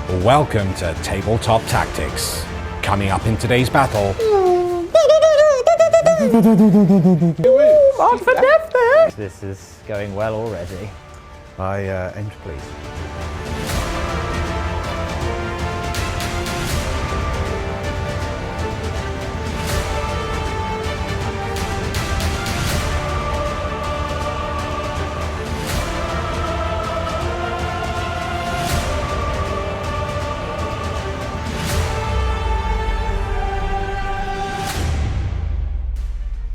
Welcome to Tabletop Tactics. Coming up in today's battle... Mark for death there! This is going well already. I aim to please.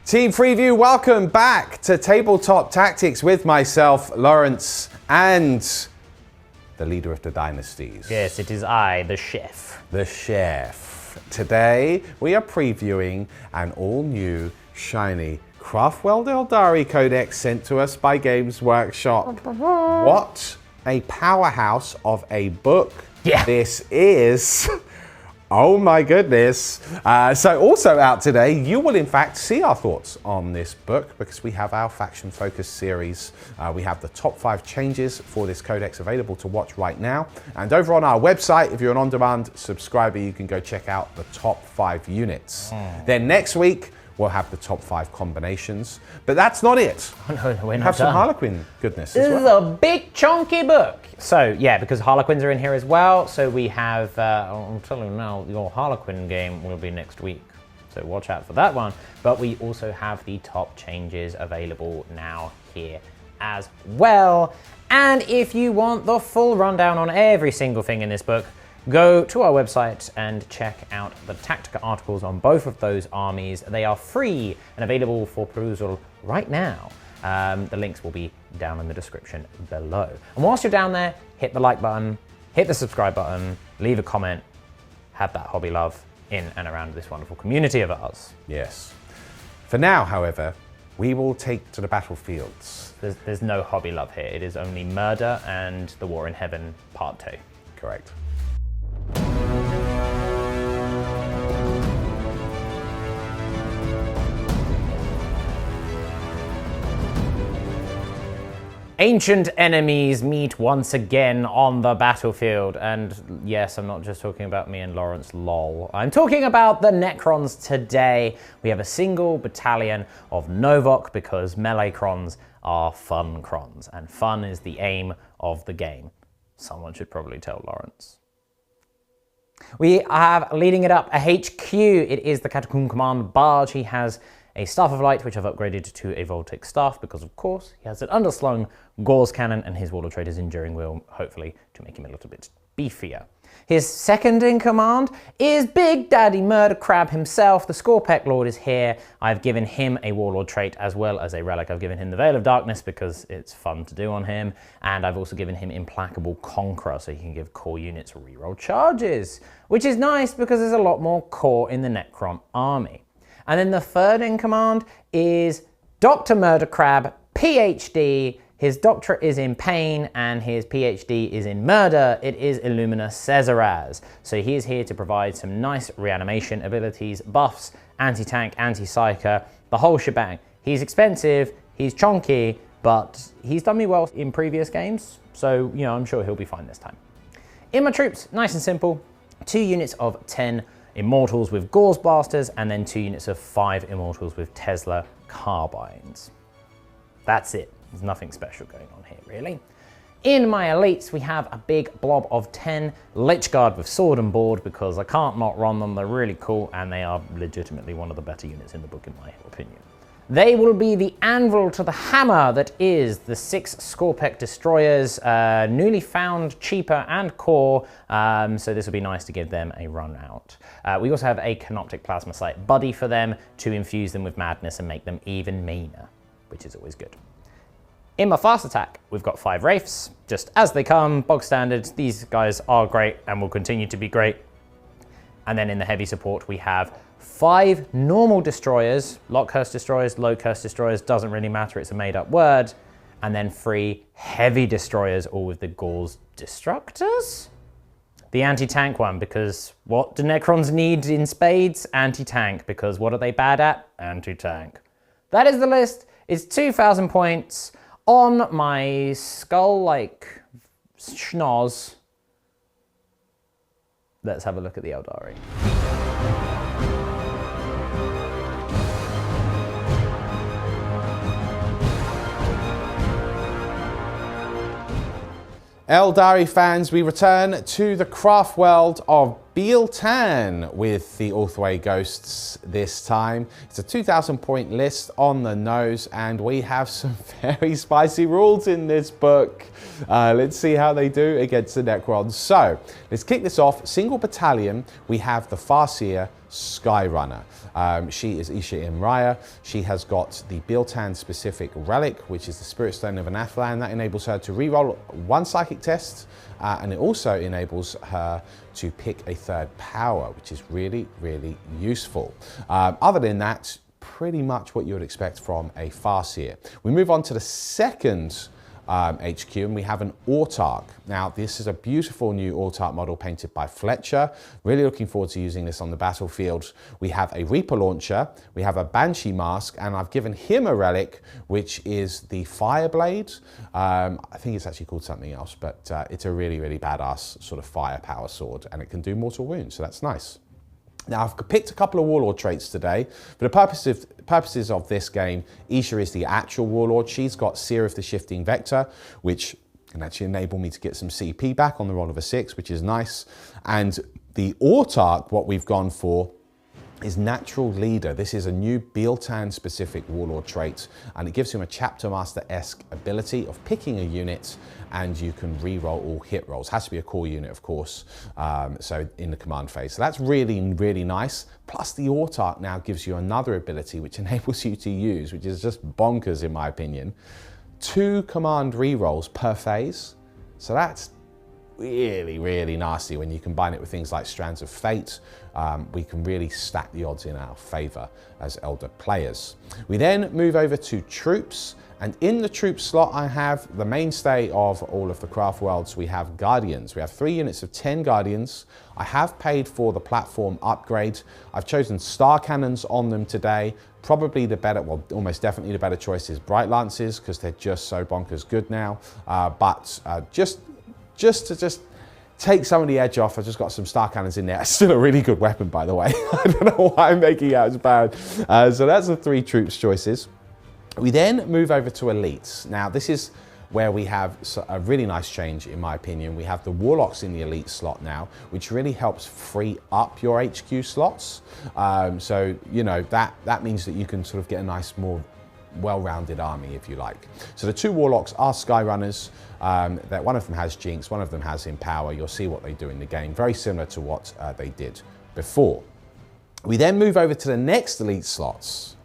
Team Freeview, welcome back to Tabletop Tactics with myself, Lawrence, and the leader of the Dynasties. Yes, it is I, the chef. The chef. Today, we are previewing an all-new, shiny Craftworlds Aeldari Codex sent to us by Games Workshop. What a powerhouse of a book this is. Oh my goodness. So also out today, you will in fact see our thoughts on this book because we have our faction focused series. We have the top 5 changes for this codex available to watch right now. And over on our website, if you're an on-demand subscriber, you can go check out the top 5 units. Then next week, we'll have the top 5 combinations. But that's not it. Oh, no, we're not have some done. Harlequin goodness as This well. is a big chunky book. So yeah, because Harlequins are in here as well. So we have, I'm telling you now, your Harlequin game will be next week. So watch out for that one. But we also have the top changes available now here as well. And if you want the full rundown on every single thing in this book, go to our website and check out the Tactica articles on both of those armies. They are free and available for perusal right now. The links will be down in the description below. And whilst you're down there, hit the like button, hit the subscribe button, leave a comment, have that hobby love in and around this wonderful community of ours. Yes. For now, however, we will take to the battlefields. There's no hobby love here. It is only murder and the war in heaven part 2. Correct. Ancient enemies meet once again on the battlefield. And yes, I'm not just talking about me and Lawrence, lol. I'm talking about the Necrons today. We have a single battalion of Novok because Melee-crons are fun crons. And fun is the aim of the game. Someone should probably tell Lawrence. We have, leading it up, a HQ. It is the Catacomb Command Barge. He has a Staff of Light, which I've upgraded to a Voltic Staff because, of course, he has an underslung Gauze Cannon and his Warlord Trader's Enduring Will, hopefully, to make him a little bit beefier. His second in command is Big Daddy Murder Crab himself. The Scorpec Lord is here. I've given him a Warlord trait as well as a relic. I've given him the Veil of Darkness because it's fun to do on him. And I've also given him Implacable Conqueror so he can give core units reroll charges, which is nice because there's a lot more core in the Necron army. And then the third in command is Dr. Murder Crab, PhD. His doctorate is in pain and his PhD is in murder. It is Illumina Caesaraz. So he is here to provide some nice reanimation abilities, buffs, anti-tank, anti-psyker, the whole shebang. He's expensive, he's chonky, but he's done me well in previous games. So, you know, I'm sure he'll be fine this time. In my troops, nice and simple, 2 units of 10 Immortals with Gauze Blasters, and then 2 units of 5 Immortals with Tesla Carbines. That's it. There's nothing special going on here, really. In my elites, we have a big blob of 10 Lich Guard with Sword and Board because I can't not run them. They're really cool, and they are legitimately one of the better units in the book, in my opinion. They will be the anvil to the hammer that is the 6 Scorpec Destroyers, newly found, cheaper, and core, so this will be nice to give them a run out. We also have a Canoptic Plasma Sight buddy for them to infuse them with madness and make them even meaner, which is always good. In my fast attack, we've got 5 Wraiths, just as they come, bog standard. These guys are great and will continue to be great. And then in the heavy support, we have 5 normal destroyers, lock curse destroyers, low curse destroyers, doesn't really matter, it's a made up word. And then 3 heavy destroyers, all with the Gauze Destructors? The anti-tank one, because what do Necrons need in spades? Anti-tank, because what are they bad at? Anti-tank. That is the list. It's 2,000 points on my skull-like schnoz. let's have a look at the Aeldari. Aeldari fans, we return to the craft world of Biel-Tan with the Orthway Ghosts this time. It's a 2,000 point list on the nose, and we have some very spicy rules in this book. Let's see how they do against the Necrons. So, let's kick this off. Single battalion, we have the Farseer Skyrunner. She is Isha Imraya. She has got the Biel-Tan specific relic, which is the Spirit Stone of Anath'lan. That enables her to reroll one psychic test, and it also enables her to pick a third power, which is really, really useful. Other than that, pretty much what you would expect from a Farseer. We move on to the second HQ, and we have an Autarch. Now, this is a beautiful new Autarch model painted by Fletcher. Really looking forward to using this on the battlefield. We have a Reaper launcher, we have a Banshee mask, and I've given him a relic, which is the Fireblade. I think it's actually called something else, but it's a really, really badass sort of firepower sword, and it can do mortal wounds, so that's nice. Now, I've picked a couple of Warlord traits today. For the purposes of this game, Isha is the actual Warlord. She's got Seer of the Shifting Vector, which can actually enable me to get some CP back on the roll of a 6, which is nice. And the Autarch, what we've gone for, is Natural Leader. This is a new Biel-Tan specific Warlord trait, and it gives him a Chapter Master-esque ability of picking a unit, and you can re-roll all hit rolls. Has to be a core unit, of course, so in the command phase. So that's really, really nice. Plus the Autarch now gives you another ability which enables you to use, which is just bonkers in my opinion, 2 command re-rolls per phase. So that's really, really nasty when you combine it with things like Strands of Fate. We can really stack the odds in our favor as Elder players. We then move over to troops, and in the troop slot I have the mainstay of all of the Craftworlds. We have Guardians. We have 3 units of 10 Guardians. I have paid for the platform upgrade. I've chosen Star Cannons on them today. Probably the better, well, almost definitely the better choice is Bright Lances, because they're just so bonkers good now. Just to take some of the edge off, I've just got some Star Cannons in there. It's still a really good weapon, by the way. I don't know why I'm making it out as bad. So that's the 3 troops choices. We then move over to elites. Now, this is where we have a really nice change, in my opinion. We have the Warlocks in the elite slot now, which really helps free up your HQ slots. So, you know, that means that you can sort of get a nice, more well-rounded army, if you like. So the 2 Warlocks are Skyrunners. That one of them has Jinx, one of them has Empower. You'll see what they do in the game. Very similar to what they did before. We then move over to the next elite slots,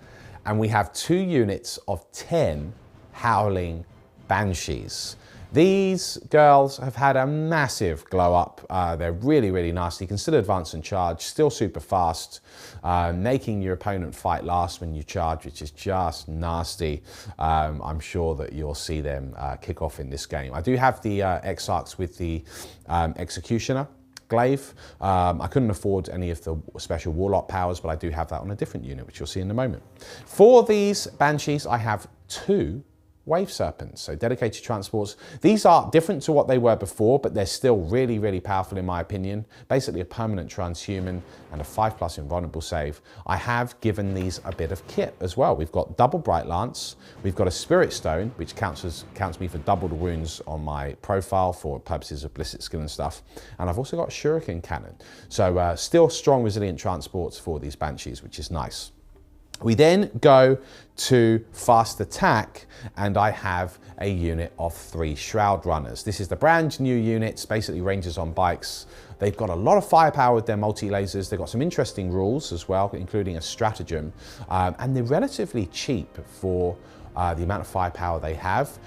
and we have 2 units of 10 Howling Banshees. These girls have had a massive glow up. They're really, really nasty. You can still advance and charge, still super fast, making your opponent fight last when you charge, which is just nasty. I'm sure that you'll see them kick off in this game. I do have the Exarchs with the Executioner glaive. I couldn't afford any of the special Warlock powers, but I do have that on a different unit, which you'll see in a moment. For these Banshees, I have 2 Wave Serpents, so dedicated transports. These are different to what they were before, but they're still really, really powerful in my opinion. Basically a permanent transhuman and a 5+ invulnerable save. I have given these a bit of kit as well. We've got double Bright Lance, we've got a Spirit Stone, which counts me for double the wounds on my profile for purposes of ballistic skill and stuff. And I've also got a Shuriken cannon. So still strong, resilient transports for these Banshees, which is nice. We then go to fast attack, and I have a unit of 3 Shroud Runners. This is the brand new units, basically Rangers on bikes. They've got a lot of firepower with their multi-lasers. They've got some interesting rules as well, including a stratagem. And they're relatively cheap for the amount of firepower they have.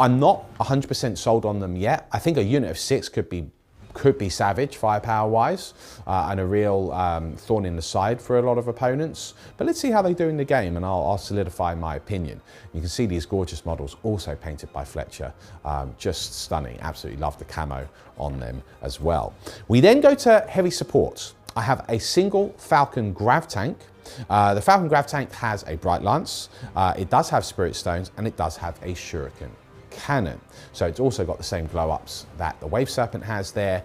I'm not 100% sold on them yet. I think a unit of 6 could be savage firepower-wise, and a real thorn in the side for a lot of opponents. But let's see how they do in the game, and I'll solidify my opinion. You can see these gorgeous models, also painted by Fletcher. Just stunning. Absolutely love the camo on them as well. We then go to heavy support. I have a single Falcon Grav Tank. The Falcon Grav Tank has a Bright Lance. It does have Spirit Stones, and it does have a Shuriken cannon. So it's also got the same glow ups that the Wave Serpent has there.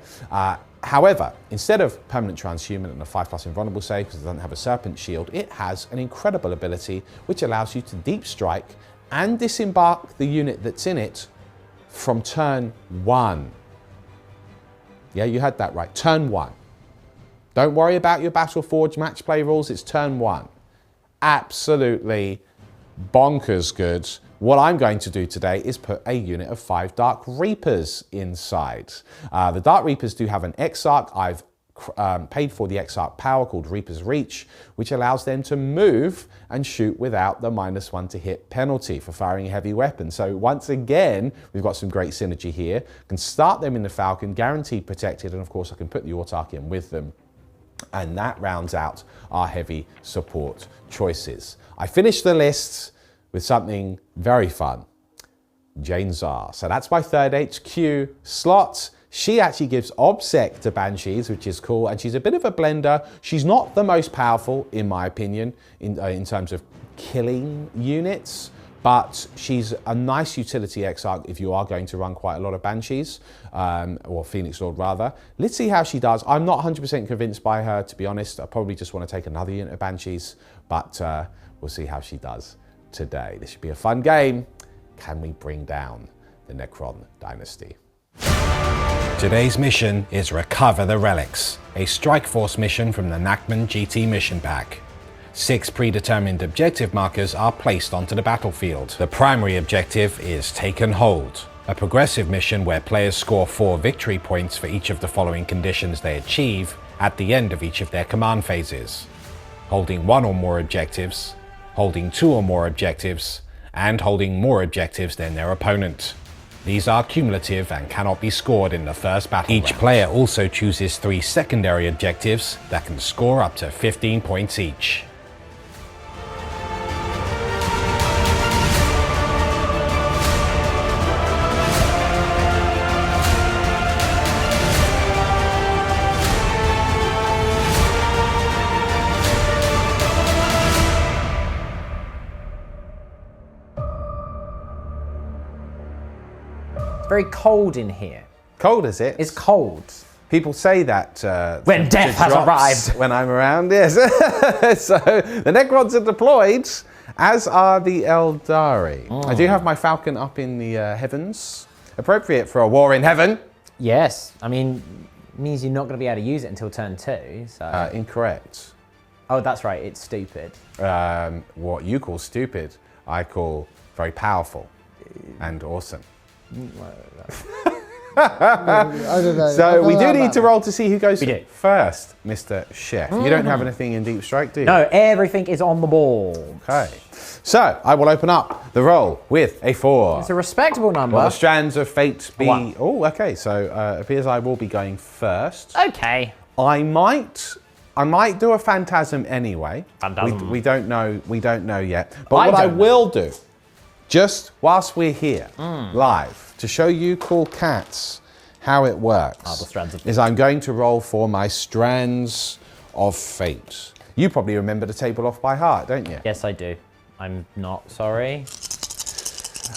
However, instead of permanent transhuman and a 5+ invulnerable save, because it doesn't have a serpent shield, it has an incredible ability which allows you to deep strike and disembark the unit that's in it from turn 1. Yeah, you had that right, turn 1. Don't worry about your Battleforge match play rules, it's turn 1. Absolutely bonkers good. What I'm going to do today is put a unit of 5 Dark Reapers inside. The Dark Reapers do have an Exarch. I've paid for the Exarch power called Reaper's Reach, which allows them to move and shoot without the -1 to hit penalty for firing a heavy weapon. So once again, we've got some great synergy here. I can start them in the Falcon, guaranteed protected, and of course I can put the Autarch in with them. And that rounds out our heavy support choices. I finished the list with something very fun, Jain Zar. So that's my 3rd HQ slot. She actually gives obsec to Banshees, which is cool, and she's a bit of a blender. She's not the most powerful, in my opinion, in terms of killing units, but she's a nice utility Exarch if you are going to run quite a lot of Banshees, or Phoenix Lord rather. Let's see how she does. I'm not 100% convinced by her, to be honest. I probably just want to take another unit of Banshees, but we'll see how she does today. This should be a fun game. Can we bring down the Necron Dynasty? Today's mission is Recover the Relics, a Strike Force mission from the Anath'lan GT mission pack. 6 predetermined objective markers are placed onto the battlefield. The primary objective is Taken Hold, a progressive mission where players score 4 victory points for each of the following conditions they achieve at the end of each of their command phases: holding 1 or more objectives, holding 2 or more objectives, and holding more objectives than their opponent. These are cumulative and cannot be scored in the first battle round. Each player also chooses 3 secondary objectives that can score up to 15 points each. It's very cold in here. Cold, is it? It's cold. People say that when death has arrived. When I'm around, yes. So the Necrons are deployed, as are the Aeldari. I do have my Falcon up in the heavens, appropriate for a war in heaven. Yes, I mean, means you're not going to be able to use it until turn 2. So. Incorrect. Oh, that's right. It's stupid. What you call stupid, I call very powerful and awesome. I don't know. So we do need to roll to see who goes We do. first, Mr. Chef. You don't have anything in Deep Strike, do you? No, everything is on the ball. Okay. So I will open up the roll with a 4. It's a respectable number. Will the strands of fate be... 1. Oh, okay. So it appears I will be going first. Okay. I might do a phantasm anyway. Phantasm. We don't know yet. But what I will do, just whilst we're here live, to show you cool cats how it works, the strands of is I'm going to roll for my strands of fate. You probably remember the table off by heart, don't you? Yes, I do. I'm not sorry.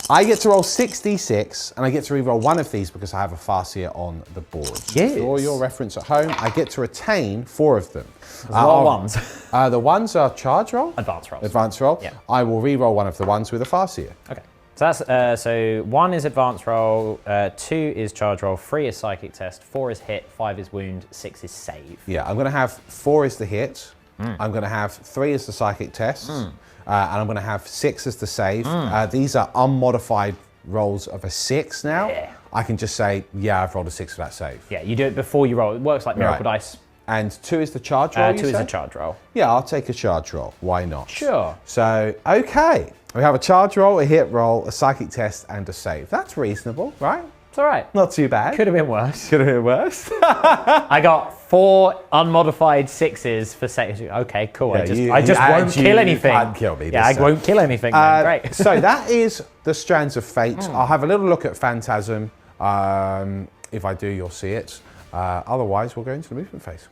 I get to roll 6d6, and I get to re-roll one of these because I have a Farseer on the board. Yes. For your reference at home, I get to retain 4 of them. What are ones? The ones are charge roll. Advance rolls. Advance roll. Yeah. I will re-roll one of the ones with a Farseer. Okay. So that's so 1 is advance roll, 2 is charge roll, 3 is psychic test, 4 is hit, 5 is wound, 6 is save. Yeah, I'm going to have 4 as the hit. I'm going to have 3 as the psychic test. And I'm going to have 6 as the save. These are unmodified rolls of a 6 now. Yeah. I can just say, yeah, I've rolled a 6 for that save. Yeah, you do it before you roll. It works like Miracle Right. Dice. And 2 is the charge roll, 2 is a charge roll. Yeah, I'll take a charge roll. Why not? Sure. So, okay. We have a charge roll, a hit roll, a psychic test, and a save. That's reasonable, right? It's all right. Not too bad. Could have been worse. Could have been worse. I got 4 unmodified 6s for save. Okay, cool. Yeah, I just won't kill anything. Can't kill me. Yeah, I won't kill anything. Then. Great. So that is the Strands of Fate. I'll have a little look at Phantasm. If I do, you'll see it. Otherwise, we'll go into the movement phase.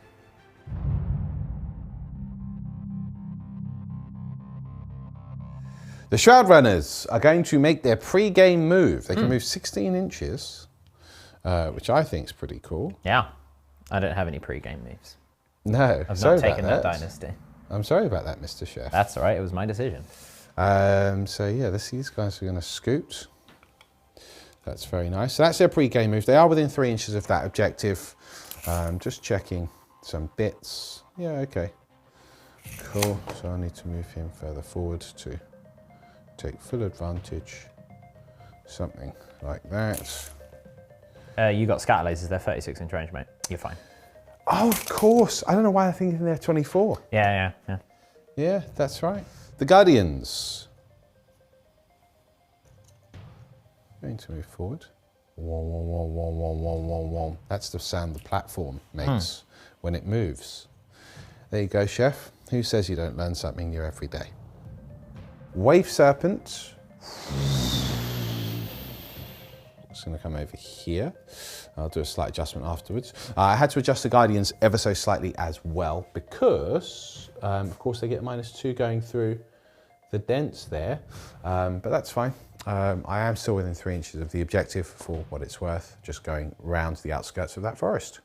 The Shroud Runners are going to make their pre-game move. They can move 16 inches, which I think is pretty cool. Yeah. I don't have any pre-game moves. No, I've sorry not taken about that dynasty. I'm sorry about that, Mr. Chef. That's all right. It was my decision. So yeah, these guys are going to scoot. That's very nice. So that's their pre-game move. They are within 3 inches of that objective. Just checking some bits. Yeah, okay. Cool. So I need to move him further forward to take full advantage. Something like that. You got scatter lasers. They're 36-inch range, mate. You're fine. Oh, of course. I don't know why I'm thinking they're 24. Yeah. Yeah, that's right. The Guardians. Going to move forward. Wom. That's the sound the platform makes when it moves. There you go, Chef. Who says you don't learn something new every day? Wave Serpent. It's going to come over here. I'll do a slight adjustment afterwards. I had to adjust the Guardians ever so slightly as well because, of course, they get -2 going through the dents there, but that's fine. I am still within 3 inches of the objective for what it's worth, just going round the outskirts of that forest.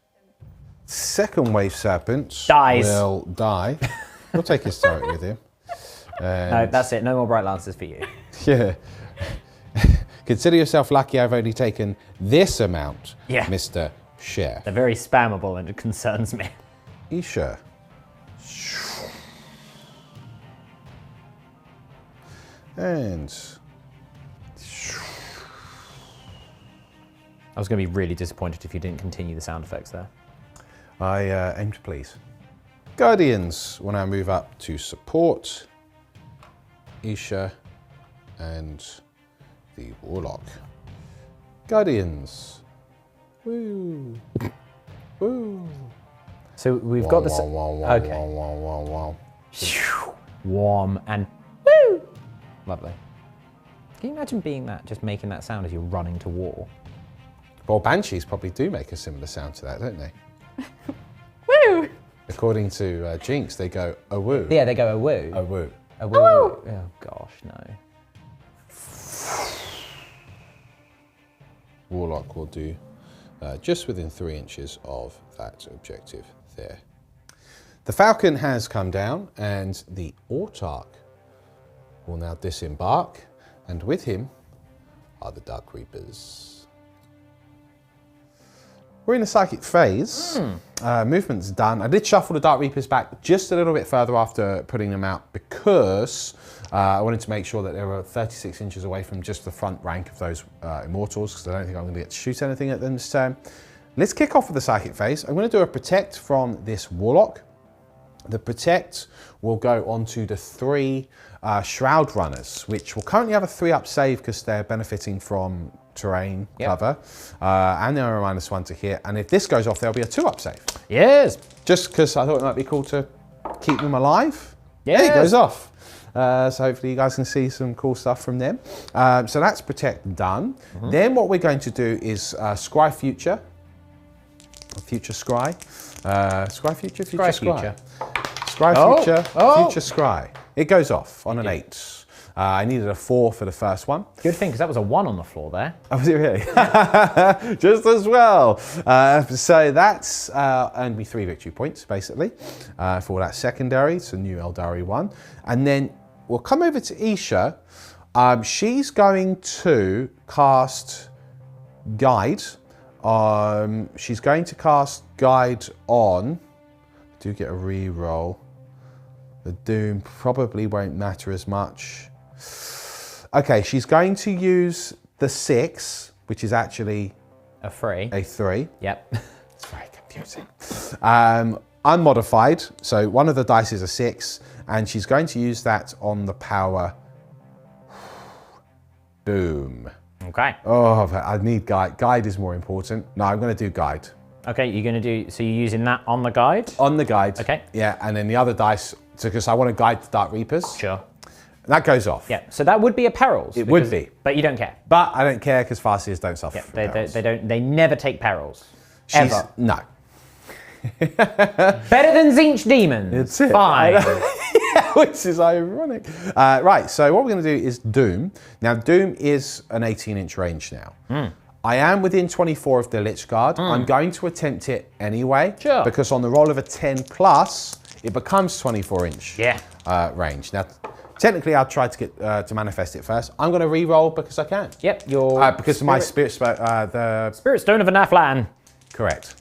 Second Wave Serpent will die. We'll take his turret with him. No, that's it. No more Bright Lancers for you. Yeah. Consider yourself lucky I've only taken this amount, Mr. Chef. They're very spammable and it concerns me. Isha. And I was going to be really disappointed if you didn't continue the sound effects there. I aim to please. Guardians will now move up to support Isha and the Warlock. Guardians. Woo. Woo. So we've got this. Okay. Warm and woo. Lovely. Can you imagine being that, just making that sound as you're running to war? Well, Banshees probably do make a similar sound to that, don't they? Woo! According to Jinx, they go a woo. Yeah, they go a woo. A woo. A woo. Oh gosh, no. Warlock will do just within 3 inches of that objective there. The Falcon has come down and the Autarch will now disembark, and with him are the Dark Reapers. We're in the psychic phase. Movement's done. I did shuffle the Dark Reapers back just a little bit further after putting them out because I wanted to make sure that they were 36 inches away from just the front rank of those Immortals, because I don't think I'm going to get to shoot anything at them this turn. Let's kick off with the psychic phase. I'm going to do a protect from this Warlock. The protect will go onto the 3 Shroud Runners, which will currently have a 3-up save because they're benefiting from terrain cover, and they're a -1 to hit. And if this goes off, there'll be a 2-up save. Yes. Just because I thought it might be cool to keep them alive. Yes. There it goes off. So hopefully you guys can see some cool stuff from them. So that's protect done. Then what we're going to do is scry future. Future scry. Scry future, future scry. Scry future, future scry. It goes off on an 8. I needed a 4 for the first one. Good thing, because that was a 1 on the floor there. Oh, was it really? Just as well. So that's earned me 3 victory points, basically, for that secondary. It's a new Aeldari one. And then we'll come over to Isha. She's going to cast Guide. She's going to cast Guide on... do get a re-roll. The Doom probably won't matter as much. Okay, she's going to use the 6, which is actually a 3. A 3. Yep. It's very confusing. Unmodified, so one of the dice is a 6, and she's going to use that on the power. Boom. Okay. Oh, I need Guide. Guide is more important. No, I'm going to do Guide. Okay, you're going to do, so you're using that on the Guide? On the Guide. Okay. Yeah, and then the other dice, because I want to guide the Dark Reapers. Sure. That goes off. Yeah, so that would be a perils. It would be. But you don't care. But I don't care because Farseers don't suffer from perils. They never take perils. Ever. No. Better than Zinch Demons. It's it. Fine. which is ironic. Right, so what we're going to do is Doom. Now, Doom is an 18-inch range now. I am within 24 of the Lich Guard. I'm going to attempt it anyway, because on the roll of a 10 plus, it becomes 24-inch range. Now, technically, I'll try to get to manifest it first. I'm going to re-roll because I can. Yep, your because of my Spirit the Spirit Stone of Anath'lan. Correct.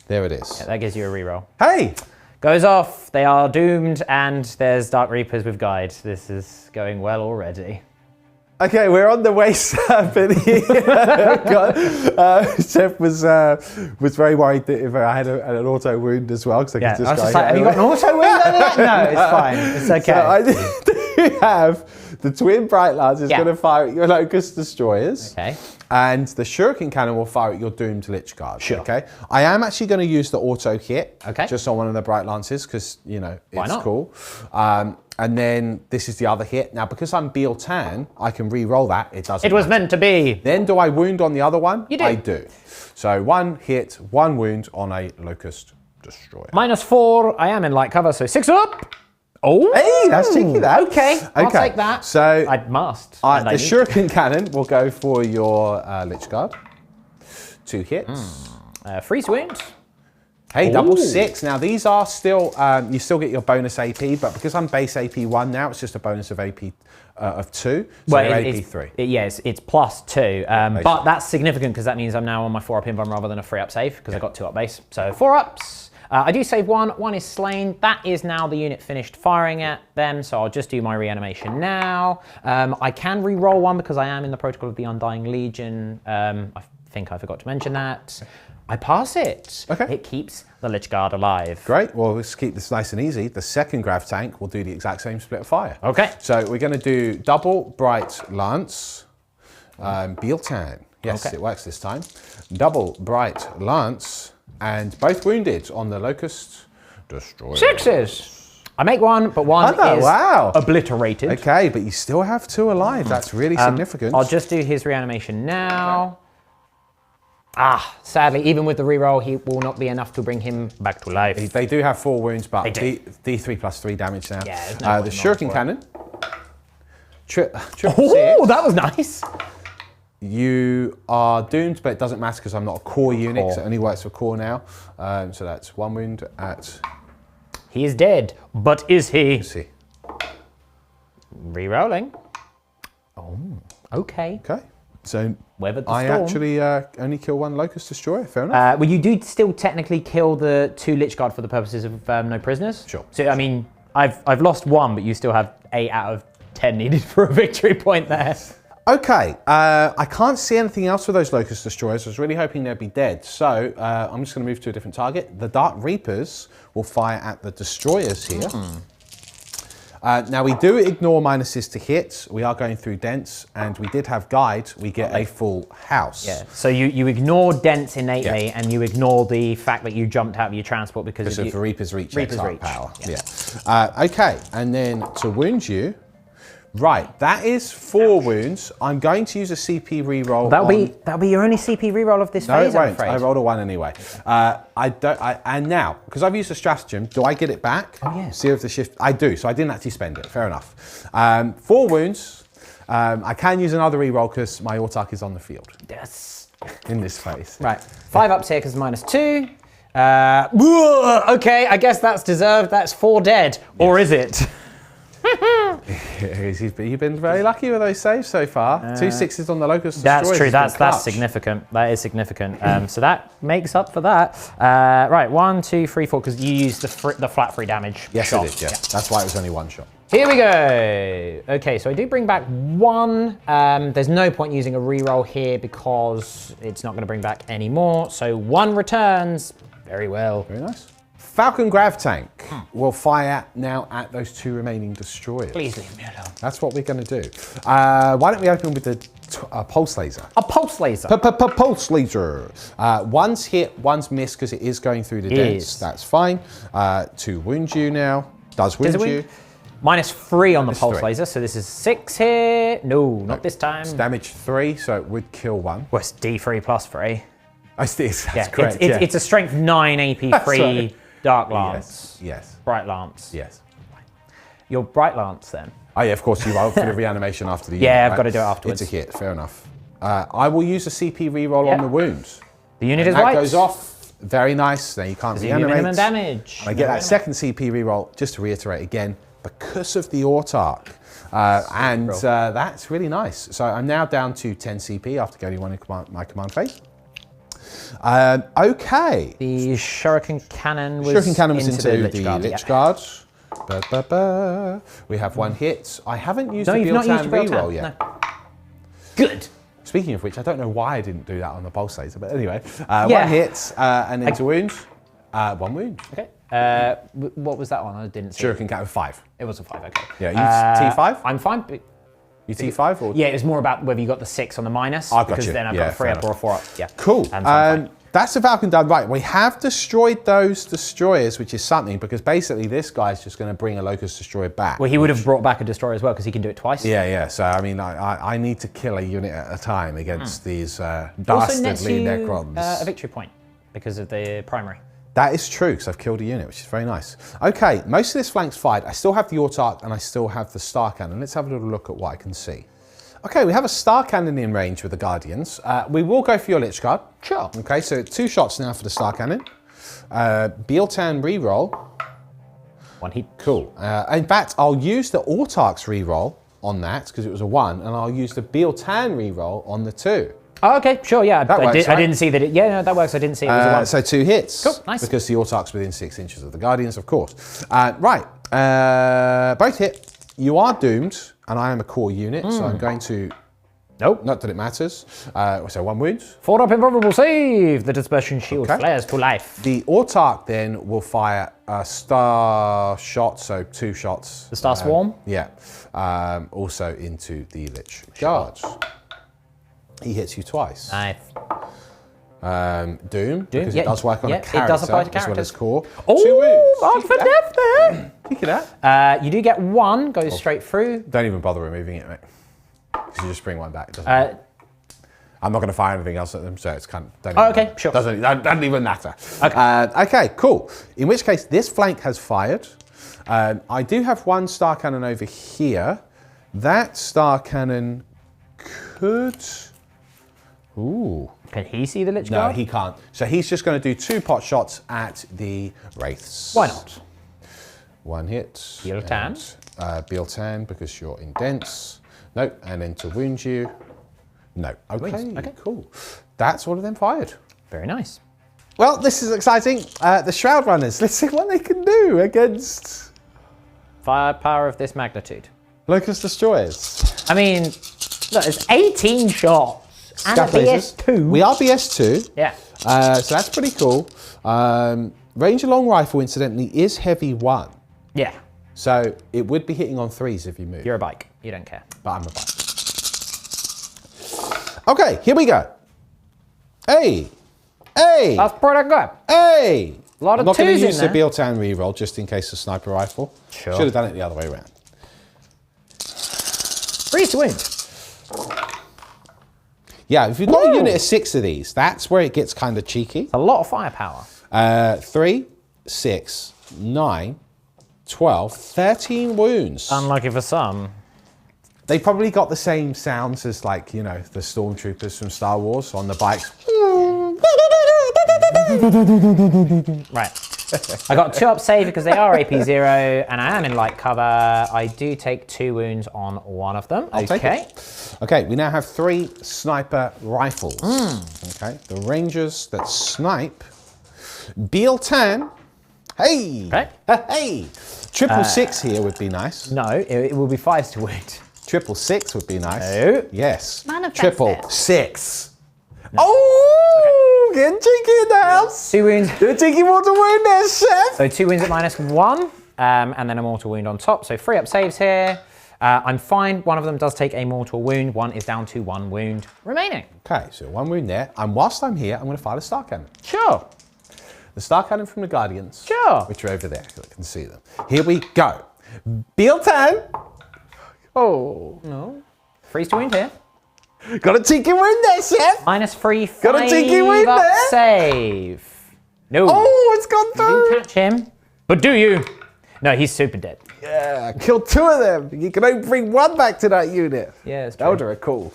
There it is. Yeah, that gives you a reroll. Hey! Goes off, they are doomed, and there's Dark Reapers with Guide. This is going well already. Okay, we're on the way, but Jeff was very worried that if I had an auto wound as well, because I could I was just just like, have you got an auto wound under that? No, it's fine. It's okay. So I do have the twin Bright Lance is going to fire at your Locust Destroyers. Okay. And the Shuriken Cannon will fire at your Doomed Lich Guard. Sure. Okay. I am actually going to use the auto hit. Okay. Just on one of the Bright Lances because, you know, Why it's not? cool. And then this is the other hit. Now, because I'm Biel-Tan, I can re-roll that. It doesn't It was matter. meant to be. Then do I wound on the other one? You do. I do. So 1 hit, 1 wound on a Locust Destroyer. -4, I am in light cover, so 6 up. Oh. Hey, that's cheeky, that. Okay, I'll take that. So I must. the and I need Shuriken Cannon will go for your Lich Guard. 2 hits. freeze wound. Hey, double 6. Now these are still, you still get your bonus AP, but because I'm base AP 1 now, it's just a bonus of AP of 2. So Well, you're it's, AP 3. yes, it's +2, but that's significant because that means I'm now on my 4-up invuln rather than a 3-up save because I got 2-up base. So 4 ups. I do save 1. 1 is slain. That is now the unit finished firing at them, so I'll just do my reanimation now. I can re-roll 1 because I am in the protocol of the Undying Legion. I think I forgot to mention that. I pass it. Okay. It keeps the Lich Guard alive. Great. Well, let's keep this nice and easy. The second Grav Tank will do the exact same split of fire. Okay. So we're going to do double Bright Lance, Biel-Tan. Yes, Okay. it works this time. Double Bright Lance, and both wounded on the Locust Destroyer. 6s. I make 1, but 1 is obliterated. Okay, but you still have 2 alive. That's really significant. I'll just do his reanimation now. Sadly, even with the reroll, he will not be enough to bring him back to life. They do have 4 wounds, but They do. D3 plus 3 damage now. Yeah, there's no the point Shuriken for Cannon. Triple Oh, 6. that was nice. You are doomed, but it doesn't matter because I'm not a core unit, Core. so it only works for core now. So that's 1 wound at... He is dead, but is he? Let's see. Rerolling. Oh, okay. Okay. So Weathered the I storm. actually only kill 1 Locust Destroyer, fair enough. Well, you do still technically kill the 2 Lich Guard for the purposes of no prisoners. Sure. So, I mean, I've lost 1, but you still have 8 out of 10 needed for a victory point there. Okay, I can't see anything else with those Locust Destroyers. I was really hoping they'd be dead. So I'm just going to move to a different target. The Dark Reapers will fire at the Destroyers here. Now we do ignore minuses to hit. We are going through Dents, and we did have Guide. We get a full house. Yeah. So you ignore Dents innately, and you ignore the fact that you jumped out of your transport because of the Reaper's Reach. Reaper's X-Arc Reach. power. Yeah. Okay, and then to wound you. Right, that is 4 wounds. I'm going to use a CP reroll. That'll be your only CP reroll of this No, phase, it I'm won't. afraid. I rolled a 1 anyway. And now, because I've used a stratagem, do I get it back? Oh, yes. Seer of the Shift. I do, so I didn't actually spend it. Fair enough. 4 wounds. I can use another reroll because my Autarch is on the field Yes. in this phase. Right. 5 ups here because -2. Okay, I guess that's deserved. That's 4 dead. Yes. Or is it? You've been very lucky with those saves so far. 2 6s on the Locust That's Destroyers true. has been That's clutch. significant. That is significant. So that makes up for that. Right, 1, 2, 3, 4. Because you used the flat 3 damage. Yes, shot. I did. Yeah. That's why it was only 1 shot. Here we go. Okay, so I do bring back 1. There's no point using a reroll here because it's not going to bring back any more. So 1 returns. Very well. Very nice. Falcon Grav Tank will fire now at those 2 remaining destroyers. Please leave me alone. That's what we're going to do. Why don't we open with the pulse laser? A pulse laser. Pulse laser. One's hit, one's missed because it is going through the dents. is. That's fine. To wound you now. Does wound Does it you. win? -3 on the pulse 3. laser, so this is 6 here. No, not this time. It's damage 3, so it would kill 1. Well, it's D3 plus 3. That's Yeah, correct. it's a strength 9 AP 3 right. Dark Lance. Yes. Bright Lance. Yes. Your Bright Lance then. Oh yeah, of course you roll for the reanimation after the unit. Yeah, I've right? got to do it afterwards. It's a hit, fair enough. I will use a CP reroll on the wound. The unit is that white. goes off. Very nice. Now you can't reanimate. Minimum damage. I get that second CP reroll, just to reiterate again, because of the Autarch. That's really nice. So I'm now down to 10 CP after going one in my command phase. Okay. The Shuriken Cannon was into the Lich Guard. We have one hit. I haven't used No, the you've not used Biel-Tan your reroll yet. No. Good. Speaking of which, I don't know why I didn't do that on the pulsator, but anyway. One hit and into wound. One wound. Okay. What was that one? I didn't see. Shuriken Cannon 5. It was a 5, okay. Yeah, you T5? I'm fine. But You T5 or? yeah, it was more about whether you got the 6 on the minus. I got because you. then I've Yeah, got a 3 up or a 4 up. Yeah. Cool. And so I'm fine. That's the Falcon done. Right, we have destroyed those destroyers, which is something, because basically this guy's just going to bring a Locust Destroyer back. Well, he would have brought back a destroyer as well because he can do it twice. Yeah. So, I mean, I need to kill a unit at a time against these It also nets dastardly you, Necrons. a victory point because of the primary. That is true, because I've killed a unit, which is very nice. Okay, most of this flank's fired. I still have the Autarch and I still have the Star Cannon. Let's have a little look at what I can see. Okay, we have a Star Cannon in range with the Guardians. We will go for your Lich Guard. Sure. Okay, so 2 shots now for the Star Cannon. Biel-Tan reroll. 1 hit. Cool. In fact, I'll use the Autarch's reroll on that, because it was a 1, and I'll use the Biel-Tan reroll on the 2. Oh, okay, sure, yeah. That works, I right? didn't see that it. Yeah, no, that works. I didn't see it was a 1. So 2 hits. Cool, nice. Because the Autarch's within 6 inches of the Guardians, of course. Right, both hit. You are doomed, and I am a core unit, so I'm going to... Nope. Not that it matters. So 1 wound. 4 up invulnerable save. The dispersion shield flares to life. The Autarch then will fire a star shot, so 2 shots. The Star Swarm? Yeah. Also into the Lich Guard. He hits you twice. Nice. Doom, because yeah, it does work on a yeah, character it does apply to as well as characters. core. Oh, 2 wounds. mark for death there. Look at that. You do get 1, goes straight through. Don't even bother removing it, mate. Because you just bring 1 back. It doesn't matter. I'm not going to fire anything else at them, so it's kind of... Okay, sure. Doesn't even matter. Okay. Okay, cool. In which case, this flank has fired. I do have 1 Star Cannon over here. That Star Cannon could... Ooh. Can he see the Lich No, Guard? he can't. So he's just going to do 2 pot shots at the Wraiths. Why not? 1 hit. Biel-Tan. Biel-Tan, because you're in dense. No, and then to wound you. No. Okay, cool. That's all of them fired. Very nice. Well, this is exciting. The Shroud Runners, let's see what they can do against Firepower of this magnitude. Locust Destroyers. I mean, look, it's 18 shots and a Scout lasers. BS2. We are BS2. Yeah. So that's pretty cool. Range Long Rifle, incidentally, is heavy 1. Yeah. So it would be hitting on 3s if you move. You're a bike. You don't care. But I'm a bike. Okay, here we go. Hey. That's pretty good. Hey. A lot of I'm not going 2s to in use the there. Biel-Tan reroll just in case of sniper rifle. Sure. Should have done it the other way around. Freeze to wound. Yeah, if you've got a unit of 6 of these, that's where it gets kind of cheeky. A lot of firepower. 3, 6, 9, 12, 13 wounds. Unlucky for some. They probably got the same sounds as, like, you know, the stormtroopers from Star Wars on the bikes. Right. I got 2 up save because they are AP0 and I am in light cover. I do take 2 wounds on 1 of them. I'll take it. Okay, we now have 3 sniper rifles. Okay, the Rangers that snipe. Biel-Tan. Hey! Okay. Hey! 666 here would be nice. No, it will be 5s to wound. 666 would be nice. No. Yes. Manifest it. 666. No. Oh! Getting cheeky in the house. 2 wounds. You're cheeky mortal wound there, chef. So 2 wounds at -1, and then a mortal wound on top. So 3 up saves here. I'm fine. 1 of them does take a mortal wound. 1 is down to 1 wound remaining. Okay, so 1 wound there. And whilst I'm here, I'm going to fire the Star Cannon. Sure. The Star Cannon from the Guardians. Sure. Which are over there, so I can see them. Here we go. Biel-Tan. Oh. No. Freeze to wound here. Got a cheeky wound there, chef. -3, Got a cheeky 5 wound up there. save. No. Oh, it's gone You through. didn't catch him. But do you? No, he's super dead. Yeah, killed 2 of them. You can only bring 1 back to that unit. Yeah, it's true. Eldar are cool.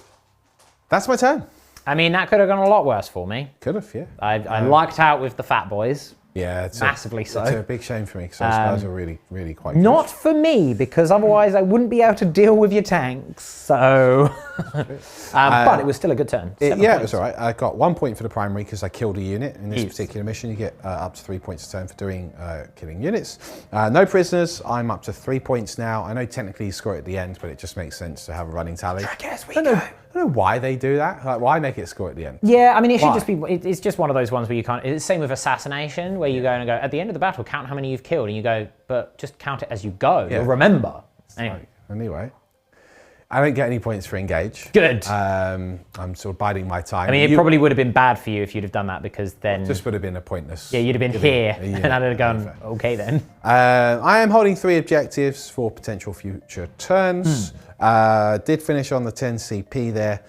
That's my turn. I mean, that could have gone a lot worse for me. Could have, yeah. I lucked out with the fat boys. Yeah, it's Massively so. It's a big shame for me because those guys are really, really quite good. Not for me, because otherwise I wouldn't be able to deal with your tanks. So, but it was still a good turn. Yeah, 7 it points. was all right. I got 1 point for the primary because I killed a unit. In this particular mission, you get up to 3 points a turn for doing killing units. No prisoners. I'm up to 3 points now. I know technically you score it at the end, but it just makes sense to have a running tally. I guess we I don't know why they do that. Like, why make it score at the end? Yeah, I mean, it should Why? just be. It's just one of those ones where you can't. It's the same with assassination, where you go and go at the end of the battle, count how many you've killed, and you go, but just count it as you go. Yeah. You'll remember. Anyway, I don't get any points for engage. Good. I'm sort of biding my time. I mean, it probably would have been bad for you if you'd have done that, because then just would have been a pointless. yeah, you'd have been here, and I'd have gone okay then. I am holding 3 objectives for potential future turns. Did finish on the 10 CP there.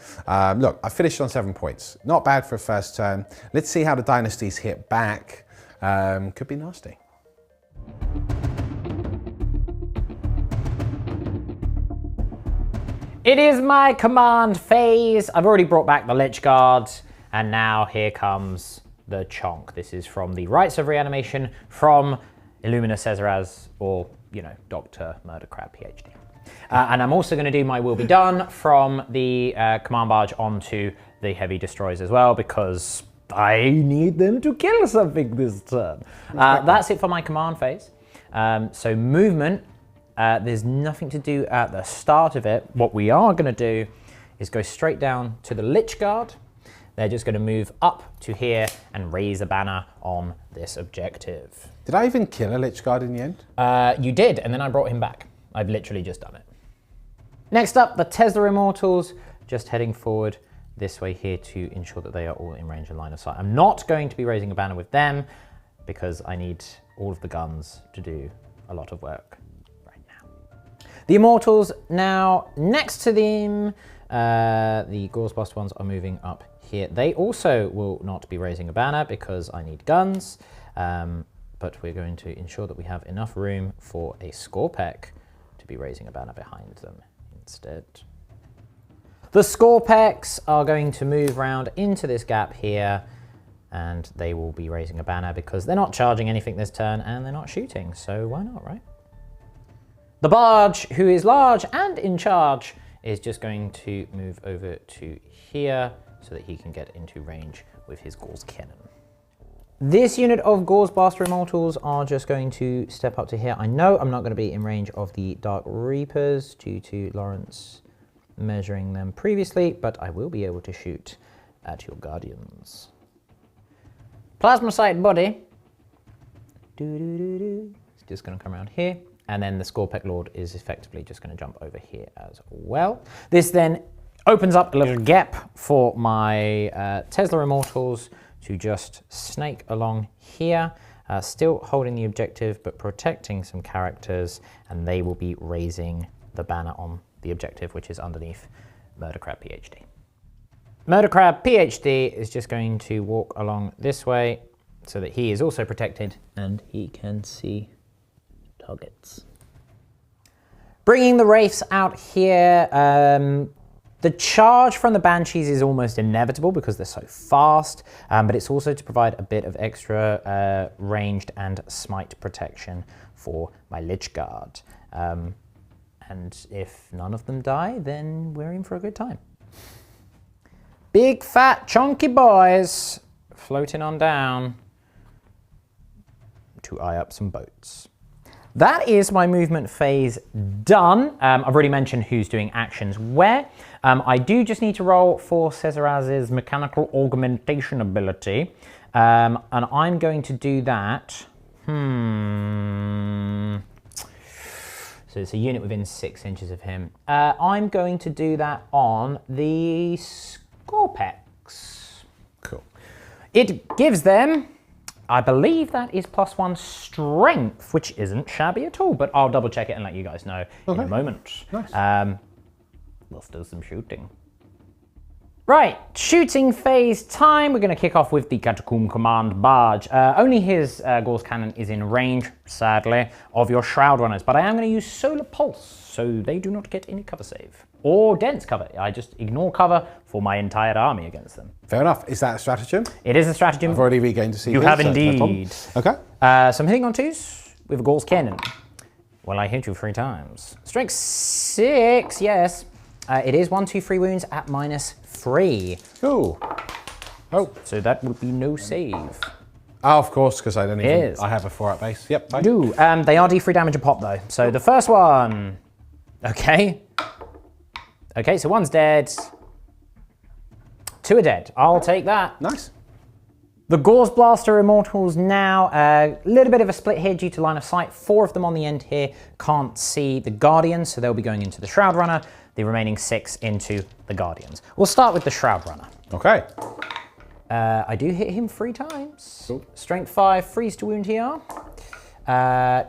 Look, I finished on 7 points. Not bad for a first turn. Let's see how the dynasties hit back. Could be nasty. It is my command phase. I've already brought back the Lich Guard, and now here comes the Chonk. This is from the Rites of Reanimation from Illumina Cesaraz, or, you know, Dr. Murdercrab, PhD. And I'm also going to do my Will Be Done from the command barge onto the Heavy Destroyers as well, because I need them to kill something this turn. That's it for my command phase. So movement. There's nothing to do at the start of it. What we are going to do is go straight down to the Lich Guard. They're just going to move up to here and raise a banner on this objective. Did I even kill a Lich Guard in the end? You did, and then I brought him back. I've literally just done it. Next up, the Tesla Immortals, just heading forward this way here to ensure that they are all in range and line of sight. I'm not going to be raising a banner with them because I need all of the guns to do a lot of work. The Immortals now next to them. The Goresbust ones are moving up here. They also will not be raising a banner because I need guns, but we're going to ensure that we have enough room for a Scorpek to be raising a banner behind them instead. The Scorpeks are going to move round into this gap here, and they will be raising a banner because they're not charging anything this turn and they're not shooting, so why not, right? The Barge, who is large and in charge, is just going to move over to here so that he can get into range with his Gauls Cannon. This unit of Gauls Blaster Immortals are just going to step up to here. I know I'm not going to be in range of the Dark Reapers due to Lawrence measuring them previously, but I will be able to shoot at your Guardians. Plasma Sight Body. It's just going to come around here. And then the Scorpek Lord is effectively just going to jump over here as well. This then opens up a little gap for my Tesla Immortals to just snake along here, still holding the objective but protecting some characters, and they will be raising the banner on the objective, which is underneath Murdercrab PhD. Murdercrab PhD is just going to walk along this way so that he is also protected and he can see targets. Bringing the Wraiths out here, the charge from the Banshees is almost inevitable because they're so fast, but it's also to provide a bit of extra ranged and smite protection for my Lich Guard. And if none of them die, then we're in for a good time. Big, fat, chunky boys floating on down to eye up some boats. That is my movement phase done. I've already mentioned who's doing actions where. I do just need to roll for Cesaraz's mechanical augmentation ability. And I'm going to do that. So it's a unit within 6 inches of him. I'm going to do that on the Scorpeks. Cool. It gives them, I believe that is +1 strength, which isn't shabby at all, but I'll double check it and let you guys know in a moment. Nice. Let's do some shooting. Right, shooting phase time. We're going to kick off with the Catacomb Command Barge. Only his Gauss cannon is in range, sadly, of your Shroud Runners, but I am going to use Solar Pulse, so they do not get any cover save. Or dense cover. I just ignore cover for my entire army against them. Fair enough. Is that a stratagem? It is a stratagem. I've already regained to see. You have indeed. Okay. So I'm hitting on 2s with a Gauss cannon. Well, I hit you 3 times. Strength 6, yes. It is 1, 2, 3 wounds at -3. Cool. Oh. So that would be no save. Oh, of course, because I don't even. Yes. I have a 4-up base. Yep. I do. They are D3 damage a pop though. So the first one. Okay. Okay, so 1's dead. 2 are dead. I'll take that. Nice. The Gauss Blaster Immortals now, a little bit of a split here due to line of sight. 4 of them on the end here can't see the Guardians, so they'll be going into the Shroud Runner. The remaining 6 into the Guardians. We'll start with the Shroud Runner. Okay. I do hit him 3 times. Cool. Strength 5, freeze to wound here.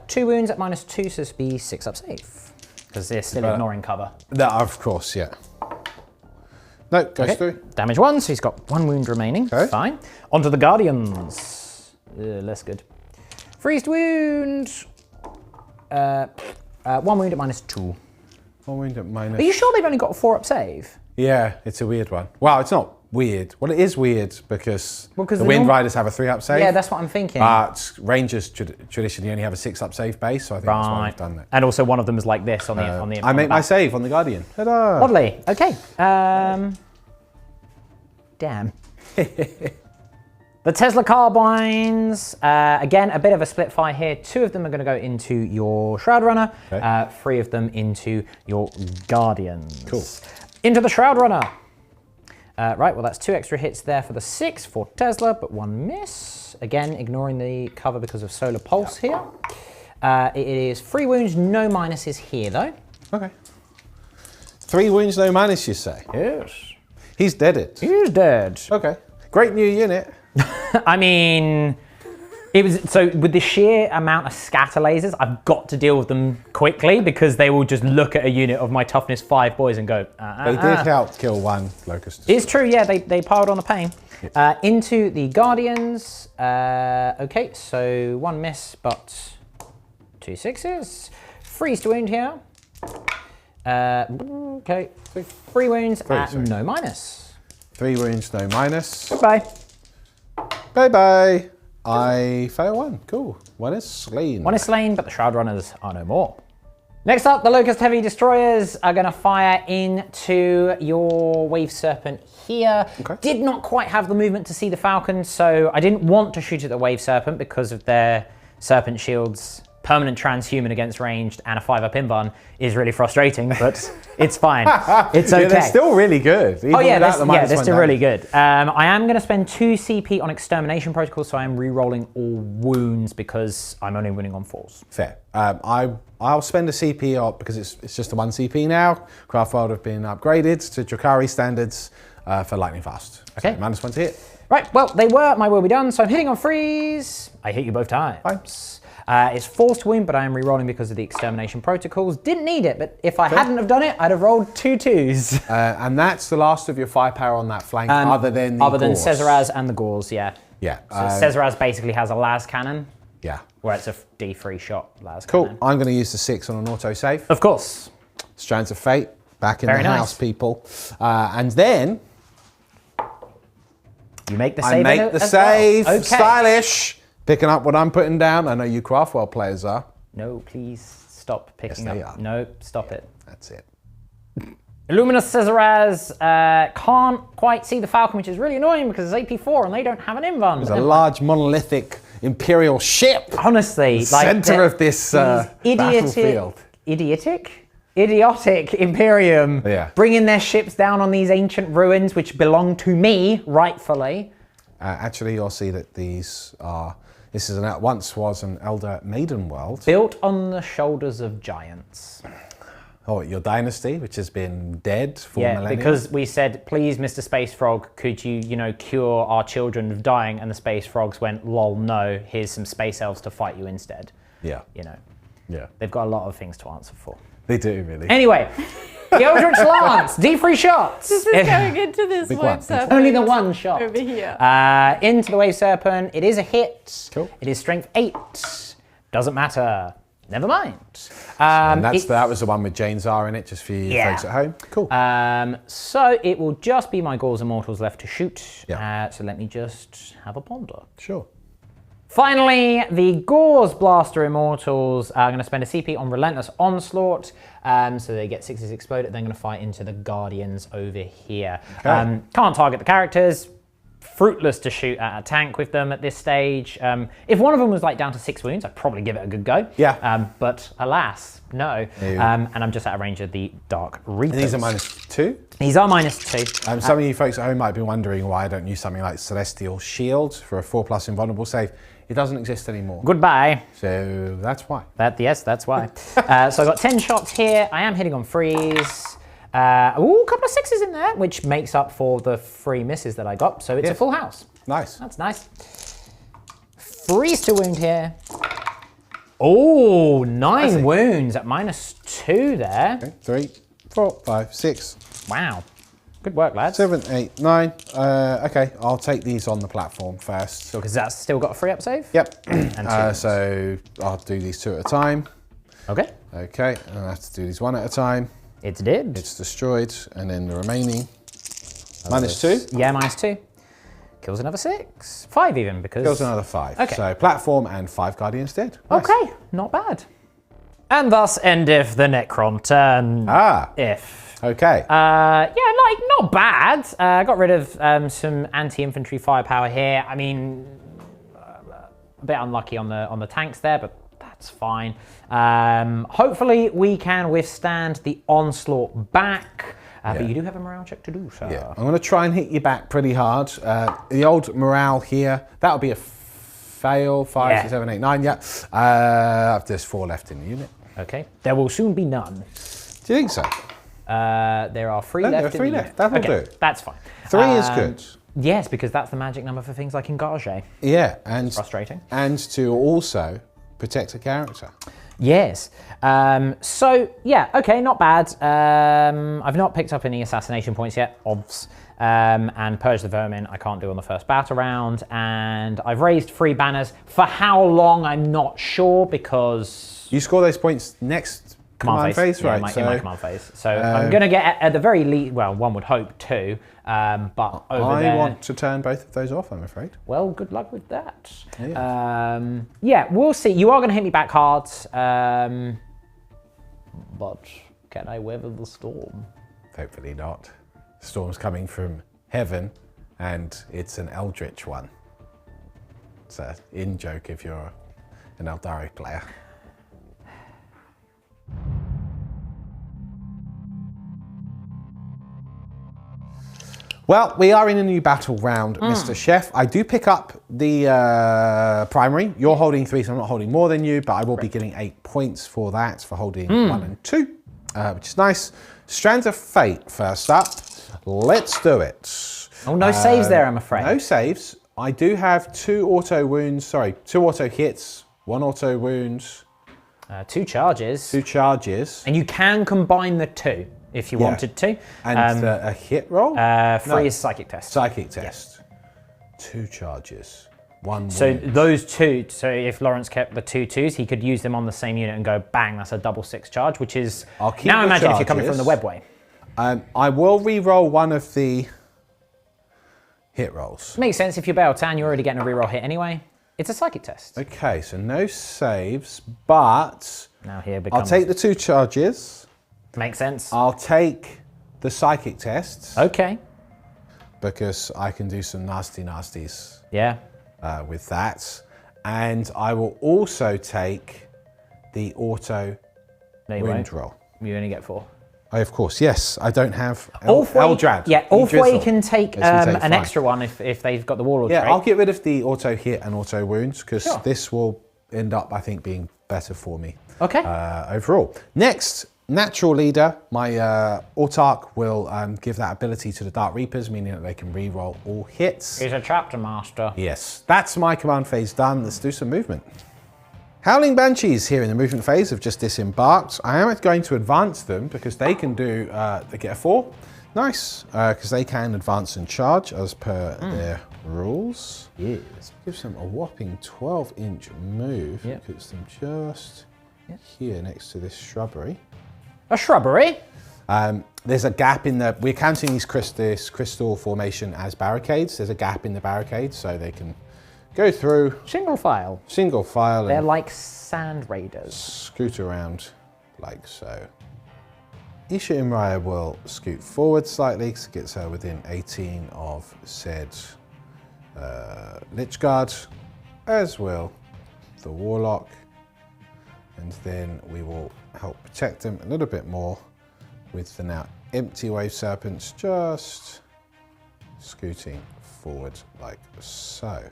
2 wounds at -2, so this will be 6-up save. Because they're still ignoring cover. No, of course, yeah. No, goes through. Damage 1, so he's got 1 wound remaining. Okay. Fine. Onto the Guardians. Less good. Freeze to wound. 1 wound at -2. 1 wound at minus. Are you sure they've only got a 4-up save? Yeah, it's a weird one. Well, it's not weird. Well, it is weird because the Wind Riders have a 3-up save. Yeah, that's what I'm thinking. But Rangers traditionally only have a 6-up save base, so I think that's why I've done that. And also one of them is like this on the I make my save on the Guardian. Ta-da! Oddly. Okay. Damn. The Tesla Carbines, again, a bit of a split fire here. 2 of them are going to go into your Shroud Runner, Okay. 3 of them into your Guardians. Cool. Into the Shroud Runner. Right, well, that's 2 extra hits there for the 6 for Tesla, but 1 miss. Again, ignoring the cover because of Solar Pulse here. It is 3 wounds, no minuses here, though. Okay. 3 wounds, no minus, you say? Yes. He's deaded. He's dead. Okay. Great new unit. I mean, it was so with the sheer amount of scatter lasers, I've got to deal with them quickly because they will just look at a unit of my toughness 5 boys and go, They did help kill 1 Locust. It's true, yeah, they piled on the pain. Into the Guardians. Okay, so 1 miss, but 2 6s. Freeze to wound here. Okay, 3 wounds at no minus. 3 wounds, no minus. Goodbye. Bye-bye. I fail 1. Cool. 1 is slain. 1 is slain, but the Shroud Runners are no more. Next up, the Locust Heavy Destroyers are going to fire into your Wave Serpent here. Okay. Did not quite have the movement to see the Falcon, so I didn't want to shoot at the Wave Serpent because of their Serpent Shields. Permanent transhuman against ranged and a 5-up invan is really frustrating, but it's fine. It's okay. Yeah, they're still really good. Oh yeah, they're still really good. I am going to spend 2 CP on Extermination Protocol, so I am re-rolling all wounds because I'm only winning on 4s. Fair. I'll spend a CP up because it's just a 1 CP now. Craftworld have been upgraded to Drakari standards for lightning fast. Okay. So -1 to hit. Right, well, they were. My will be done, so I'm hitting on freeze. I hit you both times. Fine. It's forced wound, but I am re-rolling because of the Extermination Protocols. Didn't need it, but if I hadn't have done it, I'd have rolled 2 2s. And that's the last of your firepower on that flank, other than the Gauss. Cesaraz and the Gauls, yeah. Yeah. So Cesaraz basically has a las cannon, Yeah. where it's a D3 shot las Cool. cannon. I'm going to use the 6 on an auto save. Of course. Strands of Fate back in Very the nice. house, people. And then You make the I save. make the as save. well. Okay. Stylish. Picking up what I'm putting down. I know you Craftworld players are. No, please stop picking Yes, they up. are. No, stop it. That's it. Illuminous Cesaraz can't quite see the Falcon, which is really annoying because it's AP4 and they don't have an invan. There's a large monolithic Imperial ship. Honestly, like Center of this battlefield. Idiotic Imperium Yeah. bringing their ships down on these ancient ruins which belong to me, rightfully. Actually, you'll see that this is once was an Elder Maiden world. Built on the shoulders of giants. Oh, your dynasty, which has been dead for Yeah, millennia. because we said, please, Mr. Space Frog, could you, cure our children of dying? And the Space Frogs went, lol, no, here's some space elves to fight you instead. Yeah. You know, Yeah. they've got a lot of things to answer for. They do, really. Anyway, The Eldritch Lance, D3 shots. This is going into this Big Wave one. Serpent. Only the one shot. Over here. Into the Wave Serpent. It is a hit. Cool. It is strength 8. Doesn't matter. Never mind. And that was the one with Jain Zar in it, just for you folks at home. Cool. So it will just be my Gauls Immortals left to shoot. Yeah. So let me just have a ponder. Sure. Finally, the Gauls Blaster Immortals are going to spend a CP on Relentless Onslaught. So they get 6 exploded. They're going to fight into the Guardians over here. Okay. Can't target the characters. Fruitless to shoot at a tank with them at this stage. If one of them was like down to 6 wounds, I'd probably give it a good go. Yeah. But alas, no. And I'm just out of range of the Dark Reapers. And these are -2? These are -2. Some of you folks at home might be wondering why I don't use something like Celestial Shield for a 4+ invulnerable save. It doesn't exist anymore. Goodbye. So that's why. Yes, that's why. So I've got 10 shots here. I am hitting on freeze. A couple of 6s in there, which makes up for the 3 misses that I got. So it's a full house. Nice. That's nice. Freeze to wound here. Oh, 9 wounds at -2 there. Okay. 3, 4, 5, 6. Wow. Good work, lads. 7, 8, 9. Okay, I'll take these on the platform first. Because that's still got a free up save? Yep. And so I'll do these 2 at a time. Okay. Okay, and I have to do these 1 at a time. It's did. It's destroyed, and then the remaining -2. Yeah, -2. Kills another 6. 5 even, because... Kills another 5. Okay. So platform and 5 Guardians dead. Nice. Okay, not bad. And thus endeth the Necron turn. If. Okay. Not bad. I got rid of some anti-infantry firepower here. I mean, a bit unlucky on the tanks there, but that's fine. Hopefully we can withstand the onslaught back. But you do have a morale check to do, so. Yeah, I'm going to try and hit you back pretty hard. The old morale here, that'll be a fail. 5, 6, 7, 8, 9, yeah. There's 4 left in the unit. Okay. There will soon be none. Do you think so? There are 3 No, left. there are 3 left. That'll do. That's fine. 3 is good. Yes, because that's the magic number for things like Engage. Yeah, and Frustrating. And to also protect a character. Yes. So, yeah, okay, not bad. I've not picked up any assassination points yet, obvs. And Purge the Vermin I can't do on the first battle round. And I've raised 3 banners. For how long, I'm not sure, because... You score those points next command phase, yeah, right? in my command phase. So I'm going to get, at the very least, well, one would hope 2. But over there... I want to turn both of those off, I'm afraid. Well, good luck with that. Yeah, yeah, we'll see. You are going to hit me back hard. But can I weather the storm? Hopefully not. The storm's coming from heaven, and it's an Eldritch one. It's an in-joke if you're an Aeldari player. Well, we are in a new battle round, Mr. Chef. I do pick up the primary. You're holding 3, so I'm not holding more than you, but I will be getting 8 points for that, for holding 1 and 2, which is nice. Strands of Fate first up. Let's do it. Oh, no saves there, I'm afraid. No saves. I do have 2 auto wounds, 2 auto hits, 1 auto wound. 2 charges. 2 charges. And you can combine the 2 if you wanted to. And a hit roll? 3 is psychic test. Psychic test. 2 charges. 1 So wound. those 2, so if Lawrence kept the 2 2s, he could use them on the same unit and go bang, that's a double 6 charge, which is... I'll keep now the imagine if you're coming from charges. the webway. I will re-roll 1 of the hit rolls. Makes sense, if you're Biel-Tan, you're already getting a reroll hit anyway. It's a psychic test. Okay, so no saves, but Now here becomes... I'll take the 2 charges. Makes sense. I'll take the psychic tests Okay. because I can do some nasties Yeah. with that. And I will also take the auto No, you wound won't. roll. You only get 4. Oh, of course, yes. I don't have Ulfway, Eldrad. yeah, Ulfway can take Yes, we take an 5. extra one if they've got the Warlord Yeah, trait. I'll get rid of the auto hit and auto wounds because Sure. this will end up, I think, being better for me. Okay. Overall. Next, Natural Leader. My Autarch will give that ability to the Dark Reapers, meaning that they can re-roll all hits. He's a chapter master. Yes, that's my command phase done. Let's do some movement. Howling Banshees here in the movement phase have just disembarked. I am going to advance them because they can do, they get a 4. Nice, because they can advance and charge as per their rules. Yes. Gives them a whopping 12-inch move. Yep. Puts them just here next to this shrubbery. A shrubbery? There's a gap in the, we're counting this crystal formation as barricades. There's a gap in the barricades so they can go through. Single file. Single file. They're and like sand raiders. scoot around like so. Isha Imraya will scoot forward slightly because it gets her within 18 of said Lich Guard, as will the Warlock. And then we will help protect them a little bit more with the now empty Wave Serpents just scooting forward like so.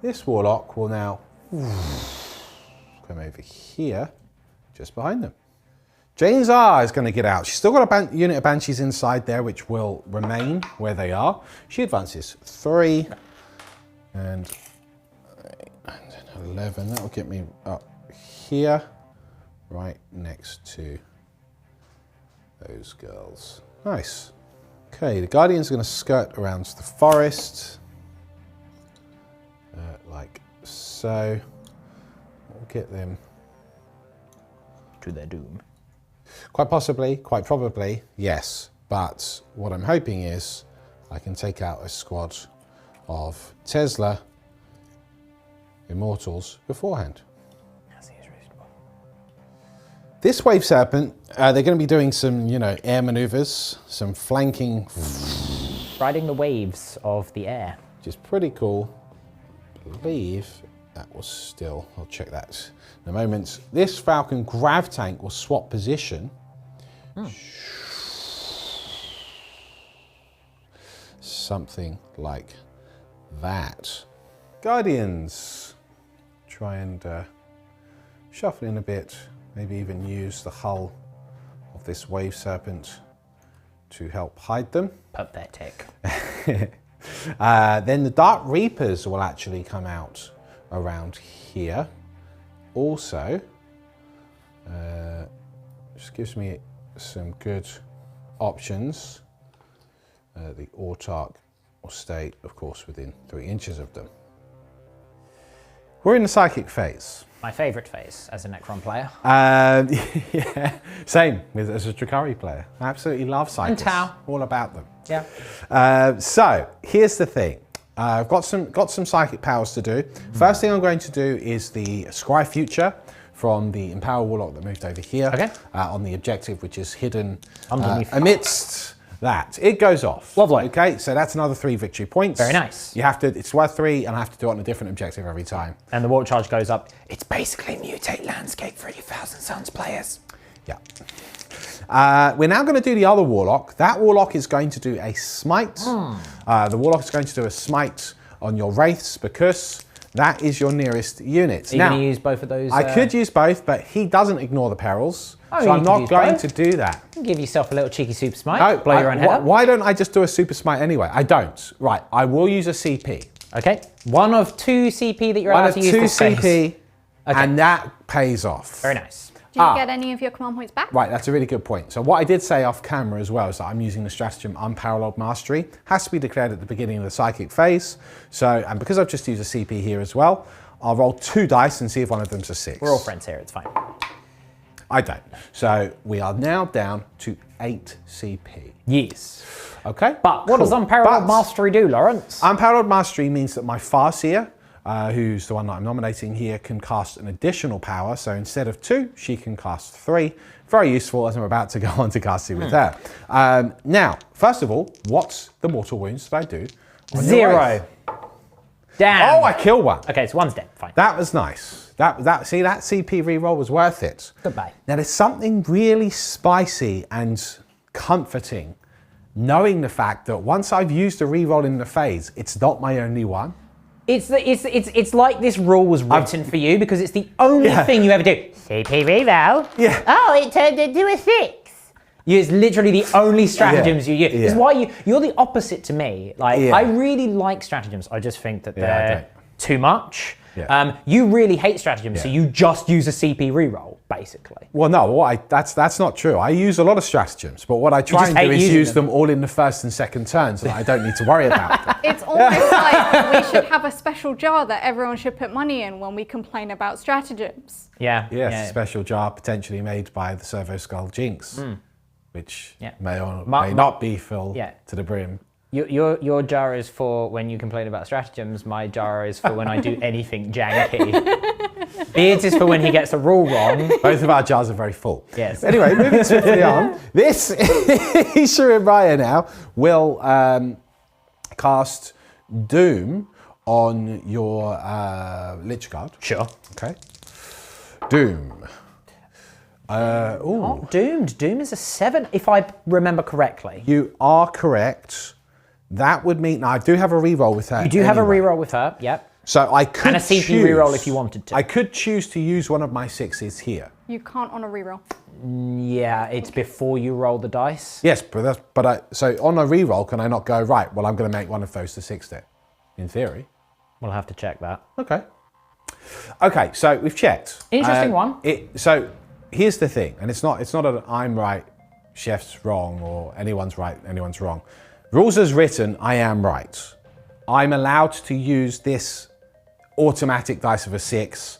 This Warlock will now come over here, just behind them. Jain Zar is going to get out. She's still got a unit of Banshees inside there, which will remain where they are. She advances 3 and 11. That will get me up here, right next to those girls. Nice. Okay, the Guardian's going to skirt around the forest, like so. We'll get them to their doom. Quite possibly, quite probably, yes. But what I'm hoping is I can take out a squad of Tesla Immortals beforehand. That seems reasonable. This Wave Serpent, they're going to be doing some, air maneuvers, some flanking. Riding the waves of the air. Which is pretty cool. I believe that was still, I'll check that in a moment. This Falcon Grav Tank will swap position. Something like that. Guardians, try and shuffle in a bit, maybe even use the hull of this Wave Serpent to help hide them. Pathetic. Then the Dark Reapers will actually come out around here. Also, just gives me some good options. The Autarch will stay, of course, within 3 inches of them. We're in the Psychic phase. My favourite phase as a Necron player. Yeah, same as a Drakari player. I absolutely love Psychics. And Tau. All about them. Yeah. So here's the thing. I've got some psychic powers to do. First thing I'm going to do is the Scry Future from the Empower Warlock that moved over here. Okay. On the objective, which is hidden Underneath. amidst that. It goes off. Lovely. Okay, so that's another 3 victory points. Very nice. You have to, it's worth 3 and I have to do it on a different objective every time. And the warp charge goes up. It's basically Mutate Landscape for you Thousand Suns players. Yeah. We're now going to do the other Warlock. That Warlock is going to do a Smite. The Warlock is going to do a Smite on your Wraiths because that is your nearest unit. Are you going to use both of those? I could use both, but he doesn't ignore the perils. Oh, so I'm you not could use going both. to do that. Give yourself a little cheeky super smite. No, blow your own head up. Why don't I just do a Super Smite anyway? I don't. Right, I will use a CP. Okay. One of 2 CP that you're One allowed of to use 2 this phase. CP, and that pays off. Very nice. Do you get any of your command points back? Right, that's a really good point. So what I did say off camera as well is that I'm using the stratagem Unparalleled Mastery. Has to be declared at the beginning of the Psychic phase. So, and because I've just used a CP here as well, I'll roll 2 dice and see if one of them's a 6. We're all friends here, it's fine. I don't. So we are now down to 8 CP. Yes. Okay? But what does Unparalleled Mastery do, Lawrence? Unparalleled Mastery means that my Farseer, who's the one that I'm nominating here, can cast an additional power. So instead of 2, she can cast 3. Very useful as I'm about to go on to casting with her. Now, first of all, what's the mortal wounds that I do? On your 0. Wraith? Damn. Oh, I kill one. Okay, so one's dead. Fine. That was nice. See, that CP reroll was worth it. Goodbye. Now, there's something really spicy and comforting knowing the fact that once I've used a reroll in the phase, it's not my only one. It's like this rule was written for you because it's the only thing you ever do. CP reroll. Yeah. Oh, it turned into a 6. It's literally the only stratagems you use. It's why you're the opposite to me. Like I really like stratagems. I just think that they're too much. Yeah. You really hate stratagems, so you just use a CP reroll, basically. Well, no, that's not true. I use a lot of stratagems, but what I try and do is use them all in the first and second turn so that I don't need to worry about them. It's almost like we should have a special jar that everyone should put money in when we complain about stratagems. Yeah. Yes, a special jar potentially made by the Servo Skull Jinx, which may or may not be filled to the brim. Your jar is for when you complain about stratagems. My jar is for when I do anything janky. Beards is for when he gets a rule wrong. Both of our jars are very full. Yes. Anyway, moving swiftly on. This Shuriken now will cast Doom on your Lich Guard. Sure. Okay. Doom. Not doomed. Doom is a 7, if I remember correctly. You are correct. That would mean, now I do have a reroll with her. You do have a reroll with her, yep. So I could And a CP reroll if you wanted to. I could choose to use one of my 6s here. You can't on a reroll. Yeah, it's before you roll the dice. Yes, so on a reroll, can I not go, right, well, I'm going to make one of those to 6 then? In theory. We'll have to check that. Okay. Okay, so we've checked. Interesting one. So here's the thing, and it's not an I'm right, Chef's wrong, or anyone's right, anyone's wrong. Rules as written, I am right. I'm allowed to use this automatic dice of a 6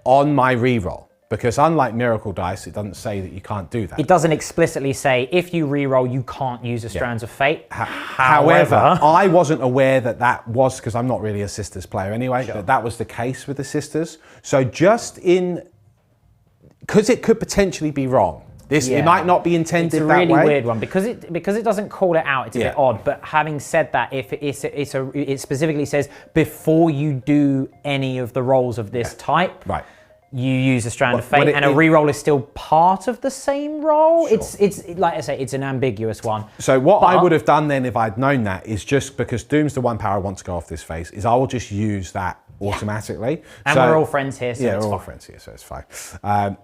on my reroll. Because unlike Miracle Dice, it doesn't say that you can't do that. It doesn't explicitly say if you reroll, you can't use a Strands of Fate. However, I wasn't aware that was, because I'm not really a Sisters player anyway, that was the case with the Sisters. So just because it could potentially be wrong. It might not be intended that way. It's a really weird one because it doesn't call it out. It's a bit odd. But having said that, if it specifically says before you do any of the rolls of this type, right, you use a Strand of Fate, and a reroll is still part of the same roll. Sure. It's like I say, it's an ambiguous one. So what I would have done then if I'd known that is just because Doom's the one power I want to go off this phase, is I will just use that automatically. And we're all friends here, so it's we're all friends here, so it's fine.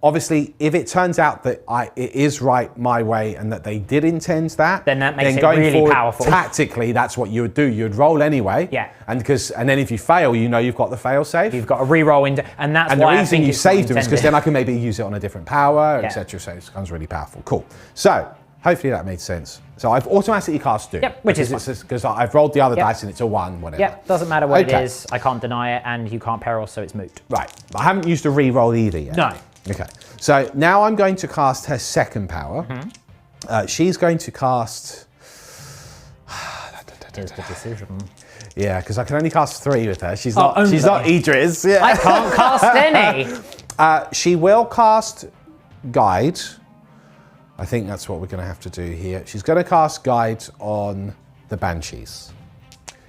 Obviously, if it turns out that it is right my way and that they did intend that, then that makes it going really forward, powerful. Tactically, that's what you would do. You'd roll anyway. Yeah. And then if you fail, you know you've got the fail safe. You've got to re-roll into, and that's and why the reason you saved them is because then I I can maybe use it on a different power, etc. So it becomes really powerful. Cool. So hopefully that made sense. So I've automatically cast Doom. Yep, which is because I've rolled the other dice and it's a 1, whatever. Yep, doesn't matter what it is. I can't deny it, and you can't peril, so it's moot. Right. I haven't used a re-roll either yet. No. Okay. So now I'm going to cast her second power. She's going to cast. Here's the decision. Yeah, because I can only cast 3 with her. She's not Idris. Yeah. I can't cast any. She will cast Guide. I think that's what we're going to have to do here. She's going to cast Guide on the Banshees.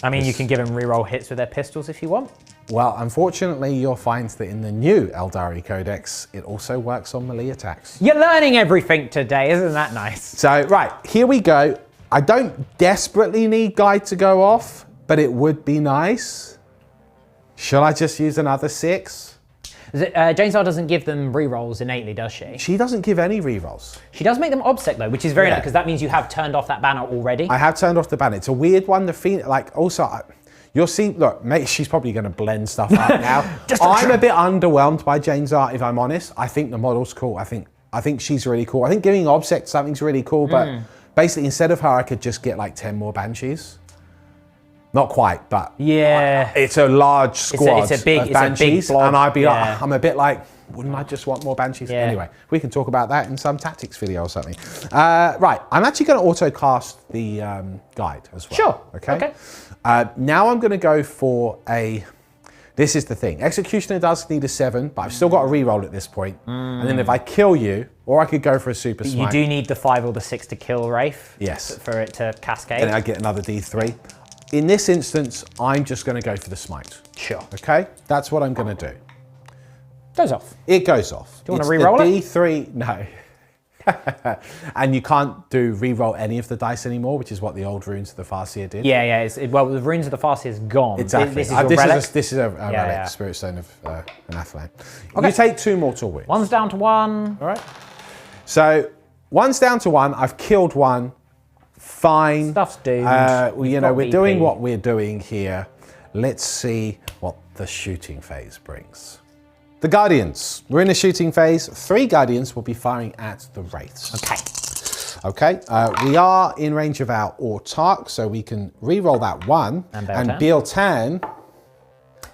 I mean, you can give them reroll hits with their pistols if you want. Well, unfortunately, you'll find that in the new Aeldari Codex, it also works on melee attacks. You're learning everything today, isn't that nice? So, right, here we go. I don't desperately need Guide to go off, but it would be nice. Shall I just use another 6? Jain Zar doesn't give them rerolls innately, does she? She doesn't give any rerolls. She does make them obsec though, which is very nice because that means you have turned off that banner already. I have turned off the banner. It's a weird one. You'll see. Look, mate, she's probably going to blend stuff up now. I'm a bit underwhelmed by Jain Zar, if I'm honest. I think the model's cool. I think she's really cool. I think giving obsec something's really cool, but basically instead of her, I could just get like 10 more Banshees. Not quite, but it's a large squad it's a big Banshees, blob, and I'd be like, I'm a bit like, wouldn't I just want more Banshees? Yeah. Anyway, we can talk about that in some tactics video or something. Right, I'm actually going to auto cast the Guide as well. Sure. Okay. Now I'm going to go for a. This is the thing. Executioner does need a 7, but I've still got a reroll at this point. And then if I kill you, or I could go for a super smite. You do need the 5 or the 6 to kill Wraith. Yes. For it to cascade. And I get another D3. In this instance, I'm just going to go for the smite. Sure. Okay? That's what I'm going to do. Goes off. It goes off. Do you want to re-roll it? D3, no. And you can't do re-roll any of the dice anymore, which is what the old Runes of the Farseer did. Yeah. Well, the Runes of the Farseer is gone. Exactly. This is your relic. This is a relic, Spirit Stone of Anath'lan. Okay. You take 2 mortal wounds. One's down to 1. All right. So, one's down to 1. I've killed 1. Fine. Stuff's doomed. We're doing what we're doing here. Let's see what the shooting phase brings. The Guardians. We're in the shooting phase. 3 Guardians will be firing at the Wraiths. Okay, we are in range of our Autarch, so we can re-roll that 1. And Biel-Tan.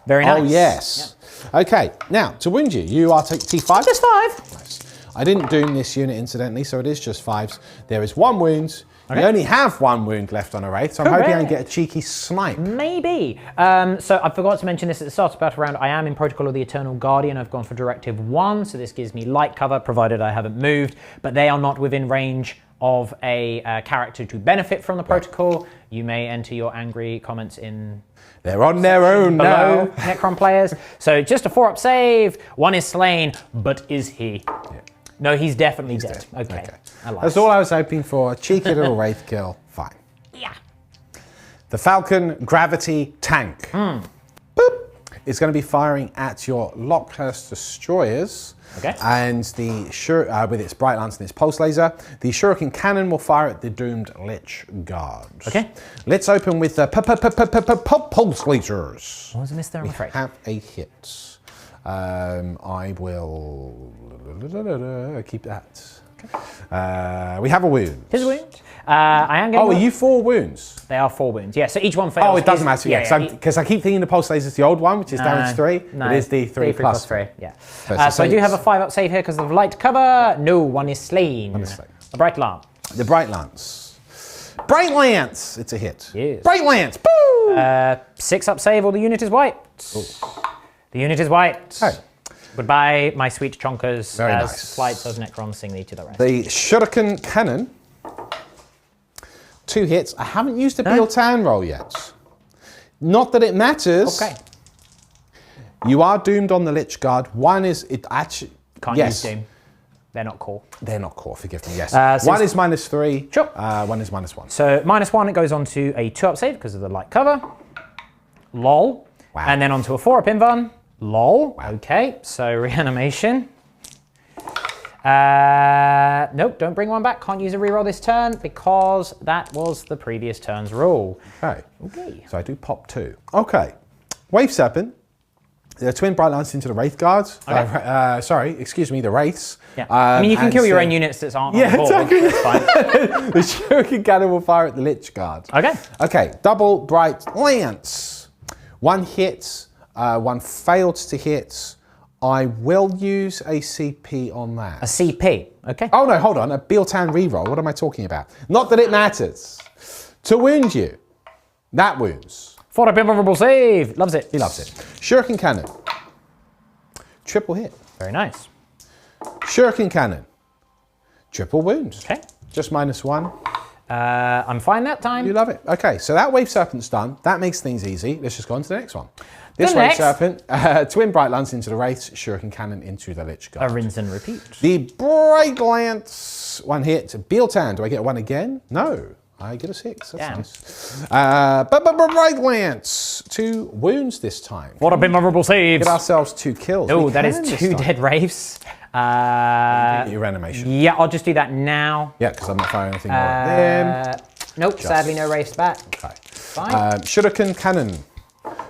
Very nice. Oh, yes. Yep. Okay, now, to wound you, you are T5. Just 5. Nice. I didn't doom this unit, incidentally, so it is just 5s. There is 1 wound. Okay. You only have 1 wound left on a Wraith, so I'm hoping I can get a cheeky snipe. Maybe. So I forgot to mention this at the start of the battle round. I am in Protocol of the Eternal Guardian. I've gone for Directive 1, so this gives me light cover, provided I haven't moved, but they are not within range of a character to benefit from the protocol. You may enter your angry comments in... They're on their own now. Necron players. So just a 4-up save. 1 is slain, but is he? Yeah. No, he's definitely dead. Okay. That's all I was hoping for. A cheeky little Wraith kill. Fine. Yeah. The Falcon Gravity Tank. Boop. It's going to be firing at your Lockhurst Destroyers. Okay. And the with its Bright Lance and its Pulse Laser, the Shuriken Cannon will fire at the Doomed Lich Guard. Okay. Let's open with the Pulse Lasers. What was a miss there, I'm afraid? We have a hit. I will keep that. Okay. We have a wound. His wound. I am getting. Oh, are you 4 wounds? They are 4 wounds. Yeah. So each one fails. Oh, it doesn't matter. Yeah, because I keep thinking the Pulse Laser is the old one, which is damage 3. No, it is the 3 plus 3. Yeah. So I do have a 5-up save here because of light cover. No, 1 is slain. 1 is slain. A Bright Lance. The Bright Lance. Bright Lance. It's a hit. Yes. Bright Lance. Boo! 6-up save, or the unit is white. Ooh. The unit is white. Oh. Goodbye, my sweet chonkers. Very as nice. Flights of Necrons sing thee to the rest. The Shuriken Cannon. 2 hits. I haven't used a Biel-Tan roll yet. Not that it matters. Okay. You are doomed on the Lich Guard. 1 is it actually Can't use Doom. They're not core. They're not core. Forgive me. Yes. 1 is -3. Sure. 1 is -1. So -1, it goes on to a 2-up save because of the light cover. Lol. Wow. And then onto a 4-up invan. Lol. Wow. Okay. So reanimation. Nope, don't bring 1 back. Can't use a reroll this turn because that was the previous turn's rule. Okay. Okay. So I do pop 2. Okay. Wave Serpent. The twin Bright Lance into the Wraith Guards. Okay. Sorry, excuse me, the Wraiths. Yeah. I mean, you can kill your own units that aren't on the board. Exactly. That's fine. The Shuriken Cannon will fire at the Lich Guard. Okay. Okay, double Bright Lance. 1 hit, 1 failed to hit. I will use a CP on that. A CP, okay. Oh no, hold on, a Biel-Tan reroll. What am I talking about? Not that it matters. To wound you, that wounds. 4-up invulnerable save. Loves it. He loves it. Shuriken Cannon. Triple hit. Very nice. Shuriken Cannon. Triple wound. Okay. Just -1. I'm fine that time. You love it. Okay, so that Wave Serpent's done. That makes things easy. Let's just go on to the next one. This Wave Serpent, twin Bright Lance into the Wraiths, Shuriken Cannon into the Lich Guard. A rinse and repeat. The Bright Lance, 1 hit. Biel-Tan, do I get 1 again? No. I get a 6. That's nice. Bright Lance, 2 wounds this time. 4-up invulnerable saves. Get ourselves 2 kills. Oh, that is 2 dead Wraiths. Your reanimation. Yeah, I'll just do that now. Yeah, because I'm not firing anything more at them. Nope, sadly no Wraiths back. Okay. Fine. Shuriken Cannon.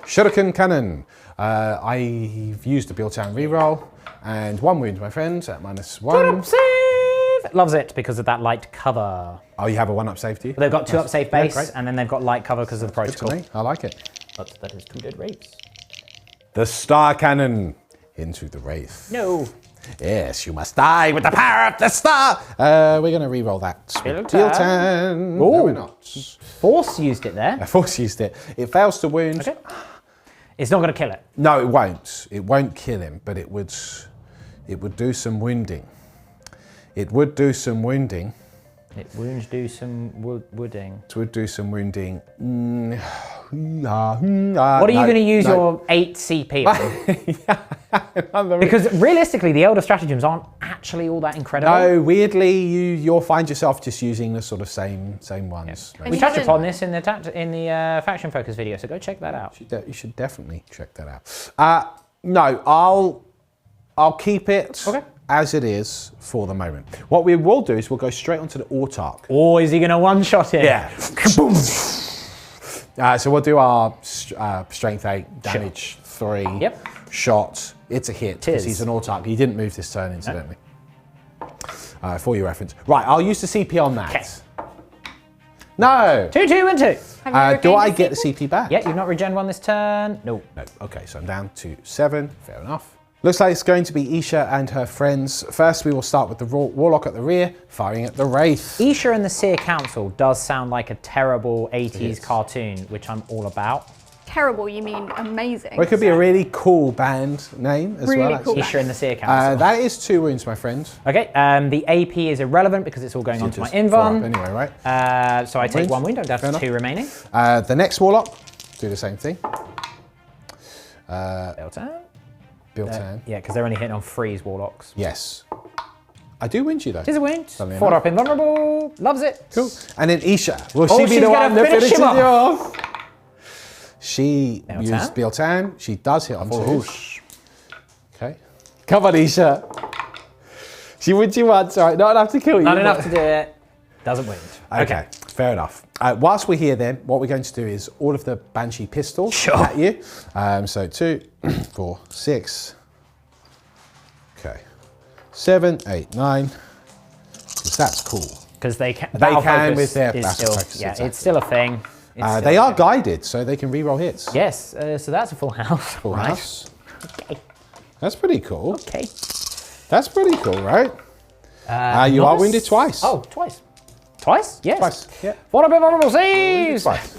Shuriken Cannon. I've used the Biel-Tan reroll. And 1 wound, my friends, at -1. Save! Loves it because of that light cover. Oh, you have a 1-up save, do you? They've got 2-up save base, great. and then they've got light cover because of the protocol. Good to me. I like it. But that is 2 dead Wraiths. The Star Cannon into the Wraith. No. Yes, you must die with the power of the star. We're going to re-roll that. Biel-Tan. No, we're not. Force used it there. I force used it. It fails to wound. Okay. It's not going to kill it. No, it won't. It won't kill him, but it would do some wounding. It would do some wounding. It would do some wooding. It would do some wounding. What are you going to use your 8 CP on? Because realistically, the Elder stratagems aren't actually all that incredible. No, weirdly, you'll find yourself just using the sort of same ones. Yeah. We touched upon this in the faction focus video, so go check that out. You should definitely check that out. No, I'll keep it as it is for the moment. What we will do is we'll go straight onto the Autarch. Or is he going to one-shot it? Yeah. So we'll do our strength 8, damage 3 Yep. shot. It's a hit because Tis. he's an Autarch. He didn't move this turn, incidentally. For your reference. Right, I'll use the CP on that. Okay. No! 2, 2, and 2. Have you Do regained I the get the sequel? CP back? Yeah, you've not regen one this turn. No. No. Okay, so I'm down to 7. Fair enough. Looks like it's going to be Isha and her friends. First, we will start with the Warlock at the rear, firing at the Wraith. Isha and the Seer Council does sound like a terrible 80s is. cartoon, which I'm all about. Terrible, you mean amazing. Or it could be a really cool band name as Really well. cool. actually. Isha and the Seer Council. That is 2 wounds, my friend. Okay, the AP is irrelevant because it's all going onto my Just 4 up invuln. anyway, right? So I take wound. 1 wound, I'm down Fair to enough. 2 remaining. The next Warlock, do the same thing. Biel-Tan. Biel-Tan. Yeah, because they're only hitting on freeze warlocks. Yes. I do wound you though. Tis a wound. Funnily 4 enough. up invulnerable. Loves it. Cool. And then Isha. Will Oh, she be she's the gonna one that finish finishes him you off. off? She Biel-Tan. used Biel-Tan. She does hit on 2. Whoosh. Okay. Come on, Isha. She wins you once, all right? Not enough to kill you. Not but- enough to do it. Doesn't wound. Okay, fair enough. Whilst we're here then, what we're going to do is all of the Banshee pistols Sure. at you. So 2, 4, 6. Okay. 7, 8, 9. Because that's cool. Because they can. They battle can focus with their is battle still, focus, yeah, exactly. it's still a thing. It's still They a are thing. guided, so they can reroll hits. Yes, so that's a full house. Full Right. house. Okay. That's pretty cool. Okay. That's pretty cool, right? You are Novice- wounded twice. Oh, twice. Twice? Yes. Twice. Yeah. What a bit vulnerable saves! Twice.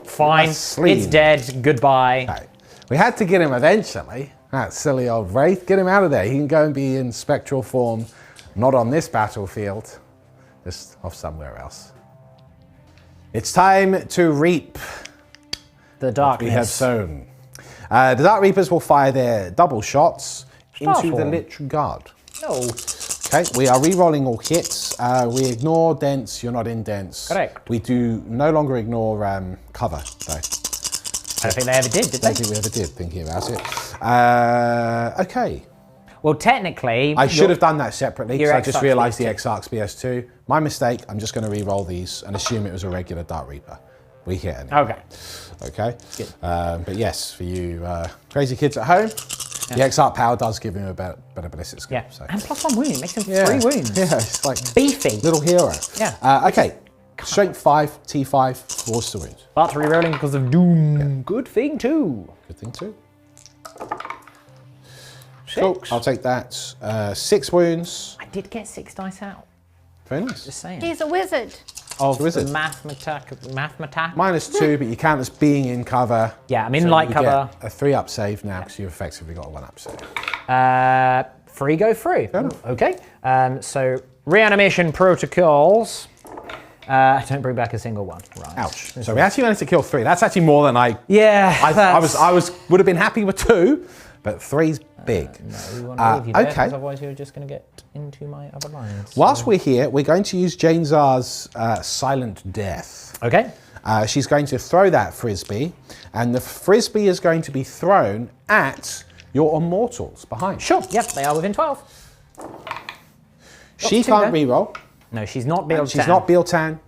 Fine. Sleeve. It's dead. Goodbye. Okay. We had to get him eventually. That silly old Wraith. Get him out of there. He can go and be in spectral form, not on this battlefield, just off somewhere else. It's time to reap The we darkness. have sown. The Dark Reapers will fire their double shots into the Starform. Lich Guard. No. Okay, we are re-rolling all hits. We ignore dense, you're not in dense. Correct. We do no longer ignore cover, though. I don't think they ever did I don't they? think we ever did, thinking about it. Okay. Well, technically, I should have done that separately because Your I just Exarch's realised the BS2. Exarch's BS2. My mistake. I'm just going to re-roll these and assume it was a regular Dark Reaper. We hit anyway. Okay. Okay. Good. But yes, for you crazy kids at home, the Exarch power does give him a better ballistic skill. Yeah. So. And +1 wound. It makes him Yeah. 3 wounds. Yeah, it's like Beefy. little hero. Yeah. Okay. Strength 5, T5, force to wound. But rerolling because of Doom. Good thing too. Good thing too. Cool. I'll take that. 6 wounds. I did get 6 dice out. Very nice. Just saying. He's a wizard. Of wizard. the mathematic. -2, but you count as being in cover. Yeah, I'm in So light you cover. get a 3-up save now because you've effectively got a 1-up save. Free go through. enough. Okay. So reanimation protocols. I don't bring back a single one. Right. Ouch. So we actually managed to kill 3. That's actually more than I Yeah. I would have been happy with 2, but 3's big. No, we want to leave you there, okay. because otherwise you're just going to get into my other lines. Whilst we're here, we're going to use Jain Zar's Silent Death. Okay. She's going to throw that frisbee, and the frisbee is going to be thrown at your immortals behind. Sure. Yep. They are within 12. She two can't there. reroll. No, she's not And Biel-Tan. she's not Biel-Tan.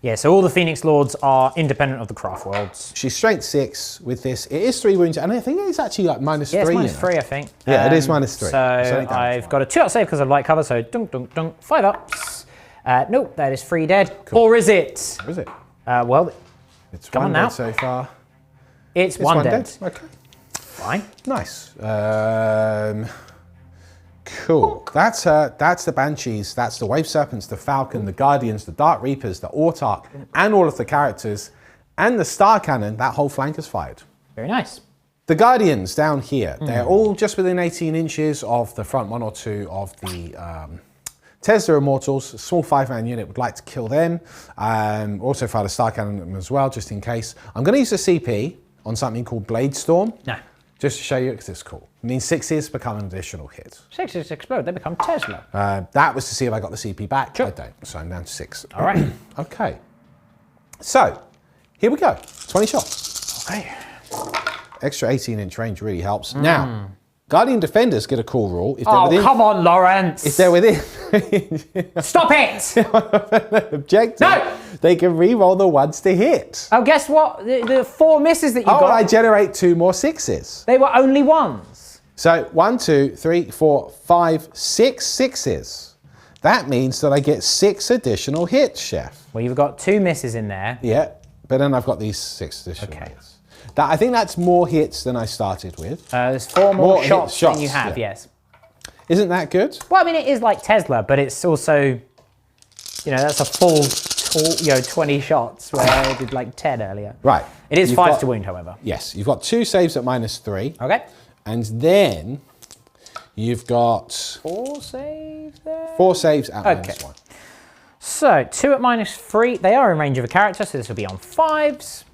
Yeah. So all the Phoenix Lords are independent of the Craftworlds. She's strength 6 with this. It is 3 wounds, and I think it's actually like -3. Yeah, it's you know. -3, I think. Yeah, it is -3. So It's only down I've to got a 2-up save because of light cover, so dunk, dunk, dunk, 5 ups. Nope, that is 3 dead. Or is it? Or is it? Well, It's Come 1 on dead now. so far. it's It's 1 1 dead. Okay. Fine. Nice. Cool. That's the Banshees. That's the Wave Serpents, the Falcon, the Guardians, the Dark Reapers, the Autarch, and all of the characters, and the Star Cannon. That whole flank is fired. Very nice. The Guardians down here, they're all just within 18 inches of the front 1 or 2 of the Tesla Immortals. A small 5-man unit would like to kill them. Also fire the Star Cannon as well, just in case. I'm going to use a CP on something called Blade Storm. No. Just to show you, because it's cool. It means 6s become an additional hit. 6s explode, they become Tesla. That was to see if I got the CP back. Sure. I don't, so I'm down to 6. All right. Okay. So, here we go. 20 shots. Okay. Extra 18-inch range really helps. Now, Guardian Defenders get a cool rule. If they're Oh, within, come on, Lawrence. If they're within Stop it! objective, No! they can re-roll the ones to hit. Oh, guess what? The 4 misses that you Oh, got, I generate 2 more 6s. they were only 1s. So 1, 2, 3, 4, 5, 6 6s. That means that I get 6 additional hits, Chef. Well, you've got 2 misses in there. Yeah, but then I've got these 6 additional Okay. hits. I think that's more hits than I started with. There's 4 more shots shots, than you have, yeah. yes. Isn't that good? Well, I mean, it is like Tesla, but it's also, you know, that's a full, 20 shots where I did like 10 earlier. Right. It is You've 5 got- to wound, however. Yes, you've got 2 saves at -3. Okay. And then you've got 4 saves there. 4 saves at Okay. -1. So 2 at -3. They are in range of a character, so this will be on 5s.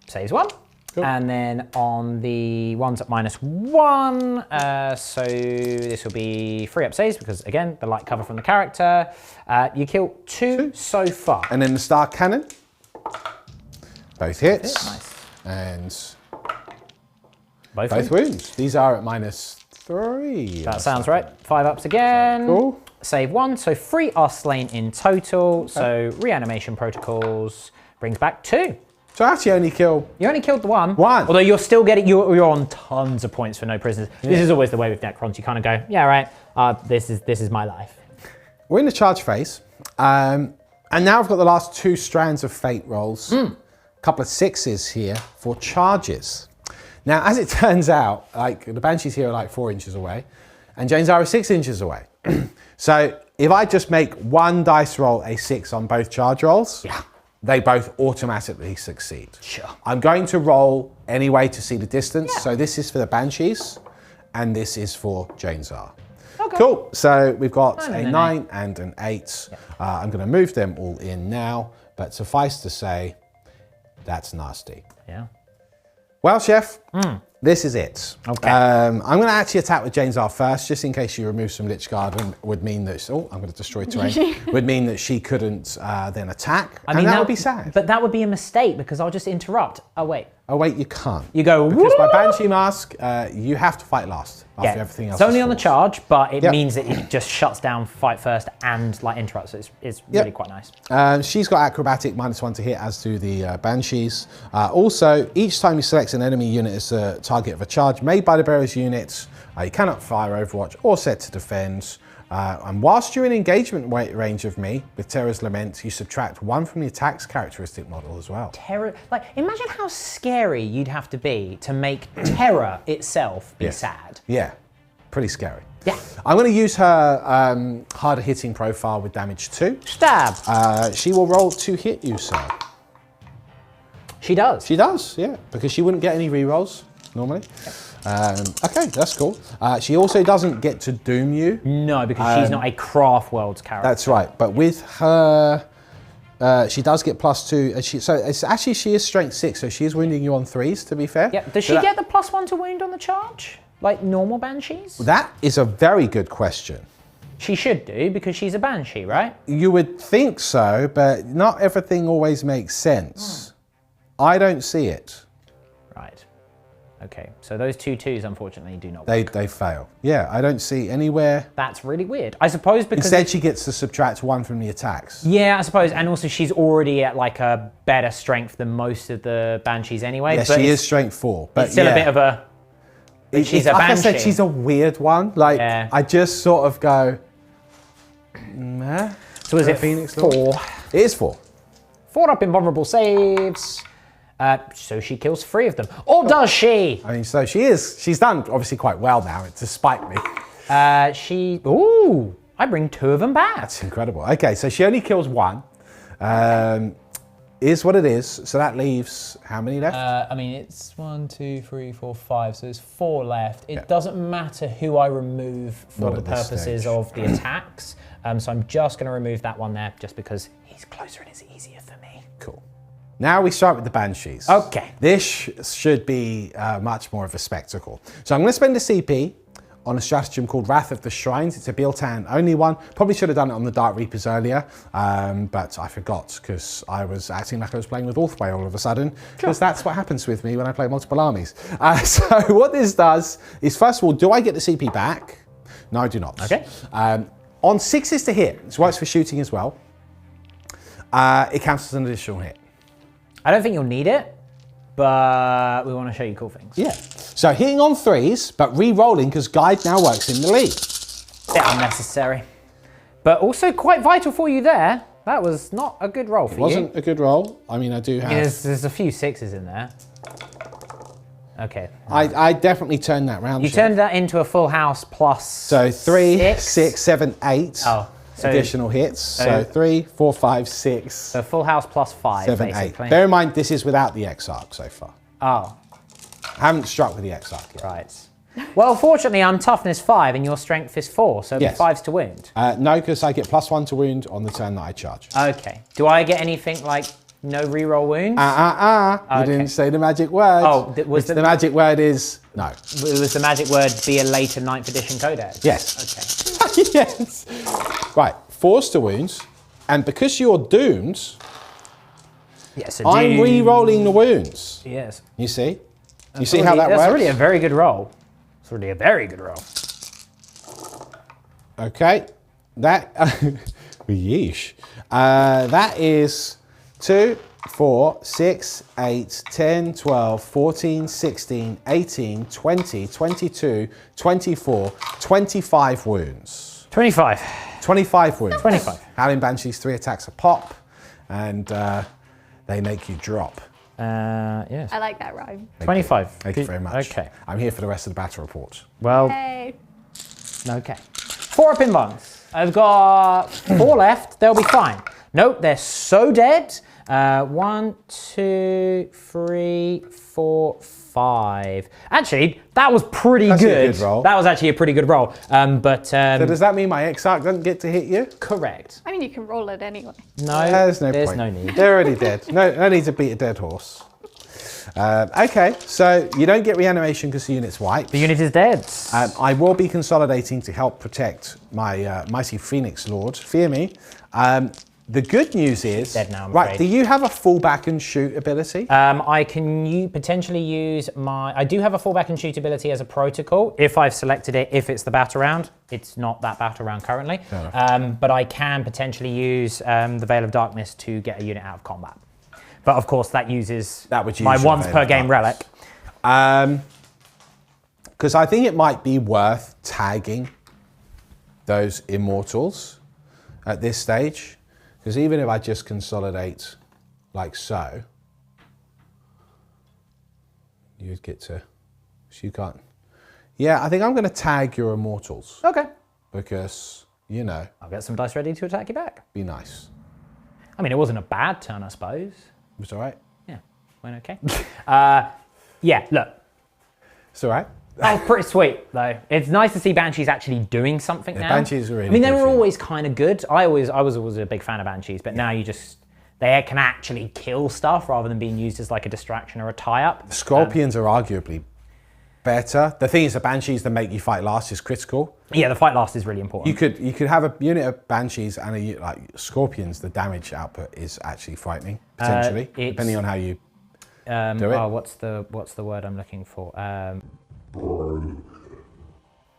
Saves 1. Cool. And then on the ones at -1, so this will be 3 up saves because again, the light cover from the character. You kill 2 so far. And then the Star Cannon. Both hits. Nice. And Both both wounds. wounds. These are at -3. That sounds right. 5 ups again. Cool. Save 1, so 3 are slain in total. So reanimation protocols brings back 2. So I actually only kill. You only killed the 1. One. Although you're still getting, you're on tons of points for no prisoners. This is always the way with Necrons. You kind of go, yeah, right, this is my life. We're in the charge phase. And now I've got the last 2 strands of fate rolls. A couple of 6s here for charges. Now, as it turns out, like the Banshees here are like 4 inches away, and Jain Zar is 6 inches away. So if I just make 1 dice roll a 6 on both charge rolls, they both automatically succeed. Sure. I'm going to roll anyway to see the distance. So this is for the Banshees, and this is for Jain Zar. Okay. Cool. So we've got And a an 9 and an 8. I'm going to move them all in now, but suffice to say, that's nasty. Yeah. Well, Chef, this is it. Okay. I'm going to actually attack with Jain Zar first, just in case she removes some Lich Guard, and would mean that, I'm going to destroy terrain, would mean that she couldn't then attack, and that would be sad. But that would be a mistake because I'll just interrupt. Oh, wait. Oh wait, you can't. You go, Because by Banshee Mask, you have to fight last after everything else. It's only is on the forced. charge, but it means that it just shuts down fight first and like interrupts. So it's really quite nice. She's got acrobatic -1 to hit, as do the Banshees. Also, each time you select an enemy unit as a target of a charge made by the bearer's unit, you cannot fire Overwatch or set to defend. And whilst you're in engagement range of me with Terror's Lament, you subtract 1 from the attack's characteristic model as well. Terror, like imagine how scary you'd have to be to make terror itself be sad. Yeah, pretty scary. Yeah. I'm going to use her harder hitting profile with damage 2. Stab. She will roll to hit you, sir. She does. She does, yeah, because she wouldn't get any rerolls normally. Okay, that's cool. She also doesn't get to doom you. No, because she's not a Craftworlds character. That's right, but with her, she does get +2. And so it's actually, she is strength 6, so she is wounding you on 3s, to be fair. Yeah. Does she So get the +1 to wound on the charge? Like normal Banshees? That is a very good question. She should do because she's a Banshee, right? You would think so, but not everything always makes sense. I don't see it. Right. Okay, so those 2/2s unfortunately do not They work. fail. Yeah, I don't see anywhere. That's really weird. I suppose because... Instead, she gets to subtract 1 from the attacks. Yeah, I suppose, and also she's already at like a better strength than most of the Banshees anyway. Yeah, but she is strength 4. But It's still a bit of a... She's a like I said, Banshee. she's a weird one. Like, Yeah. I just sort of go, meh. So is it Phoenix 4? Lord? It is 4. 4 up invulnerable saves. So she kills 3 of them. Or does she? I mean, so she's done obviously quite well now, to spite me. Ooh, I bring 2 of them back. That's incredible. Okay, so she only kills 1. Is what it is. So that leaves how many left? I mean, it's 1, 2, 3, 4, 5. So there's 4 left. It doesn't matter who I remove for Not the at this purposes stage. of the attacks. So I'm just going to remove that one there just because he's closer and it's easier for me. Cool. Now we start with the Banshees. Okay. This should be much more of a spectacle. So I'm going to spend a CP on a stratagem called Wrath of the Shrines. It's a Biel-Tan only one. Probably should have done it on the Dark Reapers earlier, but I forgot because I was acting like I was playing with Orthway all of a sudden, because that's what happens with me when I play multiple armies. So what this does is, first of all, do I get the CP back? No, I do not. Okay. On 6s to hit, this works for shooting as well. It counts as an additional hit. I don't think you'll need it, but we want to show you cool things. Yeah. So hitting on 3s, but re-rolling because guide now works in the lead. Bit unnecessary, but also quite vital for you there. That was not a good roll for It you. wasn't a good roll. I mean, I do have... There's a few 6s in there. Okay. I definitely turned that round. You turned that into a full house plus. So 3, 6, 6, 7, 8 Oh, so additional hits. So 3, 4, 5, 6, So full house plus 5, 7, basically. 8. Bear in mind, this is without the Exarch so far. Oh, I haven't struck with the Exarch yet. right. Well, fortunately, I'm toughness 5 and your strength is 4, so Yes. 5's to wound. No, because I get +1 to wound on the turn that I charge. Okay. Do I get anything like no reroll wounds? You Okay. didn't say the magic word. Oh, was the magic word is no. Was the magic word be a later 9th edition codex? Yes. Okay. Yes. Right, 4s to wounds, and because you're doomed, Yeah, so I'm re-rolling the wounds. Yes. You see? You see how that That's works? already a very good roll. It's already a very good roll. Okay, that, yeesh. That is 2, 4, 6, 8, 10, 12, 14, 16, 18, 20, 22, 24, 25 wounds. 25. 25 wounds. 25. Howling Banshees, 3 attacks a pop, and they make you drop. Yes. I like that rhyme. 25. Thank you very much. Okay. I'm here for the rest of the battle report. Well, Hey. okay. 4 pin bombs. I've got 4 left. They'll be fine. Nope, they're so dead. 1, 2, 3, 4, 5. Actually, that was pretty That's a good. good roll. That was actually a pretty good roll. So does that mean my Exarch doesn't get to hit you? correct. I mean, you can roll it anyway. No, There's no there's point. no need. They're already dead. No need to beat a dead horse. Okay, so you don't get reanimation because the unit's wiped. The unit is dead. I will be consolidating to help protect my mighty Phoenix Lord. Fear me. The good news is, Dead now, I'm right? afraid. Do you have a fallback and shoot ability? I can potentially use I do have a fallback and shoot ability as a protocol if I've selected it, if it's the battle round. It's not that battle round currently. But I can potentially use the Veil of Darkness to get a unit out of combat. But of course that uses That would use my your once Veil per of game relic. Because I think it might be worth tagging those immortals at this stage. Because even if I just consolidate like so, you'd get to, so you can't. Yeah, I think I'm going to tag your immortals Okay. because, you know, I'll get some dice ready to attack you back. be nice. I mean, it wasn't a bad turn, I suppose. It's all right. Yeah, went okay. Yeah, look. It's all right. That was pretty sweet, though. It's nice to see Banshees actually doing something now. Banshees are really I mean, they good were for you. always kind of good. I was always a big fan of Banshees, but now they can actually kill stuff rather than being used as like a distraction or a tie-up. Scorpions are arguably better. The thing is, the Banshees that make you fight last is critical. Yeah, the fight last is really important. You could have a unit of Banshees and like Scorpions. The damage output is actually frightening potentially, depending on how you do it. Oh, what's the word I'm looking for?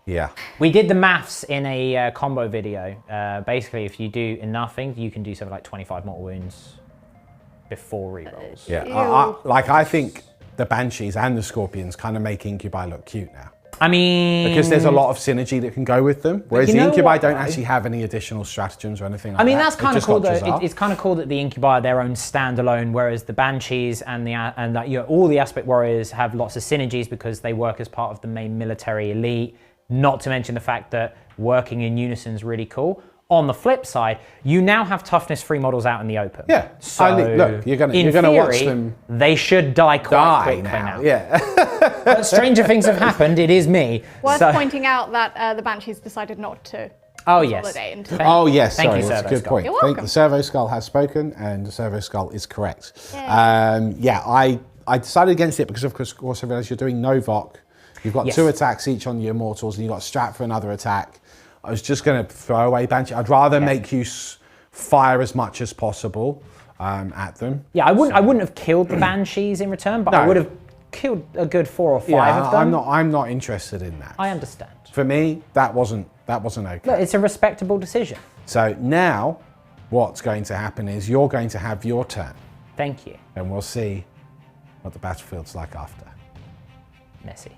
Yeah. We did the maths in a combo video. Basically, if you do enough things, you can do something like 25 mortal wounds before rerolls. Yeah. Ew. I think the Banshees and the Scorpions kind of make Incubi look cute now. I mean, Because there's a lot of synergy that can go with them. Whereas you the know Incubi what, don't though? actually have any additional stratagems or anything like that. I mean, that's They've kind of just cool got though. Jain Zar. It's kind of cool that the Incubi are their own standalone, whereas the Banshees and all the Aspect Warriors have lots of synergies because they work as part of the main military elite. Not to mention the fact that working in unison is really cool. On the flip side, you now have toughness 3 models out in the open. Yeah. So Look, you're gonna theory, watch them They should die quite quickly now. Yeah. But stranger things have happened. It is me. Worth So- pointing out that the Banshees decided not to Oh yes. consolidate into Oh yes, Thank sorry, you, that's a Servo good Skull. point. You're I think welcome. the Servo Skull has spoken, and the Servo Skull is correct. Yay. I decided against it because of course I realised you're doing Novok You've got 2 attacks each on the Immortals, and you've got Strat for another attack. I was just going to throw away Banshee. I'd rather make you fire as much as possible at them. Yeah, I wouldn't have killed the Banshees in return, but I would have killed a good 4 or 5 of them. I'm not interested in that. I understand. For me, that wasn't okay. Look, it's a respectable decision. So now, what's going to happen is you're going to have your turn, Thank you. and we'll see what the battlefield's like after. Messy.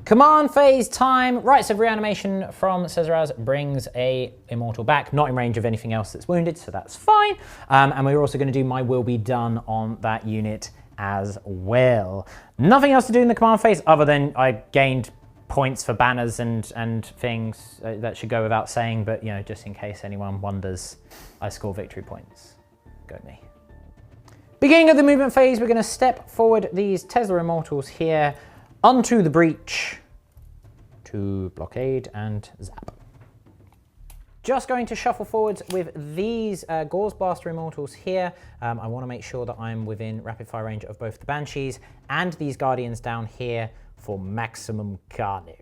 Command phase time. Rites of Reanimation from Cesaraz brings a Immortal back, not in range of anything else that's wounded, so that's fine. And we're also going to do My Will Be Done on that unit as well. Nothing else to do in the command phase other than I gained points for banners and things that should go without saying, but just in case anyone wonders, I score victory points. Go me. Beginning of the movement phase, we're going to step forward these Tesla Immortals here onto the breach to blockade and zap. Just going to shuffle forwards with these Gauze Blaster Immortals here. I want to make sure that I'm within rapid fire range of both the Banshees and these Guardians down here for maximum carnage.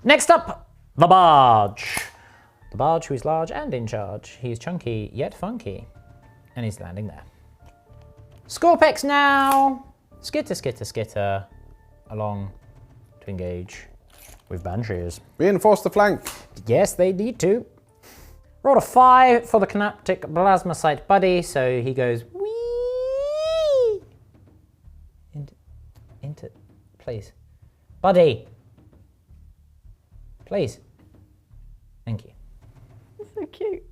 Next up, the Barge. The Barge, who is large and in charge. He's chunky yet funky, and he's landing there. Scorpex now. Skitter, skitter, skitter. Along to engage with Banshees. Reinforce the flank. Yes, they need to. Rolled a 5 for the Canoptic Plasma Sight Buddy, so he goes wee into please. Buddy. Please. Thank you. That's so cute.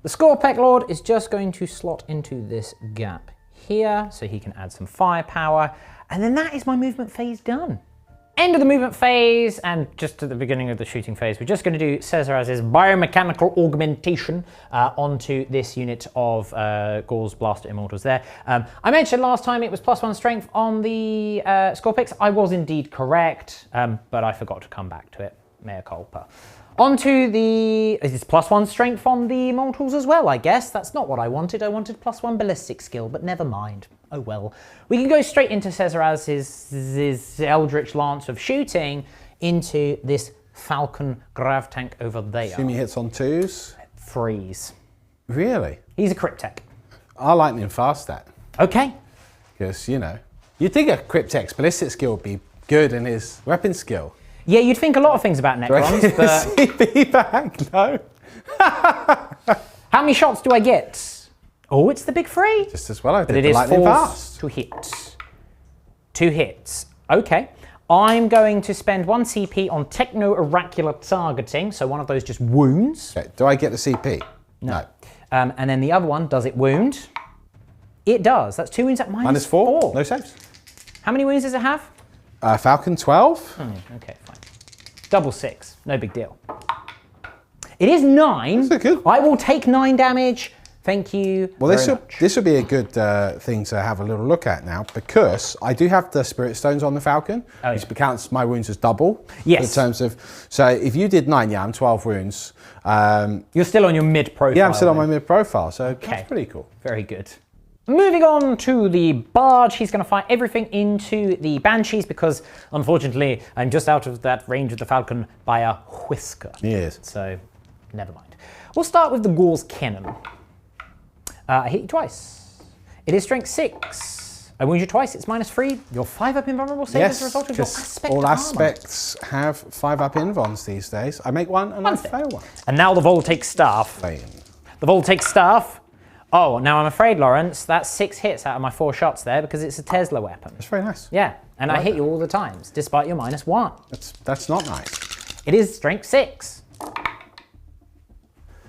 The Scorpec Lord is just going to slot into this gap here, so he can add some firepower. And then that is my movement phase done. End of the movement phase, and just at the beginning of the shooting phase, we're just going to do Cesaraz's biomechanical augmentation onto this unit of Gauze Blaster Immortals there. I mentioned last time it was +1 strength on the Scorpix. I was indeed correct, but I forgot to come back to it. Mea culpa. Onto the, it's +1 strength on the Immortals as well, I guess. That's not what I wanted. I wanted +1 ballistic skill, but never mind. Oh well. We can go straight into Cesaraz's Eldritch Lance of shooting into this Falcon Grav tank over there. Assume he hits on 2s? 3s. Really? He's a Cryptek. I like him fast at. Okay. Because, you'd think a Cryptek's ballistic skill would be good in his weapon skill. Yeah, you'd think a lot of things about Necrons, but... CP back? No. How many shots do I get? Oh, it's the big 3. Just as well, I But did it is lightning fast. 2 hits. 2 hits. Okay. I'm going to spend 1 CP on Techno-Oracular Targeting, so one of those just wounds. Okay. Do I get the CP? No. And then the other one, does it wound? It does. That's 2 wounds at -4. No saves. How many wounds does it have? Falcon 12. Okay, fine. Double 6. No big deal. It is 9. That's good. I will take 9 damage. Thank you. Well, this would be a good thing to have a little look at now, because I do have the Spirit Stones on the Falcon, which counts my wounds as double. Yes. In terms of, so if you did 9, I'm 12 wounds. You're still on your mid-profile. Yeah, I'm still on my mid-profile, so that's pretty cool. Very good. Moving on to the Barge, he's going to fire everything into the Banshees because, unfortunately, I'm just out of that range of the Falcon by a whisker. Yes. So, never mind. We'll start with the Gauze Cannon. I hit you twice. It is strength 6. I wound you twice, it's -3. You're 5-up invulnerable save as a result of your aspect all armor. aspects have 5-up invons these days. I make one and I fail one. And now the Voltaic Staff. The Voltaic Staff. Oh, now I'm afraid, Lawrence, that's 6 hits out of my 4 shots there because it's a Tesla weapon. That's very nice. Yeah, and I hit you all the times, despite your -1. That's not nice. It is strength 6.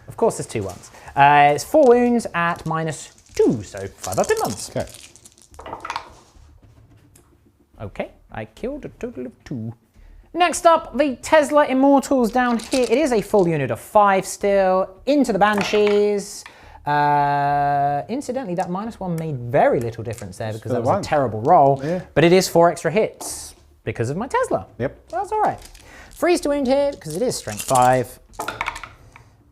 Of course, there's 2 ones. It's 4 wounds at -2, so 5-up invulns. Okay. Okay, I killed a total of 2. Next up, the Tesla Immortals down here. It is a full unit of 5 still, into the Banshees. Incidentally, that -1 made very little difference there because that was a terrible roll, but it is 4 extra hits because of my Tesla. Yep. That's all right. Freeze to wound here because it is strength 5.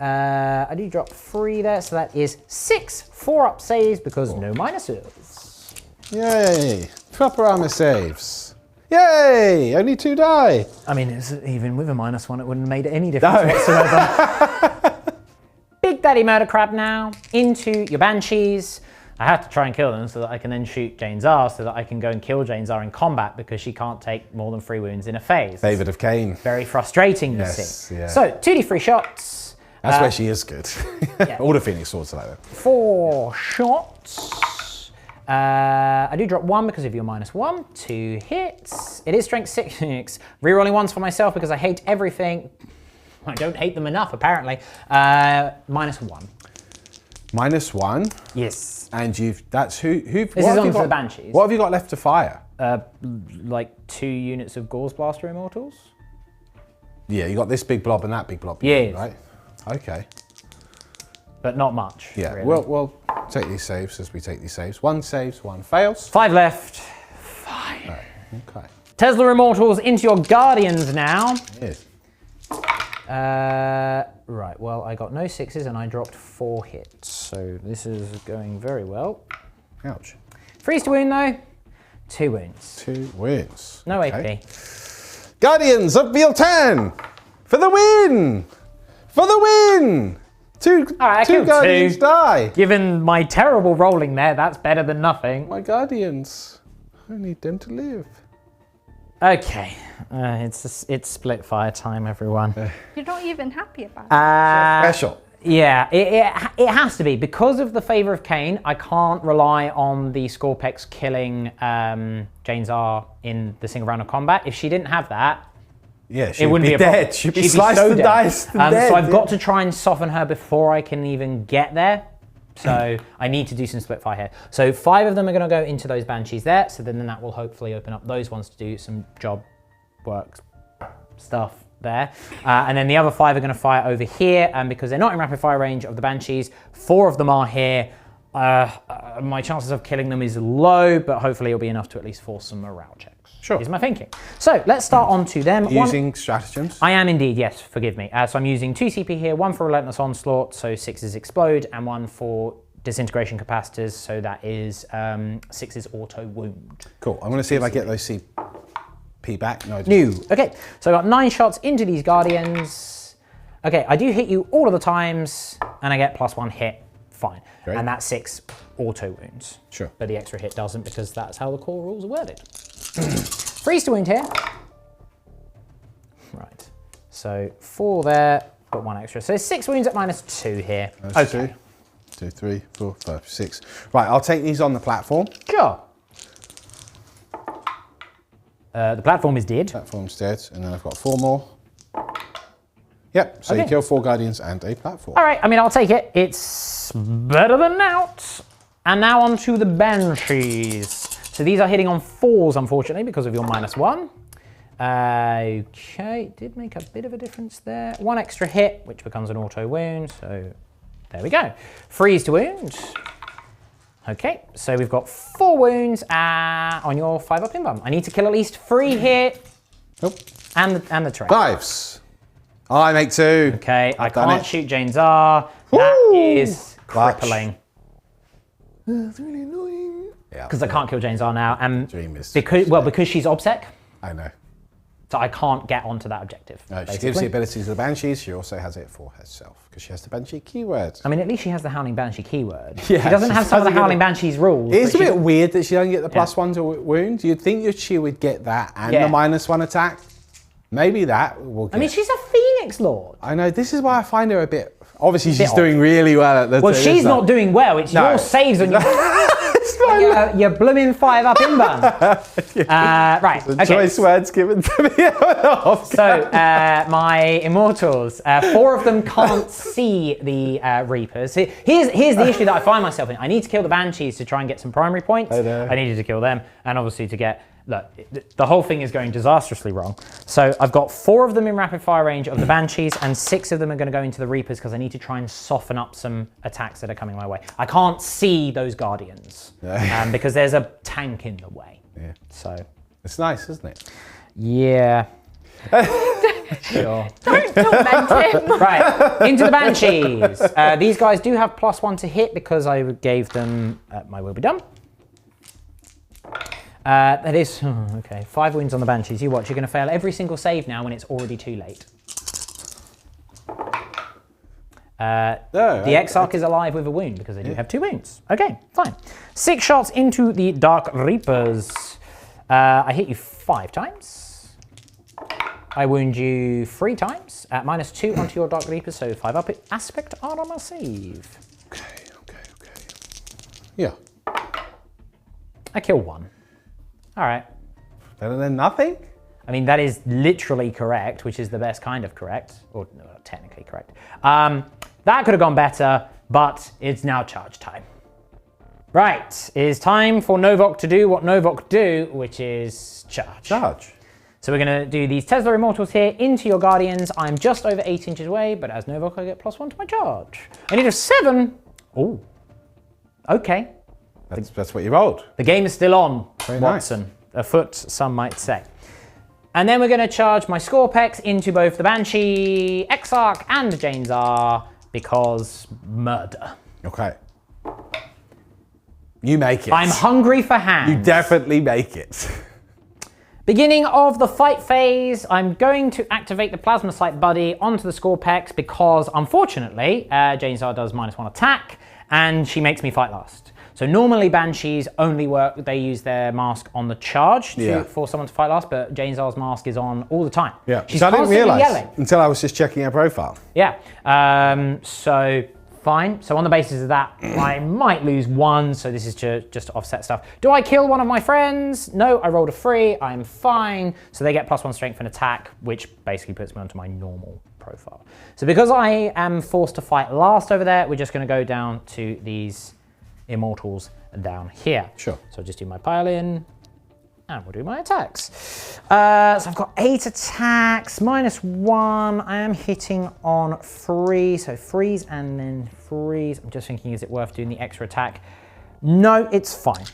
I do drop 3 there, so that is 6 4-up saves because no minuses. Yay! Proper armor saves. Yay! Only 2 die. I mean, even with a -1, it wouldn't have made any difference whatsoever. Big Daddy Murder Crab now into your Banshees. I have to try and kill them so that I can then shoot Jain Zar so that I can go and kill Jain Zar in combat because she can't take more than 3 wounds in a phase. Favoured of Cain. Very frustrating, you see. Yeah. So, 2d3 shots. That's where she is good. Yeah. All the Phoenix Swords are like that. 4 shots. I do drop 1 because of your -1. 2 hits. It is strength 6. Rerolling 1s for myself because I hate everything. I don't hate them enough, apparently. -1. -1? Yes. And that's who This is on for the Banshees. What have you got left to fire? Like 2 units of Gauze Blaster Immortals. Yeah, you got this big blob and that big blob. Yeah. Right? Okay. But not much. Yeah, really. we'll take these saves as we take these saves. 1 saves, 1 fails. 5 left. Fine. Oh, okay. Tesla Immortals into your Guardians now. Yes. Right, well, I got no 6s and I dropped 4 hits. So this is going very well. Ouch. Freeze to wound though. 2 wounds. 2 wins. No Okay. AP. Guardians of Biel-Tan! For the win! For the win! Two killed Guardians 2. die. Given my terrible rolling there, that's better than nothing. My Guardians. I need them to live. Okay, it's split fire time, everyone. You're not even happy about it. Special. Yeah, it has to be. Because of the Favour of Cain, I can't rely on the Scorpex killing Jain Zar in the single round of combat. If she didn't have that, Yeah, it wouldn't be a problem. dead. She'd be She'd sliced so and dead. diced and dead. So I've got to try and soften her before I can even get there. So I need to do some split fire here. So 5 of them are going to go into those Banshees there. So then that will hopefully open up those ones to do some job work stuff there. And then the other 5 are going to fire over here. And because they're not in rapid fire range of the Banshees, 4 of them are here. My chances of killing them is low, but hopefully it'll be enough to at least force some morale checks. Sure. Is my thinking. So let's start on to them. Using stratagems? I am indeed, yes, forgive me. So I'm using 2 CP here, 1 for Relentless Onslaught, so 6s explode, and 1 for Disintegration Capacitors, so that is 6's auto wound. Cool. I'm going to see if I get those CP back. No, I New. Okay, so I got 9 shots into these Guardians. Okay, I do hit you all of the times, and I get +1 hit. Fine. Great. And that's 6 auto wounds. Sure. But the extra hit doesn't because that's how the core rules are worded. Freeze to wound here. Right. So 4 there, got 1 extra. So 6 wounds at -2 here. That's okay. 2, 3, 4, 5, 6. Right, I'll take these on the platform. Sure. The platform is dead. Platform's dead, and then I've got 4 more. Yep, so you Okay. kill 4 Guardians and a platform. All right, I mean, I'll take it. It's better than out. And now on to the Banshees. So these are hitting on 4s, unfortunately, because of your -1. Okay, did make a bit of a difference there. 1 extra hit, which becomes an auto wound, so there we go. Freeze to wound. Okay, so we've got 4 wounds on your 5-up invuln. I need to kill at least 3 here. Nope. And the train. 5s. I make 2. Okay, I I've done can't it. shoot Jain Zar. That Woo! is Clutch. crippling. That's really annoying. Yeah. Because I can't kill Jain Zar now, and Dream is because she's OBSEC, I know. so I can't get onto that objective. She gives basically. the abilities to the Banshees. She also has it for herself because she has the Banshee keyword. I mean, at least she has the Howling Banshee keyword. Yeah, she doesn't have she some of the doesn't get Howling the- Banshee's rules. It's a but bit weird that she doesn't get the +1 to wound. You'd think that she would get that and Yeah. the -1 attack. Maybe that will get. I mean, she's a Phoenix Lord. I know, this is why I find her a bit. Obviously, she's odd. doing really well at the Well, she's not doing well. It's No. your saves on your blooming 5-up invuln. Right, The okay. choice words given to me. So my Immortals, 4 of them can't see the Reapers. Here's the issue that I find myself in. I need to kill the Banshees to try and get some primary points. I know. I needed to kill them, and obviously to get. Look, the whole thing is going disastrously wrong. So I've got 4 of them in rapid fire range of the Banshees, and 6 of them are going to go into the Reapers because I need to try and soften up some attacks that are coming my way. I can't see those Guardians because there's a tank in the way. Yeah. So It's nice, isn't it? yeah. Sure. Don't torment him. Right, into the Banshees. These guys do have +1 to hit because I gave them my will be done. That is, okay, 5 wounds on the Banshees. You watch, you're going to fail every single save now when it's already too late. The Exarch is alive with a wound because they do have 2 wounds. Okay, fine. 6 shots into the Dark Reapers. I hit you 5 times. I wound you 3 times at -2 onto your Dark Reapers, so 5 up aspect armor save. Okay. Yeah. I kill 1. All right. Better than nothing? I mean, that is literally correct, which is the best kind of correct, or no, technically correct. That could have gone better, but it's now charge time. Right, it is time for Novok to do what Novok do, which is charge. Charge. So we're going to do these Tesla Immortals here into your Guardians. I'm just over 8 inches away, but as Novok, I get +1 to my charge. I need a 7. Oh, okay. That's what you rolled. The game is still on, Very Watson. nice. Afoot, some might say. And then we're going to charge my Scorpex into both the Banshee, Exarch, and Jain Zar, because murder. Okay. You make it. I'm hungry for hands. You definitely make it. Beginning of the fight phase, I'm going to activate the Plasma Sight Buddy onto the Scorpex because, unfortunately, Jain Zar does -1 attack, and she makes me fight last. So normally Banshees only work, they use their mask on the charge for someone to fight last, but Jain Zar's mask is on all the time. Yeah, She's so I didn't constantly realise yelling. until I was just checking her profile. Yeah, so fine. So on the basis of that, I might lose 1, so this is just to offset stuff. Do I kill one of my friends? No, I rolled a 3, I'm fine. So they get +1 strength and attack, which basically puts me onto my normal profile. So because I am forced to fight last over there, we're just gonna go down to these Immortals down here. Sure. So I'll just do my pile in, and we'll do my attacks. So I've got 8 attacks, -1. I am hitting on 3, so freeze and then freeze. I'm just thinking, is it worth doing the extra attack? No, it's fine.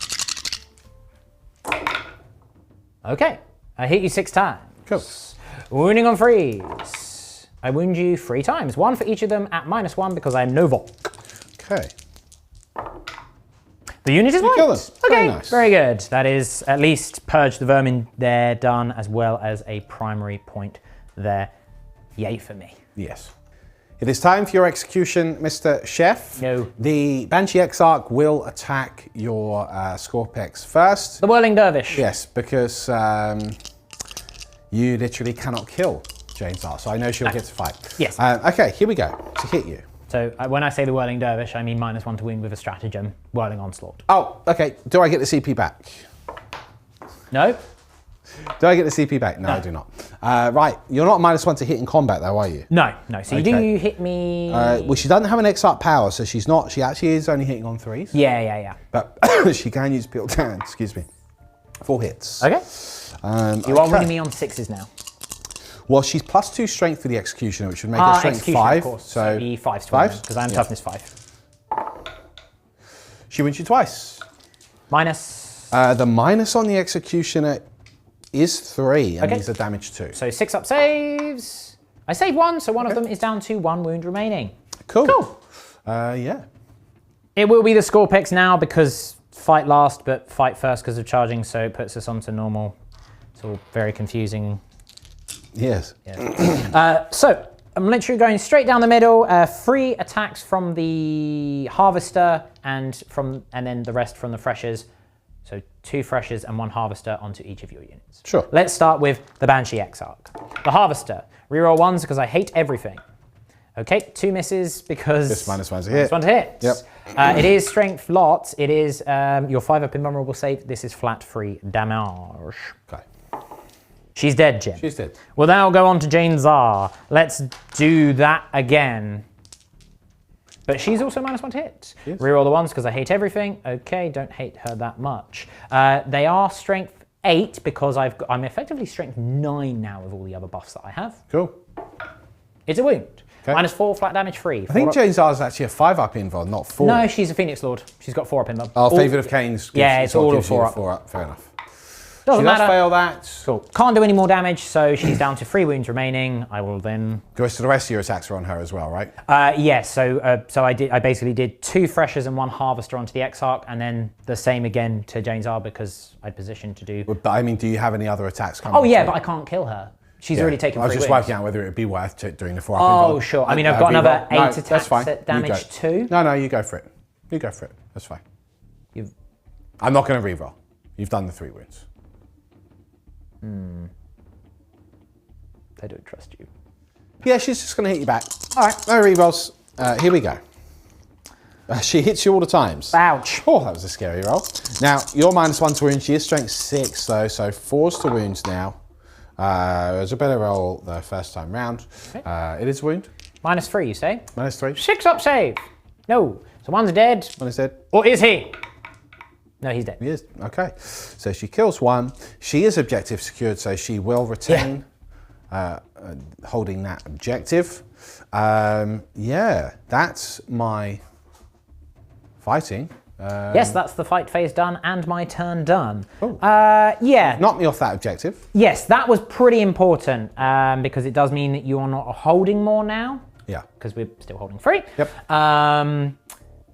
Okay, I hit you 6 times. Cool. Wounding on freeze. I wound you 3 times, 1 for each of them at -1 because I'm Novok. Okay. The unit is You kill white. them. Okay, Very nice. very good. That is at least purge the vermin there done, as well as a primary point there. Yay for me. Yes. It is time for your execution, Mr. Chef. No. The Banshee Exarch will attack your Scorpex first. The Whirling Dervish. Yes, because you literally cannot kill Jain Zar, so I know she'll get to fight. Yes. Okay, here we go. To hit you. So when I say the Whirling Dervish, I mean -1 to wound with a stratagem, Whirling Onslaught. Oh, okay. Do I get the CP back? No? Do I get the CP back? No, I do not. Right, you're not -1 to hit in combat though, are you? No, no. So Okay. you hit me... Well, she doesn't have an Exarch power, so she's not. She actually is only hitting on 3s. Yeah. But she can use Biel-Tan, excuse me. 4 hits. Okay. You are winning me on 6s now. Well, she's +2 strength for the Executioner, which would make her strength Executioner, 5. of course. So be 5 5? because I'm toughness 5. She wins you twice. Minus... The minus on the Executioner is 3, and Okay. these are damage 2. So 6 up saves. I saved 1, so one of them is down to 1 wound remaining. Cool. Cool. Yeah. It will be the Scorpex now because fight last, but fight first because of charging, so it puts us onto normal. It's all very confusing. Yes. Yeah. So I'm literally going straight down the middle. 3 attacks from the Harvester and then the rest from the Freshers. So 2 Freshers and 1 Harvester onto each of your units. Sure. Let's start with the Banshee Exarch. The Harvester. Reroll 1s because I hate everything. Okay, 2 misses because... This -1's a hit. -1 to hit. Yep. It is strength lots. It is your 5 up invulnerable save. This is flat free damage. Okay. She's dead, Jim. She's dead. We'll now go on to Jain Zar. Let's do that again. But she's also -1 to hit. Yes. Reroll the 1s because I hate everything. Okay, don't hate her that much. They are strength 8 because I'm effectively strength 9 now with all the other buffs that I have. Cool. It's a wound. Okay. -4 flat damage free. I think Jain Zar's actually a 5 up invul, not 4. No, she's a Phoenix Lord. She's got 4 up in them. Oh, Favoured of Cain's. Yeah, it's all of 4 up. 4 up. Fair enough. Doesn't She does matter. fail that. Cool. Can't do any more damage, so she's down to 3 wounds remaining. I will then... Goes to the rest of your attacks are on her as well, right? Yes, so I basically did 2 Threshers and 1 Harvester onto the Exarch, and then the same again to Jain Zar because I'd positioned to do... But I mean, do you have any other attacks coming? Oh yeah, but I can't kill her. She's already taken 3 I was just wins. working out whether it would be worth doing the 4 up. Oh, sure. I mean, I've got another 8 attacks at damage 2. No, you go for it. You go for it. That's fine. I'm not going to reroll. You've done the 3 wounds. I don't trust you. Yeah, she's just going to hit you back. All right. No rerolls. Here we go. She hits you all the times. Ouch. Oh, that was a scary roll. Now, you're -1 to wound. She is strength 6, though, so 4s to wounds now. It was a better roll the first time round. It is a wound. -3, you say? -3. 6 up save. No. So one's dead. One is dead. Or is he? No, he's dead. He is. Okay. So she kills 1. She is objective secured, so she will retain holding that objective. Yeah, that's my fighting. Yes, that's the fight phase done and my turn done. Oh. Yeah. Knock me off that objective. Yes, that was pretty important because it does mean that you are not holding more now. Yeah. Because we're still holding 3. Yep.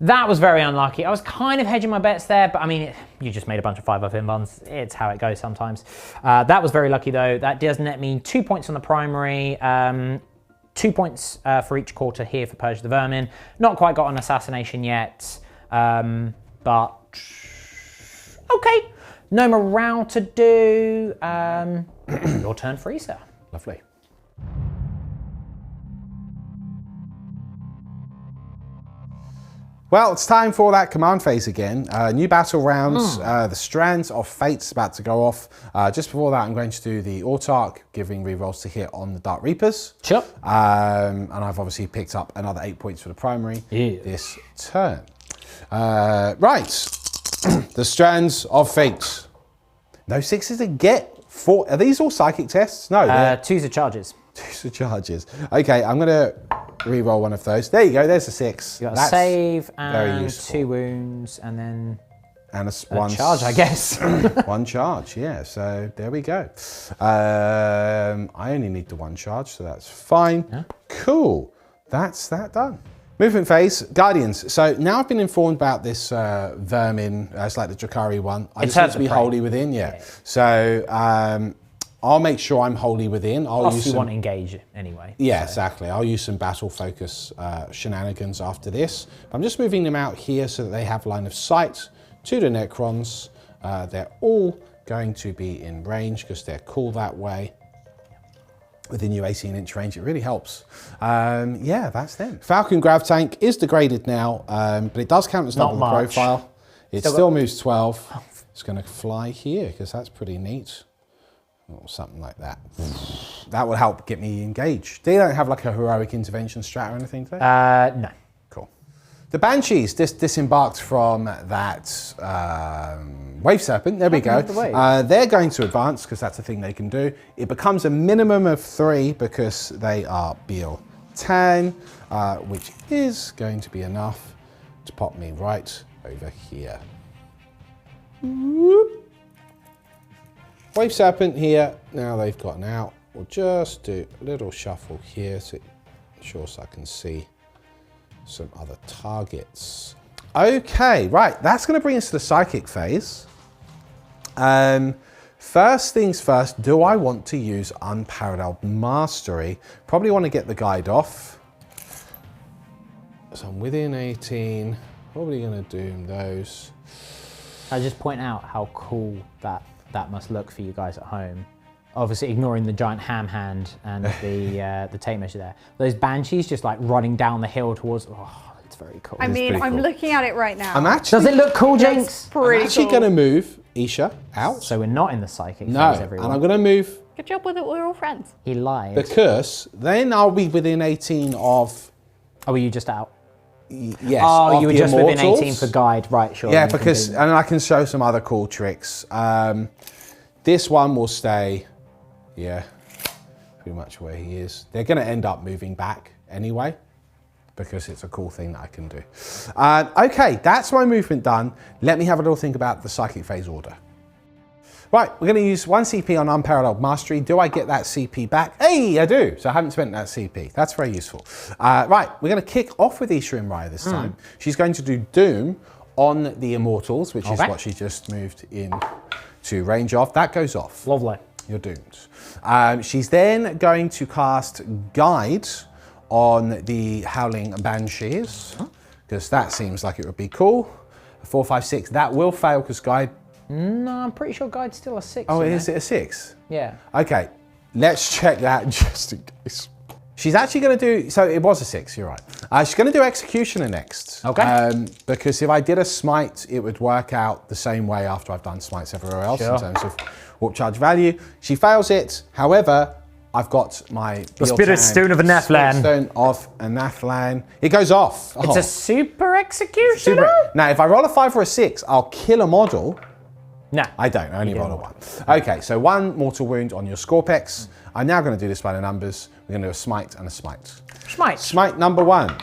That was very unlucky. I was kind of hedging my bets there, but I mean, you just made a bunch of 5-up inbounds. It's how it goes sometimes. That was very lucky though. That does net me 2 points on the primary, 2 points for each quarter here for Purge the Vermin. Not quite got an assassination yet, but okay. No morale to do. Your turn, Farseer. Lovely. Well, it's time for that command phase again. New battle rounds. The Strands of Fate's about to go off. Just before that, I'm going to do the Autarch, giving rerolls to hit on the Dark Reapers. Sure. And I've obviously picked up another 8 points for the primary this turn. Right. The Strands of Fate. No 6s to get 4. Are these all psychic tests? No. 2s are charges. 2s are charges. Okay, I'm going to reroll one of those. There you go, there's a 6. You got a save very and useful. 2 wounds and then and a charge, I guess. 1 charge, yeah, so there we go. I only need the 1 charge, so that's fine. Yeah. Cool, that's that done. Movement phase, Guardians. So now I've been informed about this vermin, it's like the Drakari one. I just need to be wholly within, yeah. So I'll make sure I'm wholly within. Plus you want engage anyway. Yeah, so. Exactly. I'll use some battle focus shenanigans after this. I'm just moving them out here so that they have line of sight to the Necrons. They're all going to be in range because they're cool that way. Within your 18-inch range, it really helps. Yeah, that's them. Falcon Grav Tank is degraded now, but it does count as double the profile. It still moves 12. It's going to fly here because that's pretty neat. Or something like that. That will help get me engaged. They don't have like a heroic intervention strat or anything today? No. Cool. The Banshees disembarked from that Wave Serpent. There we go. They're going to advance because that's a thing they can do. It becomes a minimum of 3 because they are Biel-Tan, which is going to be enough to pop me right over here. Whoop. Wave Serpent here, now they've gotten out. We'll just do a little shuffle here so it ensures I can see some other targets. Okay, right, that's going to bring us to the Psychic phase. First things first, do I want to use Unparalleled Mastery? Probably want to get the guide off. So I'm within 18, probably going to doom those. I'll just point out how cool that must look for you guys at home. Obviously ignoring the giant ham hand and the tape measure there. Those Banshees just like running down the hill towards, it's very cool. I mean, I'm looking at it right now. Does it look cool, Jinx? I'm actually going to move Isha out. So we're not in the psychic phase, everyone. And I'm going to move. Good job with it, we're all friends. He lied. Because then I'll be within 18 of... Oh, were you just out? Yes. Oh, you were just Immortals. within 18 for guide, right, sure. Yeah, because, and I can show some other cool tricks. This one will stay, pretty much where he is. They're going to end up moving back anyway, because it's a cool thing that I can do. Okay, that's my movement done. Let me have a little think about the Psychic phase order. Right, we're going to use 1 CP on Unparalleled Mastery. Do I get that CP back? Hey, I do. So I haven't spent that CP. That's very useful. Right, we're going to kick off with Isha Raya this time. She's going to do Doom on the Immortals, which is what she just moved in to range of. That goes off. Lovely. You're doomed. She's then going to cast Guide on the Howling Banshees, because that seems like it would be cool. 4, 5, 6. That will fail because Guide. No, I'm pretty sure Guide's still a 6. Oh, is it a 6? Yeah. Okay, let's check that just in case. She's actually going to do, so it was a 6, you're right. She's going to do Executioner next. Okay. Because if I did a Smite, it would work out the same way after I've done Smites everywhere else in terms of warp charge value. She fails it, however, I've got my Spirit Stone of Anath'lan. Spirit Stone of Anath'lan. It goes off. It's a super executioner? Now, if I roll a 5 or a 6, I'll kill a model. No. I don't, I only roll a 1. Okay, so 1 mortal wound on your Scorpex. I'm now going to do this by the numbers. We're going to do a Smite and a Smite. Smite. Smite number 1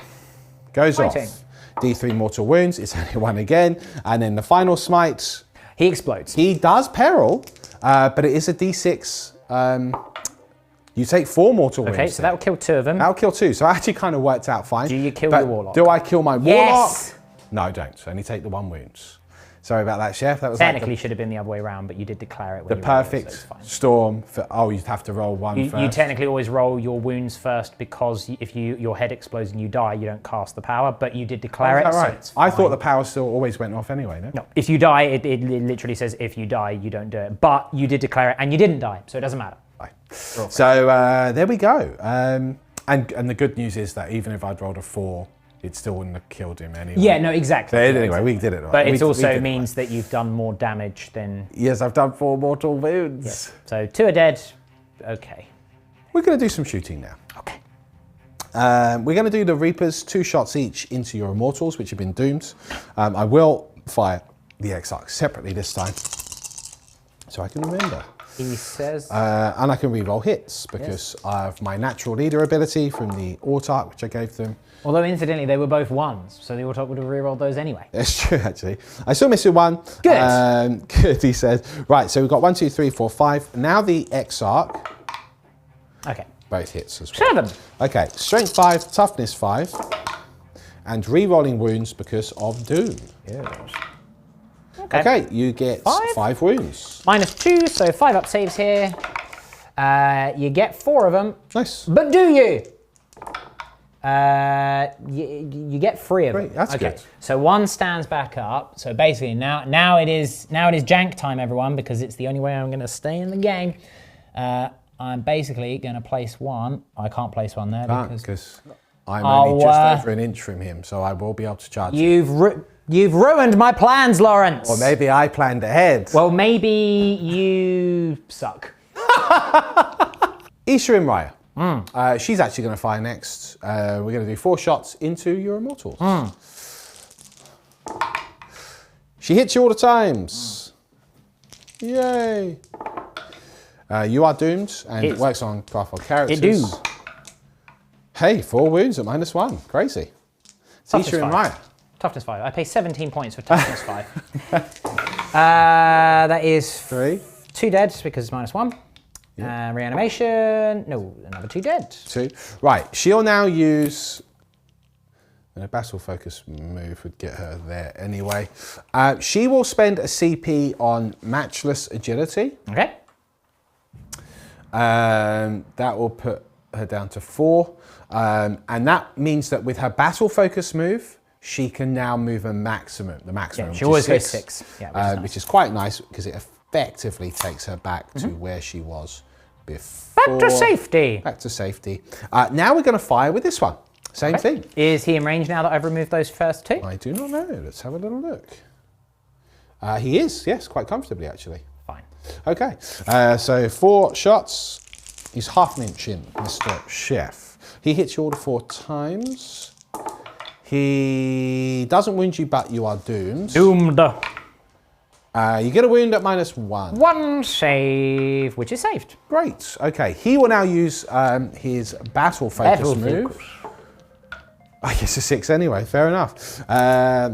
goes Smiting. off. D3 mortal wounds, it's only 1 again. And then the final Smite. He explodes. He does peril, but it is a D6. You take 4 mortal wounds. Okay, so that will kill 2 of them. That'll kill 2, so it actually kind of worked out fine. Do you kill But your Warlock? Do I kill my Warlock? Yes! No, I don't. So only take the 1 wounds. Sorry about that, Chef. That was Technically should have been the other way around, but you did declare it when the you rolled it, perfect so it's fine. storm. For, you'd have to roll 1 first. You technically always roll your wounds first because if your head explodes and you die, you don't cast the power, but you did declare it, Is that so right? it's I fine. thought the power still always went off anyway, no? No, if you die, it literally says if you die, you don't do it. But you did declare it and you didn't die, so it doesn't matter. Right. So there we go. And the good news is that even if I'd rolled a 4, it still wouldn't have killed him anyway. Yeah, no, exactly. So anyway, we did it right. But it We also did it means that you've done more damage than... Yes, I've done 4 mortal wounds. Yes. So 2 are dead. Okay. We're going to do some shooting now. Okay. We're going to do the Reapers, 2 shots each into your Immortals, which have been doomed. I will fire the Exarch separately this time, so I can remember. He says... And I can reroll hits because of my natural leader ability from the Autarch, which I gave them. Although incidentally, they were both 1s, so the Autarch would have rerolled those anyway. That's true, actually. I still missing 1. Good. Good, he says. Right, so we've got 1, 2, 3, 4, 5. Now the Exarch. Okay. Both hits as well. 7. Okay, strength 5, toughness 5, and re-rolling wounds because of Doom. Yes. Okay, you get 5 wounds. -2, so 5 up saves here. You get 4 of them. Nice. But do you? You get 3 of them. Great, that's good. So 1 stands back up. So basically now it is jank time, everyone, because it's the only way I'm going to stay in the game. I'm basically going to place 1. I can't place 1 there because I'm only just over an inch from him, so I will be able to charge him. You've ruined my plans, Lawrence. Or maybe I planned ahead. Well, maybe you suck. Isha Raya. She's actually going to fire next. We're going to do 4 shots into your Immortals. She hits you all the times. Yay. You are doomed, and it works on Craftworld characters. It do. Hey, 4 wounds at -1. Crazy. Isha Raya. Toughness 5. I pay 17 points for toughness 5. That is 3. 2 dead because it's -1. Reanimation. No, another 2 dead. 2. Right, she'll now use... And a battle focus move would get her there anyway. She will spend a CP on Matchless Agility. Okay. That will put her down to 4. And that means that with her battle focus move, she can now move the maximum. Yeah, she always goes 6. Yeah, which is quite nice because it effectively takes her back to where she was before. Back to safety. Back to safety. Now we're going to fire with this one. Same thing. Is he in range now that I've removed those first 2? I do not know. Let's have a little look. He is, yes, quite comfortably actually. Fine. Okay, so 4 shots. He's half an inch in, Mr. Chef. He hits you all the 4 times. He doesn't wound you, but you are doomed. Doomed. You get a wound at -1. 1 save, which is saved. Great. Okay, he will now use his battle focus move. I guess a 6 anyway. Fair enough.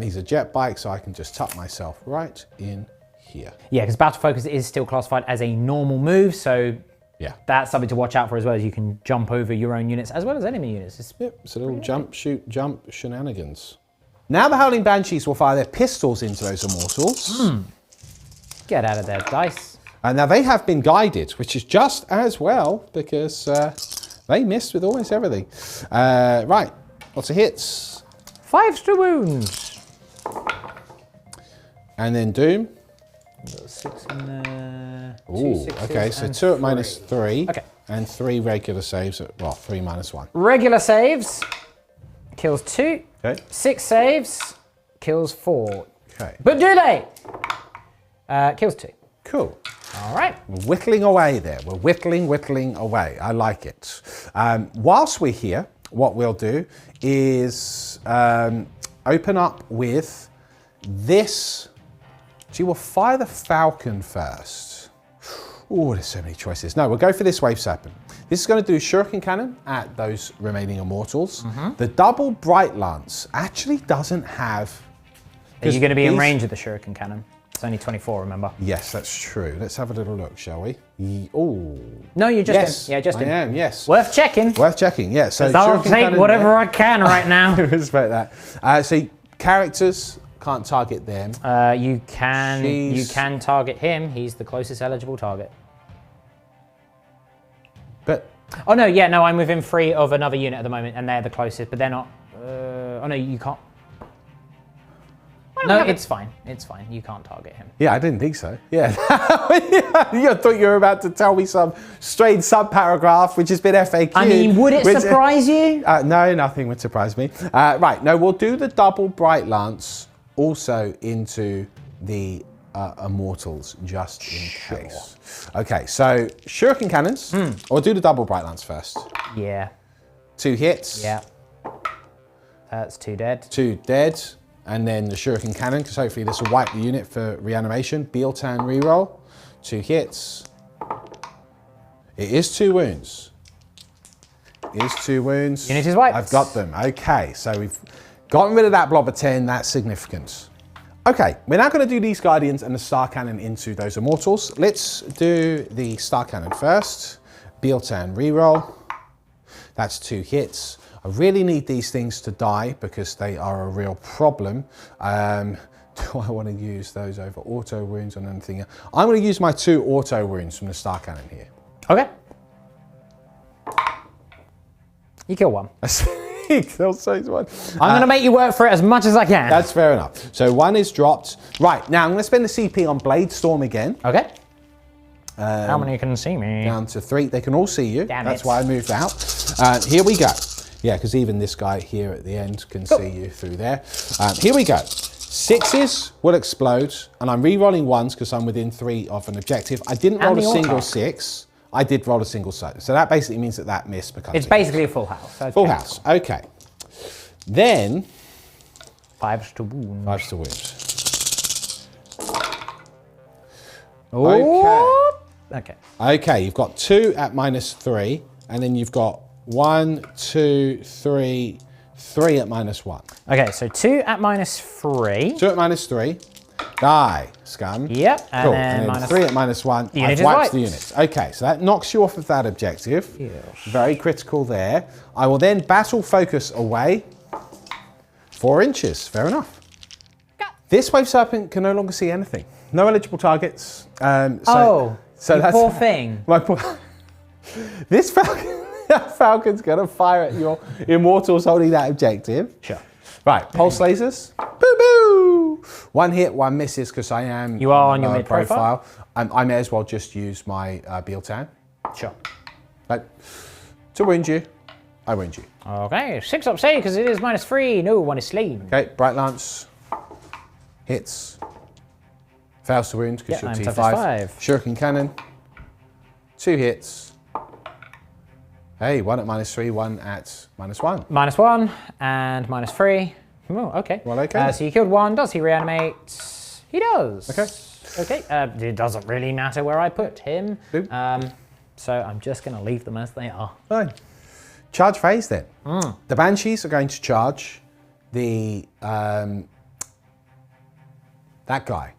He's a jet bike, so I can just tuck myself right in here. Yeah, because Battle Focus is still classified as a normal move, so Yeah. that's something to watch out for as well, as you can jump over your own units as well as enemy units. Yep, it's a little jump, shoot, jump shenanigans. Now the Howling Banshees will fire their pistols into those immortals. Get out of there, dice. Now they have been guided, which is just as well, because they missed with almost everything. Right, lots of hits. 5 to wounds. And then Doom. Got 6 in there. Ooh, okay, so 2 at -3. Okay. And 3 regular saves at, well, 3 -1. Regular saves, kills 2. Okay. 6 saves, kills 4. Okay, But do they? Kills 2. cool. All right. We're whittling away there. We're whittling away. I like it. Whilst we're here, what we'll do is open up with this. So we'll fire the Falcon first. Oh, there's so many choices. No, we'll go for this Wave Serpent. This is going to do Shuriken Cannon at those remaining immortals. The double Bright Lance actually doesn't have... Are you going to be in these- range of the Shuriken Cannon? It's only 24, remember? Yes, that's true. Let's have a little look, shall we? Oh, No, you just yes, in. Yeah, just I in. am, yes. Worth checking. Worth checking, yeah. So I'll Shuriken take Cannon whatever there. I can right now. Respect that. So characters can't target them. You can She's- target him. He's the closest eligible target. But Oh no, yeah, no, I'm within 3 of another unit at the moment, and they're the closest, but they're not. Oh no, you can't. No, it's fine. It's fine. You can't target him. yeah, I didn't think so. Yeah. You thought you were about to tell me some strange sub-paragraph, which has been FAQ. I mean, would it surprise you? No, nothing would surprise me. Right, no, we'll do the double Bright Lance also into the Immortals, just in case. Okay, so Shuriken Cannons. We'll do the double Bright Lance first. Yeah. 2 hits. Yeah. That's 2 dead. 2 dead. And then the Shuriken Cannon, because hopefully this will wipe the unit for reanimation. Biel-Tan reroll. 2 hits. It is 2 wounds. It is 2 wounds. Unit is wiped. I've got them. Okay, so we've gotten rid of that blob of 10. That's significant. Okay, we're now going to do these Guardians and the Star Cannon into those Immortals. Let's do the Star Cannon first. Biel-Tan reroll. That's 2 hits. I really need these things to die because they are a real problem. Do I want to use those over auto wounds or anything else? I'm going to use my 2 auto wounds from the Star Cannon here. Okay. You kill 1. I'm going to make you work for it as much as I can. That's fair enough. So 1 is dropped. Right, now I'm going to spend the CP on Blade Storm again. Okay. How many can see me? Down to 3. They can all see you. Damn That's it. why I moved out. Here we go. Yeah, because even this guy here at the end can see you through there. Here we go. 6s will explode, and I'm re-rolling 1s because I'm within 3 of an objective. I didn't roll a the single Autarch. 6. I did roll a single 6. So that basically means that that miss becomes It's a basically a full house. Okay. full house. Okay. Then 5s to wound. 5s to wounds. Oh. Okay. Okay, you've got 2 at -3, and then you've got 1, 2, 3, 3 at -1. Okay, so 2 at -3. 2 at -3. Die, scum. Yep, and Cool. then And then minus 3 at -1. The unit I've is wiped wiped. the unit. Okay, so that knocks you off of that objective. Yes. Very critical there. I will then battle focus away. 4 inches. Fair enough. This Wave Serpent can no longer see anything. No eligible targets. You poor thing. My poor. This Falcon's gonna fire at your Immortals holding that objective. Sure. Right, pulse lasers. Boo boo. 1 hit, 1 misses because I am. You are on your mid profile. I may as well just use my Biel-Tan. Sure. Right. To wound you, I wound you. Okay, 6 up save because it is -3. No, 1 is slain. Okay, Bright Lance hits. Fails to wound because Yeah, you're I'm T5. tough as 5. Shuriken Cannon. 2 hits. Hey, 1 at -3, 1 at -1. -1 and -3. Oh, okay. Well, okay. So you killed 1. Does he reanimate? He does. Okay. Okay. It doesn't really matter where I put him. Nope. So I'm just going to leave them as they are. Fine. Charge phase then. The Banshees are going to charge the that guy.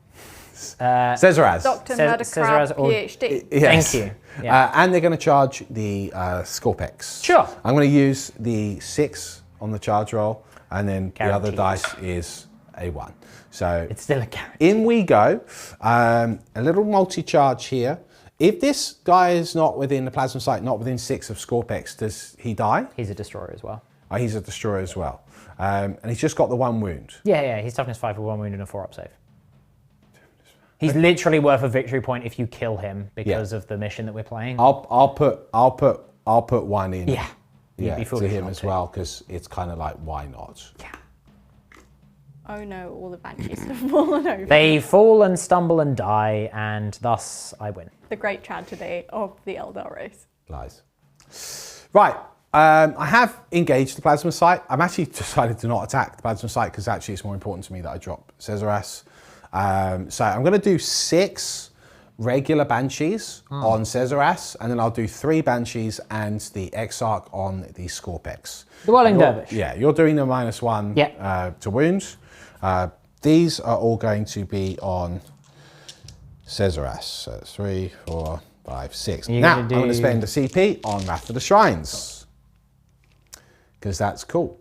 Cesaraz. Dr. Cesar Murdercraft, or- PhD. Yes. Thank you. Yeah. And they're going to charge the Scorpex. Sure. I'm going to use the 6 on the charge roll, and then the other Guarantees. dice is a 1. So It's still a guarantee. in we go. A little multi-charge here. If this guy is not within the plasma sight, not within 6 of Scorpex, does he die? He's a destroyer as well. Oh, he's a destroyer as well. And he's just got the 1 wound. Yeah, he's toughness 5 with 1 wound and a 4-up save. He's literally worth a victory point if you kill him because of the mission that we're playing. I'll put 1 in. Yeah. You'd be to foolish him not as to. well, because it's kind of like, why not? Yeah. Oh no, all the banshees have fallen over. They fall and stumble and die, and thus I win. The great tragedy of the Eldar race. Lies. Right. I have engaged the plasma sight. I'm actually decided to not attack the plasma sight because actually it's more important to me that I drop Cesaras. So I'm going to do 6 regular banshees on Cesaras, and then I'll do 3 banshees and the Exarch on the Scorpex. The Whirling Dervish. Yeah, you're doing the -1 to wounds. These are all going to be on Cesaras. So 3, 4, 5, 6. You're Now gonna I'm going to do- spend a CP on Wrath of the Shrines because that's cool.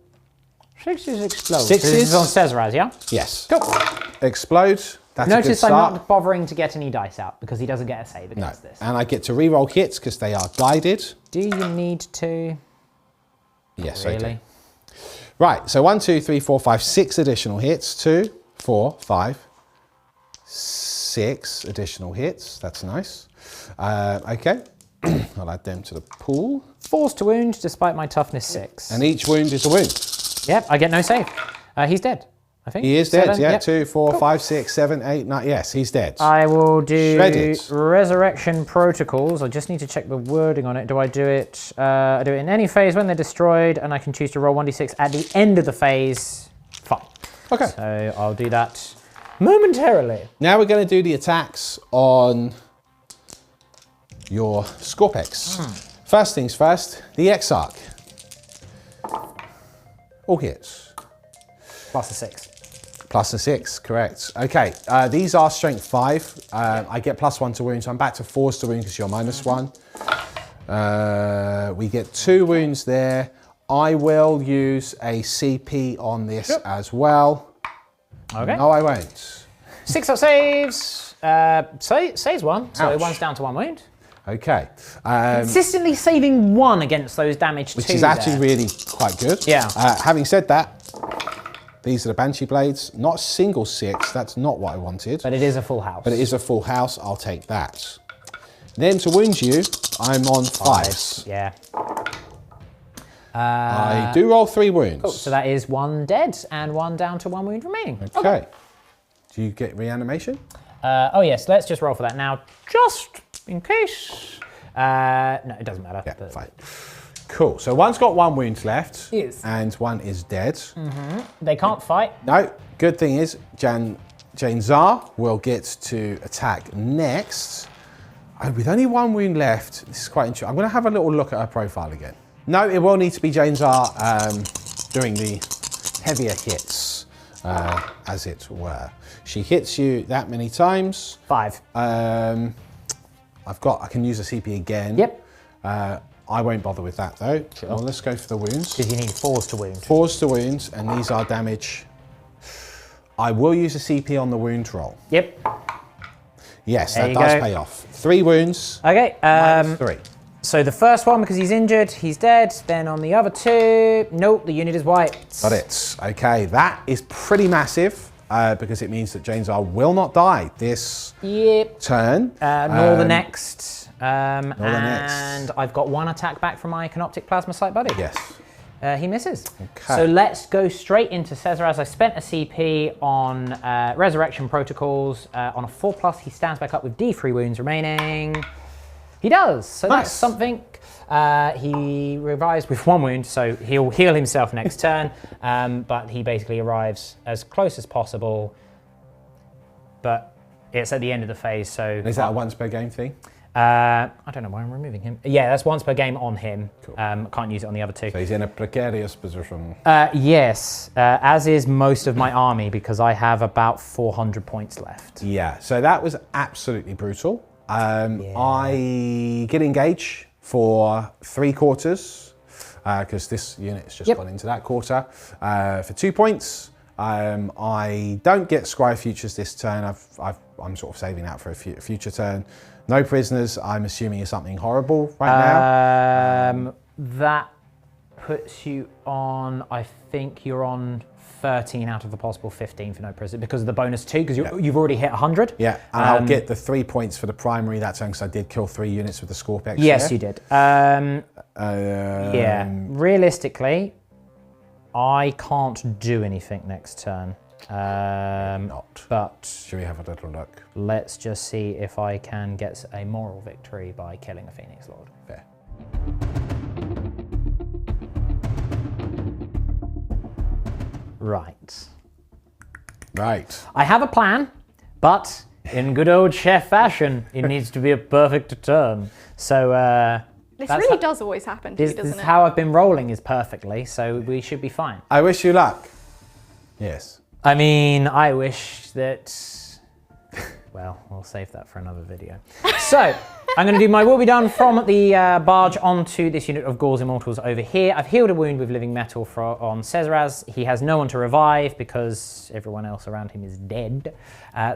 6 is explode. Sixes. This is on Cesaraz, yeah? Yes. Cool. Explode. That's a good Notice I'm start. not bothering to get any dice out because he doesn't get a save No, against this. and I get to re-roll hits because they are guided. Do you need to? Yes, I do. Really? Right, so 1, 2, 3, 4, 5, 6 additional hits. 2, 4, 5, 6 additional hits. That's nice. Okay, I'll add them to the pool. Forced to wound despite my toughness 6. And each wound is a wound. Yep, I get no save. He's dead, I think. He is dead, 7, yeah. yep. 2, 4, 5, 6, 7, 8, 9. Yes, he's dead. I will do Shredded. Resurrection Protocols. I just need to check the wording on it. Do I do it? I do it in any phase when they're destroyed, and I can choose to roll 1d6 at the end of the phase. Fine. Okay. So I'll do that momentarily. Now we're going to do the attacks on your Scorpex. First things first, the Exarch. All hits. Plus a 6. Plus a 6, correct. Okay, these are strength 5. I get +1 to wounds, so I'm back to 4s to wound because you're -1. We get 2 wounds there. I will use a CP on this as well. Okay. No, I won't. 6-up saves. Saves 1, so Ouch. 1's down to 1 wound. Okay. Consistently saving 1 against those damage 2 Which is actually really quite good. Yeah. Having said that, these are the Banshee Blades. Not a single 6, that's not what I wanted. But it is a full house. But it is a full house, I'll take that. Then to wound you, I'm on 5s. Yeah. I do roll 3 wounds. Cool. So that is 1 dead and 1 down to 1 wound remaining. Okay. Do you get reanimation? Oh yes, let's just roll for that now, just in case. No, it doesn't matter. Yeah, but- fine. Cool. So one's got 1 wound left. Yes. And 1 is dead. They can't fight. No, good thing is Jain Zar will get to attack next. With only 1 wound left, this is quite interesting. I'm going to have a little look at her profile again. No, it will need to be Jain Zar doing the heavier hits, as it were. She hits you that many times. 5. I can use a CP again. Yep. I won't bother with that though. Well, let's go for the wounds. Because you need 4s to wound. 4s to wounds, and these are damage. I will use a CP on the wound roll. Yep. Yes, There that you does go. pay off. 3 wounds, Okay. -3. So the first one, because he's injured, he's dead. Then on the other 2, nope, the unit is wiped. Got it. Okay, that is pretty massive because it means that Jain Zar will not die this Yep. turn. Nor the next. And next. I've got 1 attack back from my Canoptic Plasma Sight buddy. Yes. He misses. Okay. So let's go straight into Cesaraz. I spent a CP on Resurrection Protocols. On a 4+, he stands back up with D3 wounds remaining. He does. So Nice. that's something. He revives with 1 wound, so he'll heal himself next turn. But he basically arrives as close as possible. But it's at the end of the phase, so... Is that a once per game thing? I don't know why I'm removing him. Yeah, that's once per game on him. Cool. Can't use it on the other two. So he's in a precarious position. Yes, as is most of my army because I have about 400 points left. Yeah, so that was absolutely brutal. I get engage for 3 quarters because this unit's just gone into that quarter for 2 points. I don't get Scry Futures this turn. I'm sort of saving that for a future turn. No prisoners, I'm assuming, is something horrible right now. That puts you on, I think you're on 13 out of the possible 15 for no prison because of the bonus 2, because you've already hit 100. Yeah, and I'll get the 3 points for the primary that turn because I did kill 3 units with the Scorpex. Yes, you did. Yeah, realistically, I can't do anything next turn. But should we have a little look? Let's just see if I can get a moral victory by killing a Phoenix Lord. Fair. Right. I have a plan, but in good old chef fashion, it needs to be a perfect turn. So this really does always happen to you, doesn't it? This is how I've been rolling is perfectly, so we should be fine. I wish you luck. Yes. I mean, I wish that... Well, we'll save that for another video. So, I'm going to do my will be done from the barge onto this unit of Gaul's Immortals over here. I've healed a wound with living metal on Cesaraz. He has no one to revive because everyone else around him is dead.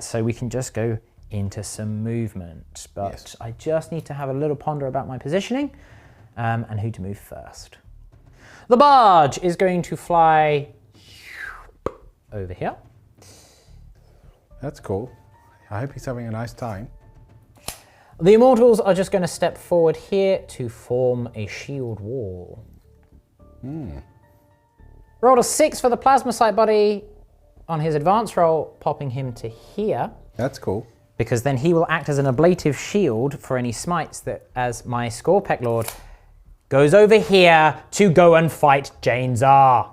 So we can just go into some movement. But I just need to have a little ponder about my positioning and who to move first. The barge is going to fly over here. That's cool. I hope he's having a nice time. The Immortals are just going to step forward here to form a shield wall. Rolled a 6 for the Plasma Sight Buddy on his advance roll, popping him to here. That's cool. Because then he will act as an ablative shield for any smites that, as my Scorpex Lord goes over here to go and fight Jain Zar.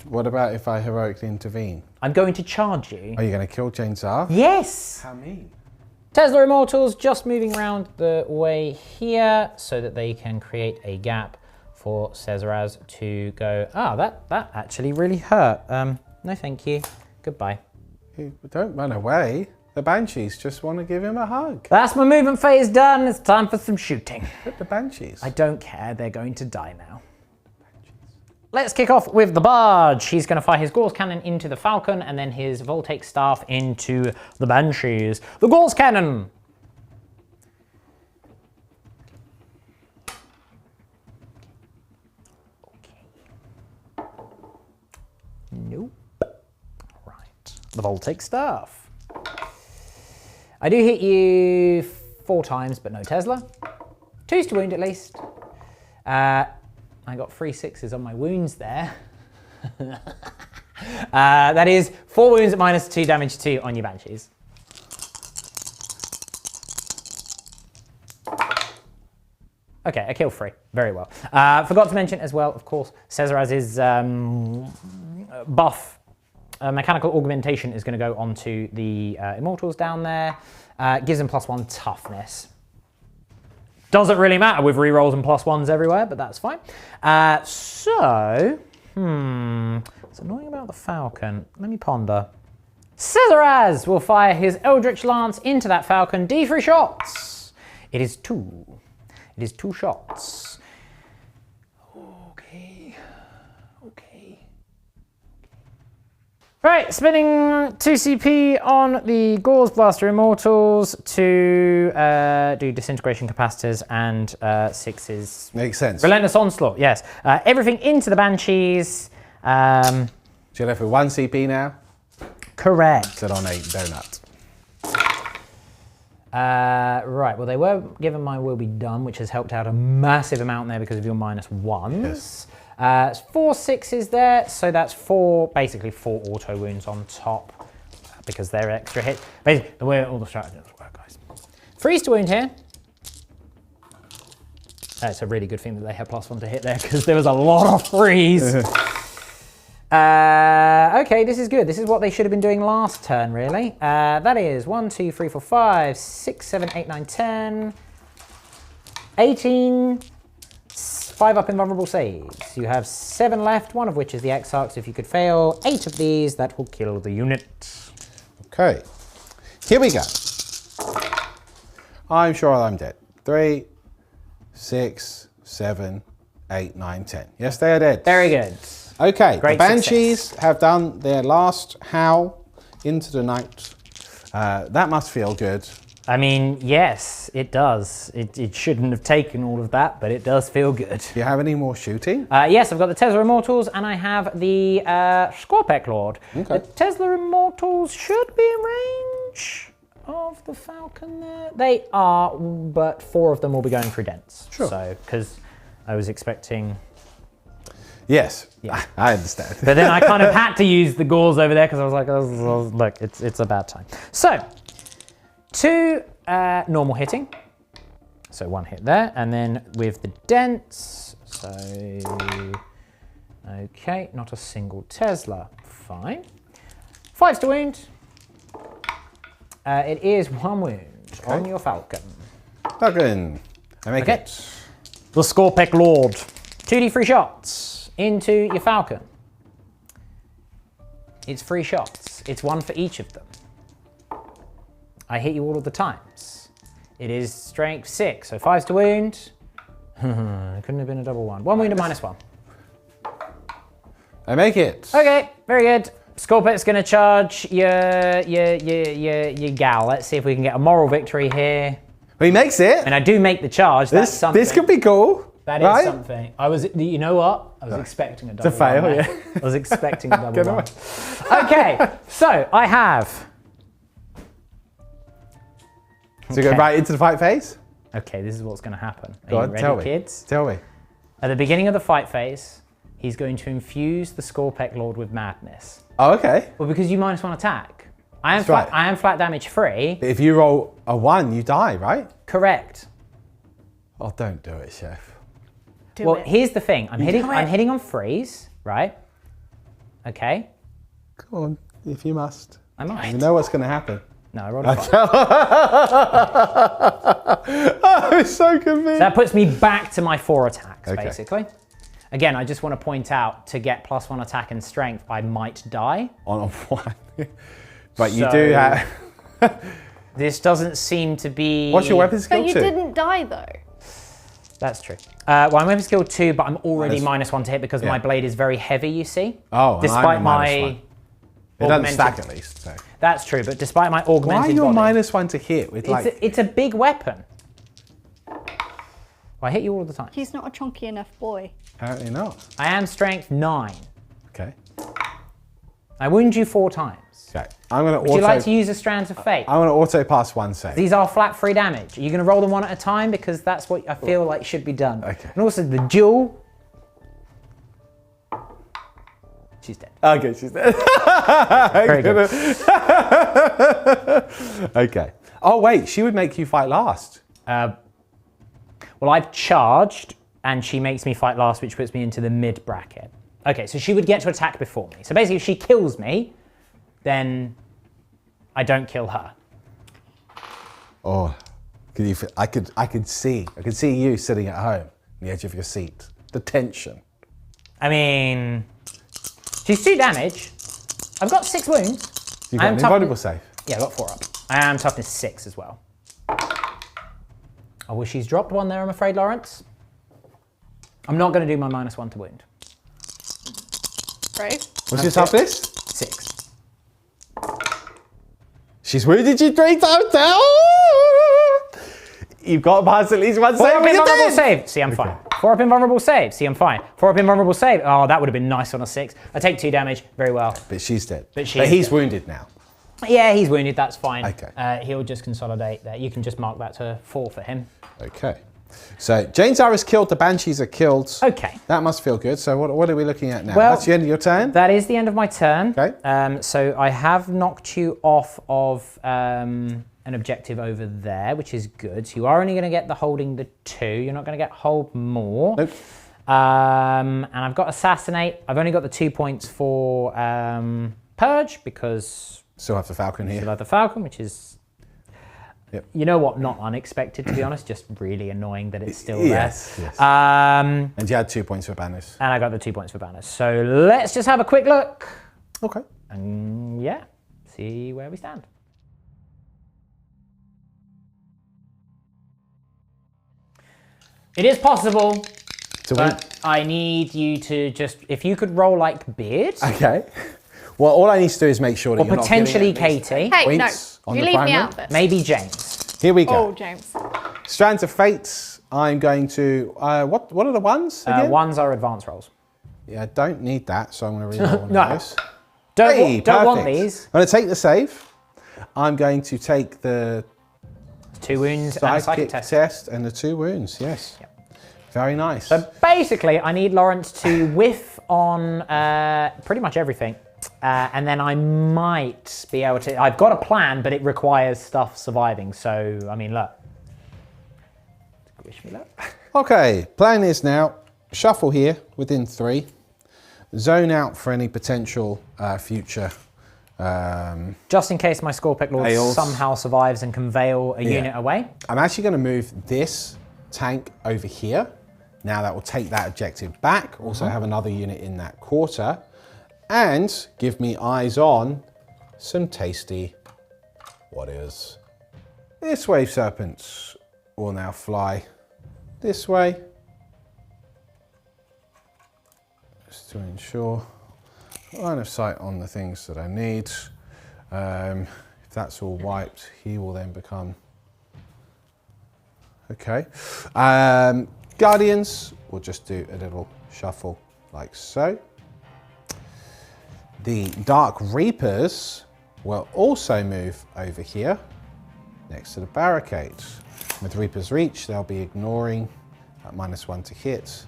What about if I heroically intervene? I'm going to charge you. Are you going to kill Jain Zar? Yes! How mean? Tesla Immortals just moving around the way here so that they can create a gap for Cesaraz to go, that actually really hurt. No thank you. Goodbye. Don't run away. The Banshees just want to give him a hug. That's my movement phase done. It's time for some shooting. But the Banshees. I don't care. They're going to die now. Let's kick off with the barge. He's going to fire his Gaul's Cannon into the Falcon and then his Voltaic Staff into the Banshees. The Gaul's Cannon. Okay. Nope. Right. The Voltaic Staff. I do hit you 4 times, but no Tesla. 2's to wound at least. I got 3 6s on my wounds there. That is 4 wounds at -2 damage 2 on your Banshees. Okay, I killed 3. Very well. Forgot to mention as well, of course, Cesaraz's buff. Mechanical Augmentation is going to go onto the Immortals down there. Gives them +1 toughness. Doesn't really matter with rerolls and +1s everywhere, but that's fine. What's annoying about the Falcon? Let me ponder. Cesaraz will fire his Eldritch Lance into that Falcon. D3 shots. It is 2. It is 2 shots. Okay. Right, spending 2 CP on the Gaul's Blaster Immortals to do Disintegration Capacitors and 6s. Makes sense. Relentless Onslaught, yes. Everything into the Banshees. So you're left with 1 CP now? Correct. Sit on a donut. Right, well they were given my will be done, which has helped out a massive amount there because of your -1s. Yes. It's 4 6s there, so that's basically 4 auto wounds on top because they're extra hit. Basically, the way all the stratagems work, guys. 3's to wound here. It's a really good thing that they had +1 to hit there because there was a lot of 3s. Okay, this is good. This is what they should have been doing last turn, really. That is 1, 2, 3, 4, 5, 6, 7, 8, 9, 10. 18. 5 up invulnerable saves. You have 7 left, one of which is the Exarch. So if you could fail 8 of these, that will kill the unit. Okay. Here we go. I'm sure I'm dead. 3, 6, 7, 8, 9, 10. Yes, they are dead. Very good. Okay, Great the Banshees success. have done their last howl into the night. That must feel good. I mean, yes, it does. It shouldn't have taken all of that, but it does feel good. Do you have any more shooting? Yes, I've got the Tesla Immortals and I have the Scorpec Lord. Okay. The Tesla Immortals should be in range of the Falcon there. They are, but 4 of them will be going through dents. Sure. So, because I was expecting... Yes, Yeah. I understand. But then I kind of had to use the Gauls over there because I was like, oh, look, it's a bad time. So, 2 normal hitting. So 1 hit there, and then with the dents, so, okay, not a single Tesla, fine. 5 to wound. It is 1 wound on your Falcon. Falcon, I make Okay. it. The Scorpec Lord. 2d3 shots into your Falcon. It's 3 shots. It's 1 for each of them. I hit you all of the times. It is strength 6, so 5 to wound. It couldn't have been a double 1. 1 wound and -1. I make it. Okay, very good. Scorpec's gonna charge your gal. Let's see if we can get a moral victory here. Well, he makes it. And I do make the charge. That's something. This could be cool. That is right? something. You know what? I was expecting a double fail, one there. yeah. I was expecting a double Get one. away. Okay, so I have. So you go Okay. right into the fight phase? Okay, this is what's going to happen. Are Go you on, ready, tell me. kids? Tell me. At the beginning of the fight phase, he's going to infuse the Scorpec Lord with madness. Oh, okay. Well, because you -1 attack. I am That's right. I am flat damage free. If you roll a 1, you die, right? Correct. Oh, don't do it, Chef. Do Well, it. here's the thing. I'm hitting. do I'm it. hitting on freeze, right? Okay. Come on, if you must. I might. You know what's going to happen. No, I rolled a 5. Oh, it's so convenient. That puts me back to my 4 attacks, Okay. basically. Again, I just want to point out, to get +1 attack and strength, I might die. On a 1. But you So- do have... This doesn't seem to be... What's your weapon skill But you 2? didn't die though. That's true. Well, I'm weapon skill 2, but I'm already -1 to hit because Yeah. my blade is very heavy, you see? Oh, and Despite I'm a my... -1. It doesn't augmented- stack at least. So. That's true, but despite my augmented Why are you body... -1 to hit with like... It's a big weapon. Well, I hit you all the time. He's not a chunky enough boy. Apparently not. I am strength 9. Okay. I wound you 4 times. Okay. I'm going to Would you like to use a Strands of Fate? I'm going to auto pass 1 save. These are flat free damage. Are you going to roll them 1 at a time? Because that's what I feel like should be done. Okay. And also the duel. She's dead. Okay, she's dead. Very good. Okay. Oh, wait, she would make you fight last. Well, I've charged, and she makes me fight last, which puts me into the mid bracket. Okay, so she would get to attack before me. So basically, if she kills me, then I don't kill her. Oh, can you, I could see you sitting at home on the edge of your seat. The tension. I mean, she's 2 damage. I've got 6 wounds. You've I got am an tough- invulnerable save. Yeah, I got 4 up. I am toughness 6 as well. Oh, well, she's dropped 1 there, I'm afraid, Lawrence. I'm not going to do my -1 to wound. Right? What's your toughness? 6. She's wounded you 3 times now. You've got to pass at least 1 4 save. up but you're invulnerable dead. save. See, I'm fine. 4 up invulnerable save. See, I'm fine. 4 up invulnerable save. Oh, that would have been nice on a 6. I take 2 damage. Very well. But she's dead. But she But is he's dead. wounded now. Yeah, he's wounded. That's fine. Okay. He'll just consolidate there. You can just mark that to 4 for him. Okay. So Jain Zar is killed. The Banshees are killed. Okay. That must feel good. So what are we looking at now? Well, That's the end of your turn? That is the end of my turn. Okay. So I have knocked you off of an objective over there, which is good. So you are only going to get the holding the 2. You're not going to get hold more. Nope. And I've got assassinate. I've only got the 2 points for purge because Still have the Falcon I here. like the Falcon, which is Yep. You know what? Not unexpected, to be honest. Just really annoying that it's still Yes, there. yes. And And you had 2 points for banners. I got the 2 points for banners. So let's just have a quick look. Okay. And yeah, see where we stand. It is possible, To win. but I need you to just, if you could roll like Beard, Okay. Well, all I need to do is make sure that or you're potentially not getting at least Katie, Hey, points no, on you the leave me primary. out of this. maybe James. Here we Oh, go. James. Strands of Fate. I'm going to. What are the ones again? Ones are advanced rolls. Yeah, I don't need that, so I'm going to read one No. of those. Don't want Perfect. these. I'm going to take the save. I'm going to take the 2 wounds and a psychic psychic test. test and the 2 wounds. Yes. Very nice. So basically, I need Lawrence to whiff on pretty much everything. And then I might be able to... I've got a plan, but it requires stuff surviving. So, I mean, look. Wish me luck. Okay, plan is now, shuffle here within 3. Zone out for any potential future... Just in case my Scorpic Lord Veils. somehow survives and can veil a unit away. I'm actually going to move this tank over here. Now that will take that objective back. Also have another unit in that quarter. And give me eyes on some tasty warriors. This wave serpents will now fly this way. Just to ensure line of sight on the things that I need. If that's all wiped, he will then become... Okay. Guardians, we'll just do a little shuffle like so. The Dark Reapers will also move over here next to the barricades. With Reaper's Reach, they'll be ignoring that -1 to hit.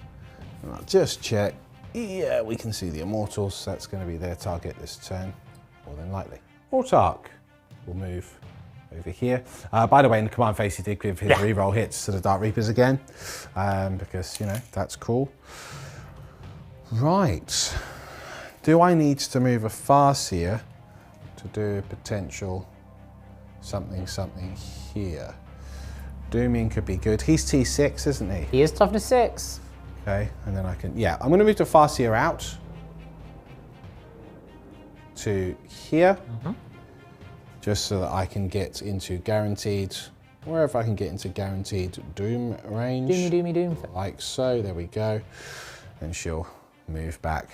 And I'll just check. Yeah, we can see the Immortals. That's going to be their target this turn, more than likely. Autarch will move over here. By the way, in the command phase, he did give his reroll hits to the Dark Reapers again, because, you know, that's cool. Right. Do I need to move a Farseer to do a potential something here? Dooming could be good. He's T6, isn't he? He is toughness 6. Okay, and then I can, yeah, I'm going to move the Farseer out to here, just so that I can get into guaranteed, wherever I can get into guaranteed Doom range. Doom. Like so, there we go. And she'll move back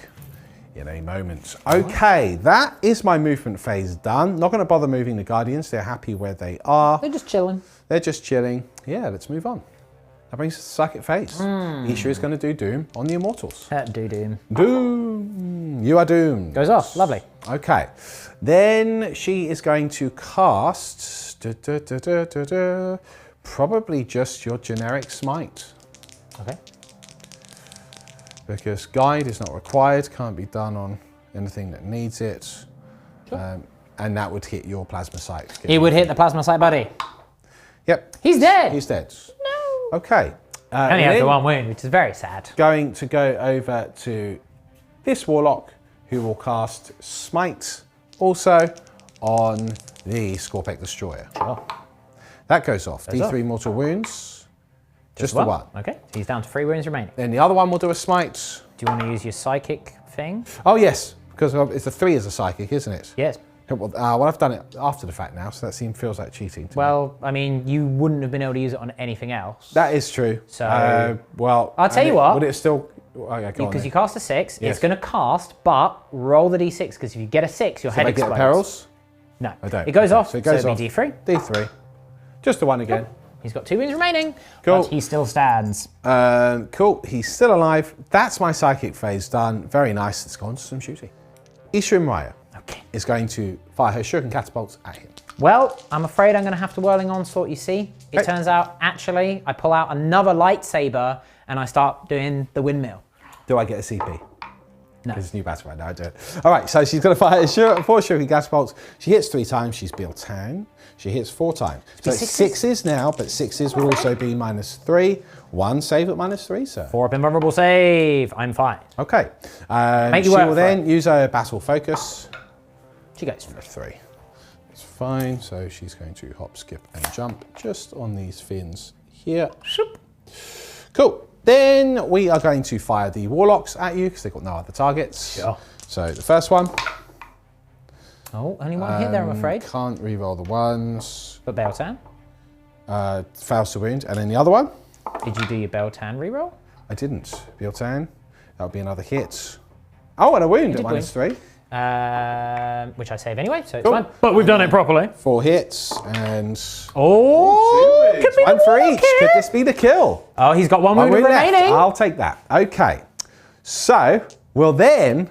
in a moment. Okay, that is my movement phase done. Not going to bother moving the Guardians. They're happy where they are. They're just chilling. They're just chilling. Yeah, let's move on. That brings us to Psychic Phase. Isha is going to do Doom on the Immortals. Doom. Doom! You are doomed. Goes off. Lovely. Okay. Then she is going to cast... probably just your generic Smite. Okay. Because Guide is not required, can't be done on anything that needs it. Sure. And that would hit your Plasma Sight. He would hit the Plasma Sight buddy. Yep. He's dead. He's dead. No. Okay. Only has the then 1 wound, which is very sad. Going to go over to this Warlock, who will cast Smite also on the Scorpic Destroyer. Sure. That goes off. Goes D3 off. mortal wounds. Just the 1. Okay, so he's down to 3 wounds remaining. Then the other one will do a Smite. Do you want to use your psychic thing? Oh yes, because it's a 3 as a psychic, isn't it? Yes. Well, I've done it after the fact now, so that feels like cheating to me. Well, I mean, you wouldn't have been able to use it on anything else. That is true. So- well, I'll tell you what. Would it still? Okay, go on Because then. you cast a 6, Yes. it's going to cast, but roll the d6, because if you get a 6, your head Do I get explodes. the perils? No. I don't. It goes Okay, off, so it goes it'll off. be d3. D3. Just the 1 again. He's got 2 wounds remaining, Cool. but he still stands. Cool. He's still alive. That's my psychic phase done. Very nice. Let's go on to some shooting. Isha Raya Okay. is going to fire her Shuriken catapults at him. Well, I'm afraid I'm going to have to Whirling Onslaught, you see. It Okay. turns out, actually, I pull out another lightsaber and I start doing the windmill. Do I get a CP? No. It's a new battle right now, I do it. All right, so she's going to fire 4 Shuriken catapults. She hits 3 times. She's Biel-Tan. She hits 4 times. So it's 6s now, but 6s will also be -3. 1 save at -3, sir. 4 up invulnerable save. I'm fine. Okay. Make you she work will for then use her battle focus. She goes. For 3. It's fine. So she's going to hop, skip, and jump just on these fins here. Cool. Then we are going to fire the Warlocks at you because they've got no other targets. Sure. So the first one. Oh, only one hit there, I'm afraid. Can't re-roll the ones. But Biel-Tan, Fails to wound. And then the other one. did you do your Biel-Tan reroll? I didn't. Biel-Tan. That would be another hit. Oh, and a wound at did -3. Which I save anyway, so it's fine. But we've done it properly. 4 hits and... Oh, Two could wounds. be One the for one each. kill. Could this be the kill? Oh, he's got one wound wound left. remaining. I'll take that. Okay. So, we'll then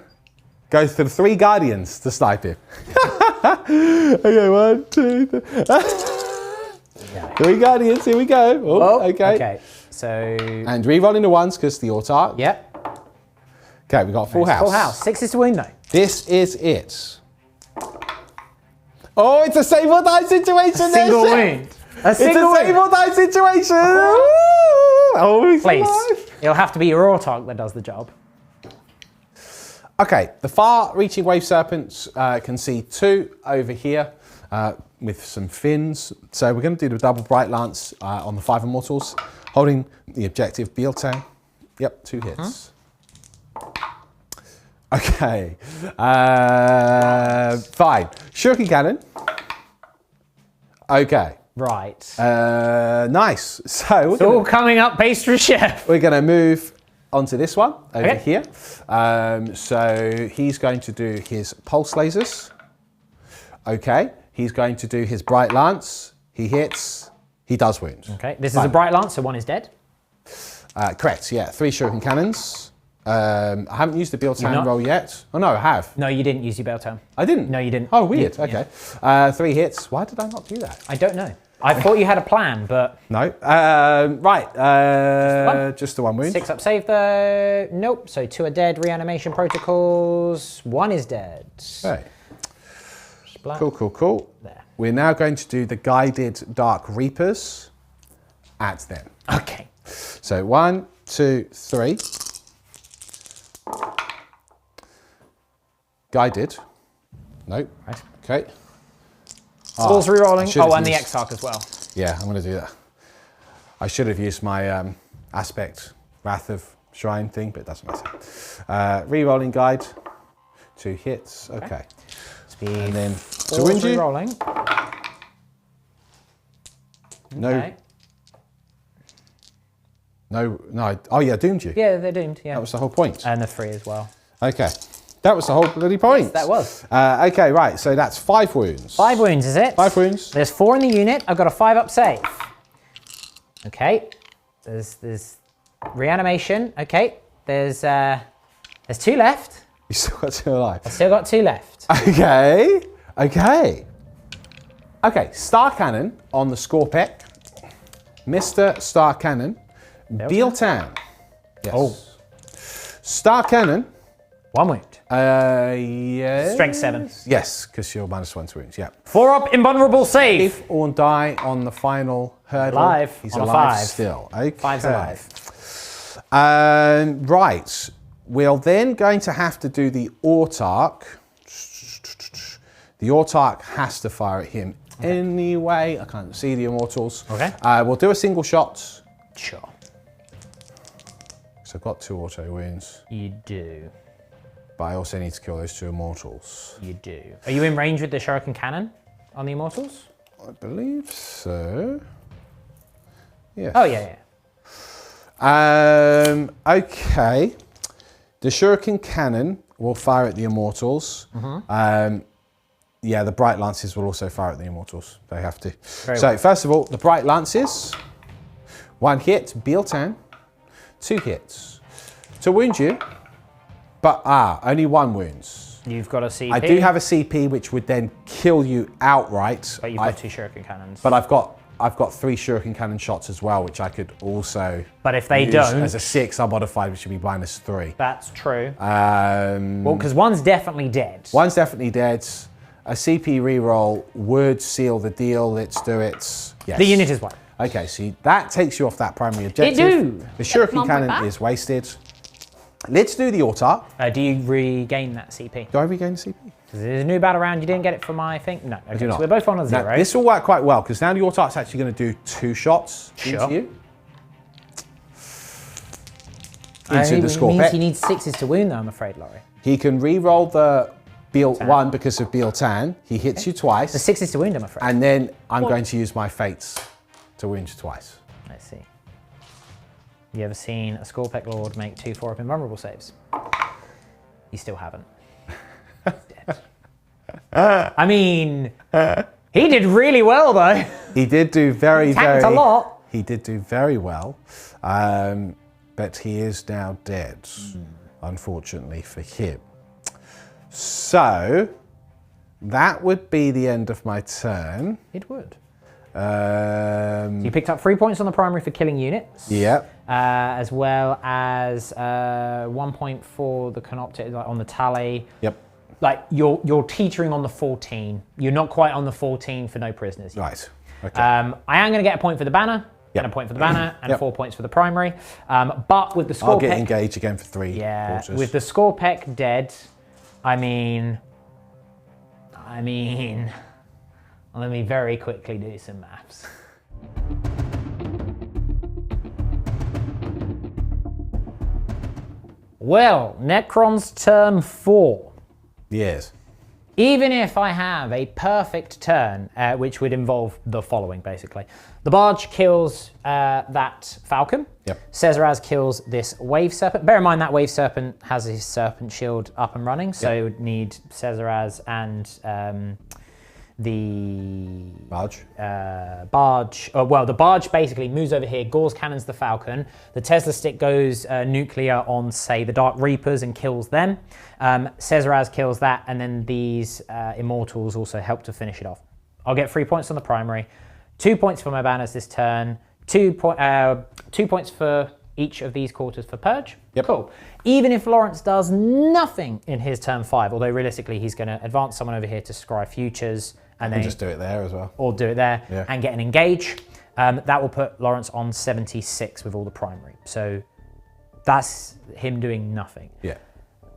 go to the 3 Guardians to snipe him. Okay, 1, 2, 3. 3 Guardians, here we go. Oh, okay. Okay, so... And re-rolling the ones because the Autarch. Yep. Okay, we got full house. Full house. 6 is to wound though. This is it. Oh, it's a save or die situation. Single there, wound. It's a save or die situation. Oh, he's Please. alive. It'll have to be your Autarch that does the job. Okay, the far-reaching wave serpents can see 2 over here with some fins. So we're going to do the double bright lance on the 5 immortals, holding the objective Biel-Tan. Yep, 2 hits. Okay, fine. Shuriken cannon. Okay. Right. Nice. So It's all coming up pastry chef. we're going to move onto this one over Okay. here. So he's going to do his pulse lasers. Okay. He's going to do his bright lance. He hits. He does wound. Okay, this is a bright lance, so one is dead. Correct. Yeah. 3 shuriken cannons. I haven't used the Biel-Tan not? roll yet. Oh no, I have. No, you didn't use your Biel-Tan. I didn't. No, you didn't. Oh, weird. Yeah. Okay. 3 hits. Why did I not do that? I don't know. I thought you had a plan, but No. Right. Just the 1 wound. 6 up save though. Nope. So 2 are dead. Reanimation protocols. 1 is dead. Okay. Splat. Cool. There. We're now going to do the guided Dark Reapers at them. Okay. So 1, 2, 3. Guided. Nope. Right. Okay. Spells I rerolling. should have Oh, and the used- Exarch as well. Yeah, I'm going to do that. I should have used my aspect Wrath of Shrine thing, but it doesn't matter. Re-rolling guide. 2 hits. Okay. Speed. And then to Spells wound you. rerolling. No. Okay. No. Oh yeah, doomed you. Yeah, they're doomed. Yeah. That was the whole point. And the 3 as well. Okay. That was the whole bloody point. That was. Okay, right. So that's 5 wounds. 5 wounds, is it? 5 wounds. There's 4 in the unit. I've got a 5 up save. Okay. There's reanimation. Okay. There's 2 left. You still got 2 alive. Still got 2 left. Okay. Star Cannon on the Scorpec. Mr. Star Cannon. Biel-Tan. Yes. Oh. Star Cannon. 1 wound. Yes. Strength 7. Yes, because you're -1 to wounds. Yeah. 4 up, invulnerable save. If or die on the final hurdle. Alive He's on a alive 5. still. Okay. 5's alive. Right. We're then going to have to do the Autarch. The Autarch has to fire at him anyway. I can't see the Immortals. Okay. We'll do a single shot. Sure. So I've got 2 auto wounds, You do. but I also need to kill those 2 Immortals. You do. Are you in range with the Shuriken cannon on the Immortals? I believe so. Yes. Oh, yeah. Okay. The Shuriken Cannon will fire at the Immortals. Yeah, the Bright Lances will also fire at the Immortals. They have to. Very So well. first of all, the Bright Lances. 1 hit, Biel-Tan. 2 hits. To wound you, but only 1 wounds. You've got a CP. I do have a CP which would then kill you outright. But you've got 2 Shuriken cannons. But I've got 3 Shuriken Cannon shots as well, which I could also But if they use don't... as a 6 unmodified, which would be -3. That's true. Well, Because one's definitely dead. one's definitely dead. A CP reroll would seal the deal. Let's do it. Yes. The unit is one. Okay, so that takes you off that primary objective. do. The Shuriken Mum, Cannon back. is wasted. Let's do the Autarch. Do you regain that CP? Do I regain the CP? There's a new battle round. You didn't get it for my thing? No. Okay, do so not. we're both on a 0. Now, this will work quite well because now the Autarch's actually going to do 2 shots into you. Into the score means pet. he needs 6s to wound though, I'm afraid, Laurie. He can re-roll the Biel-1 because of Biel-Tan. He hits you twice. The 6s to wound, I'm afraid. And then I'm going to use my fates to wound you twice. Let's see. You ever seen a Scorpec Lord make 2 4-up invulnerable saves? You still haven't. He's dead. I mean, he did really well though. He did do very a lot. He did do very well, but he is now dead, unfortunately for him. So that would be the end of my turn. It would. So you picked up 3 points on the primary for killing units. Yep. As well as 1 point for the Canoptic on the tally. Yep. Like you're teetering on the 14. You're not quite on the 14 for no prisoners. Right. Okay. I am going to get a point for the banner. Yep. And a point for the banner, and Yep. 4 points for the primary. But with the I'll Scorpec... get engaged again for 3 Yeah, quarters. with the Scorpec dead, I mean... Let me very quickly do some maths. Well, Necron's turn 4. Yes. Even if I have a perfect turn, which would involve the following, basically. The Barge kills that Falcon. Yep. Cesaraz kills this Wave Serpent. Bear in mind that Wave Serpent has his Serpent Shield up and running, so it would need Cesaraz and the Barge. Barge. Well, the Barge basically moves over here, gores cannons the Falcon. The Tesla Stick goes nuclear on, say, the Dark Reapers and kills them. Cesaraz kills that, and then these Immortals also help to finish it off. I'll get 3 points on the primary, 2 points for my banners this turn, 2 points for each of these quarters for Purge. Yep. Cool. Even if Lawrence does nothing in his turn 5, although realistically he's going to advance someone over here to scry futures, and then just do it there as well. or do it there Yeah. and get an engage. That will put Lawrence on 76 with all the primary. So that's him doing nothing. Yeah.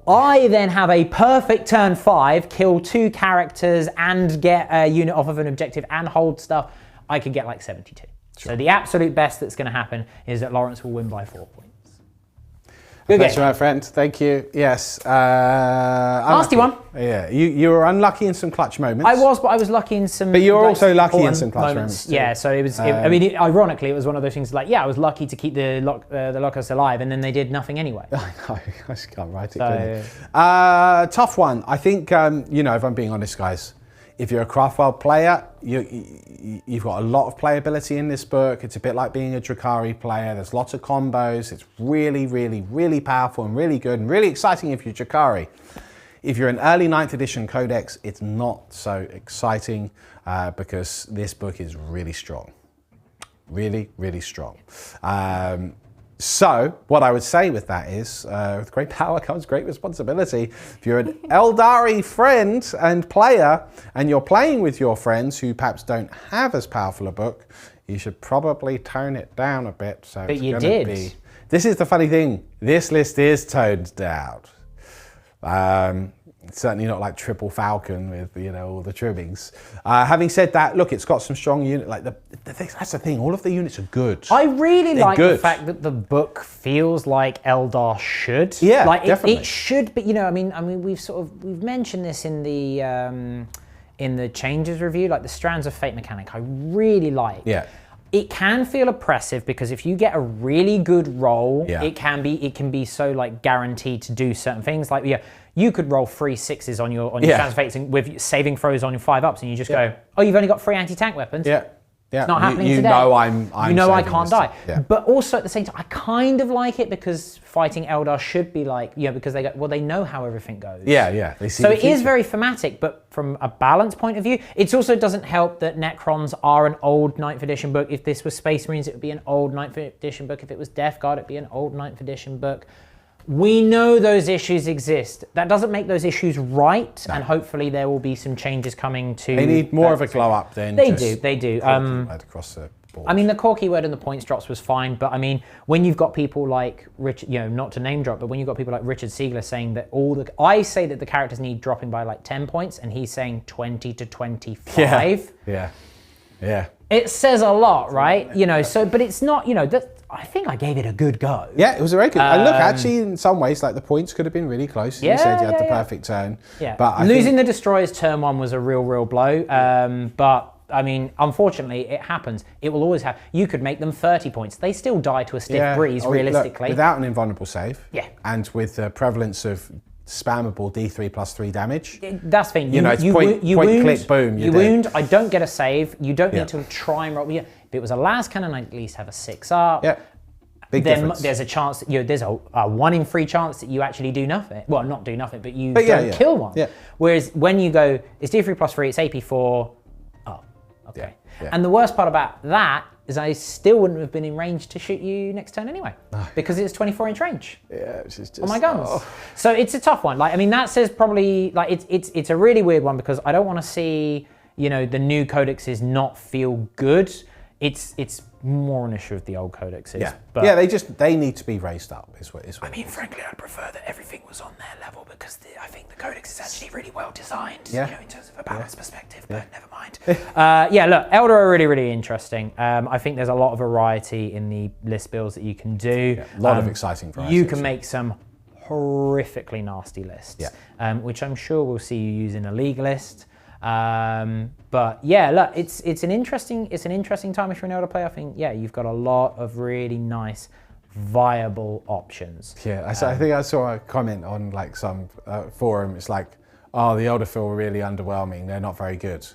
I then have a perfect turn 5, kill 2 characters and get a unit off of an objective and hold stuff. I could get like 72. Sure. So the absolute best that's going to happen is that Lawrence will win by 4 points. Good Pleasure, game. my friend. Thank you. Yes. Nasty unlucky. one. Yeah. You were unlucky in some clutch moments. I was, but I was lucky in some. But you were like, also lucky in important some clutch moments too. Yeah, so it was. Ironically, it was one of those things like, yeah, I was lucky to keep the Locust alive, and then they did nothing anyway. I know. I just can't write it. So- Tough one. I think, if I'm being honest, guys, if you're a Craftworld player, you've got a lot of playability in this book. It's a bit like being a Drakari player. There's lots of combos. It's really, really, really powerful and really good and really exciting if you're Drakari. If you're an early 9th edition Codex, it's not so exciting because this book is really strong. Really, really strong. So what I would say with that is, with great power comes great responsibility. If you're an Aeldari friend and player, and you're playing with your friends who perhaps don't have as powerful a book, you should probably tone it down a bit. So But it's you gonna did. be. This is the funny thing. This list is toned down. It's certainly not like Triple Falcon with all the trimmings. Having said that, look, it's got some strong units. Like that's the thing. All of the units are good. I really They're like the good. fact that the book feels like Eldar should. Yeah, like definitely. it should, but we've mentioned this in the changes review, like the Strands of Fate mechanic. I really like. Yeah. It can feel oppressive because if you get a really good roll, Yeah. it can be so like guaranteed to do certain things. Like you could roll 3 6s on your Yeah. Strands of Fates and with saving throws on your 5-ups, and you just go, oh, you've only got 3 anti-tank weapons. Yeah. Yeah. It's not happening you today. know I'm you know I saving can't this. die. Yeah. But also at the same time, I kind of like it because fighting Eldar should be like, because they know how everything goes. Yeah. They see So the it is future. very thematic, but from a balance point of view, it also doesn't help that Necrons are an old 9th edition book. If this was Space Marines, it would be an old 9th edition book. If it was Death Guard, it'd be an old 9th edition book. We know those issues exist. That doesn't make those issues right, and hopefully there will be some changes coming to... They need more of a glow up than They just do. right across the I mean, the core keyword and the points drops was fine, but I mean, when you've got people like Richard, you know, not to name drop, but when you've got people like Richard Siegler saying that I say that the characters need dropping by like 10 points, and he's saying 20 to 25. Yeah. It says a lot, right? You know, so, but it's not, you know, I think I gave it a good go. Yeah, it was very good. And look, actually, in some ways, like the points could have been really close. You said you had the perfect turn. Yeah, but losing the destroyers turn 1 was a real blow. But I mean, unfortunately, it happens. It will always happen. You could make them 30 points. They still die to a stiff breeze, realistically. Look, without an invulnerable save. Yeah. And with the prevalence of spammable D3+3 damage. That's the thing. You know, it's point, click, boom. You wound, I don't get a save. You don't need to try and roll. If it was a last cannon, I'd at least have a 6 up. Yeah. Big difference. There's a chance, you know, there's a 1 in 3 chance that you actually do nothing. Well, not do nothing, but you don't kill one. Yeah. Whereas when you go, it's D3+3, it's AP4. Oh, okay. Yeah. And the worst part about that is I still wouldn't have been in range to shoot you next turn anyway, because it's 24-inch range. Yeah, which is just on my guns. So it's a tough one. Like, I mean, that says probably like it's a really weird one, because I don't want to see, you know, the new codexes not feel good. It's more an issue of the old codexes. Yeah, but they need to be raised up. Is what I mean, frankly, I'd prefer that everything was on their level, because I think the codex is actually really well designed. Yeah. You know, in terms of a balance perspective. But never mind. Look, Eldar are really interesting. I think there's a lot of variety in the list builds that you can do. Yeah, a lot of exciting variety. You can make some horrifically nasty lists, which I'm sure we'll see you use in a league list. But yeah, look, it's an interesting time if you're an Eldar player. I think you've got a lot of really nice, viable options. Yeah, I think I saw a comment on like some forum. It's like, oh, the Eldar feel really underwhelming. They're not very good.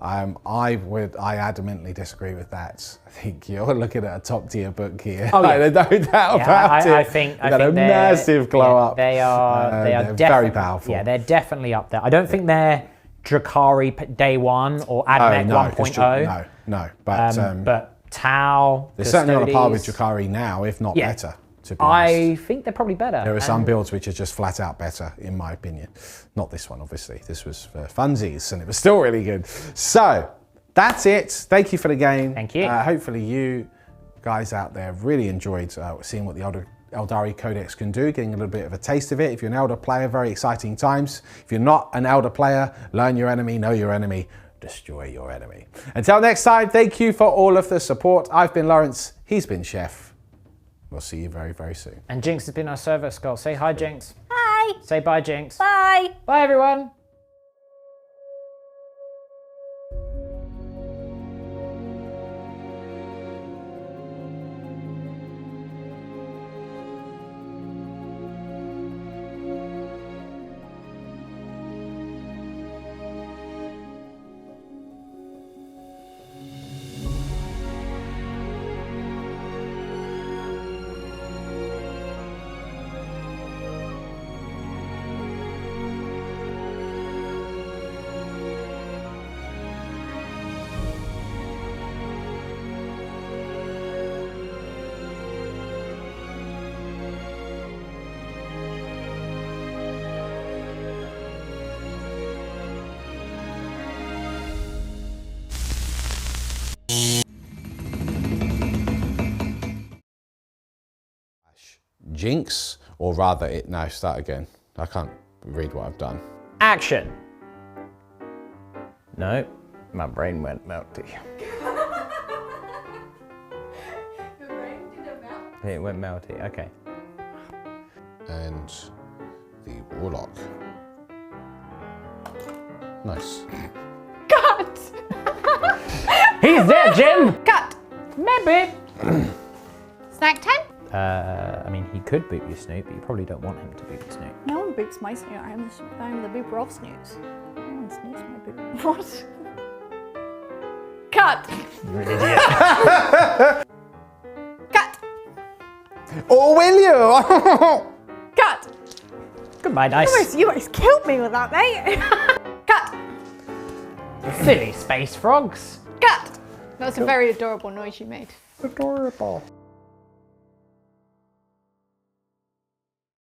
I adamantly disagree with that. I think you're looking at a top tier book here. Oh, yeah. There's no doubt about it. I think a massive glow up. They are very powerful. Yeah, they're definitely up there. I don't think they're Drakari day 1 or Admech 1.0. No. But Tau. They're certainly on a par with Drakari now, if not better. To be I honest. think they're probably better. There are some builds which are just flat out better, in my opinion. Not this one, obviously. This was for funsies, and it was still really good. So that's it. Thank you for the game. Thank you. Hopefully you guys out there really enjoyed seeing what the Aeldari Codex can do, getting a little bit of a taste of it. If you're an Eldar player, very exciting times. If you're not an Eldar player, learn your enemy, know your enemy, destroy your enemy. Until next time, thank you for all of the support. I've been Lawrence, he's been Chef. We'll see you very, very soon. And Jinx has been our server skull. Say hi, Jinx. Hi. Say bye, Jinx. Bye. Bye, everyone. Jinx, or rather start again. I can't read what I've done. Action. No, my brain went melty. Your brain didn't melt? It went melty, okay. And the Warlock. Nice. Cut! He's there, Jim! Cut! Maybe. Snack time? I mean, he could boot your snoot, but you probably don't want him to boot your snoot. No one boots my snoot. I'm the booper of snoots. No one snoots my boot. What? Cut! You're an idiot. Cut! Or will you? Cut! Goodbye, dice. You almost killed me with that, mate. Cut! Silly space frogs. Cut! That was a very adorable noise you made. Adorable.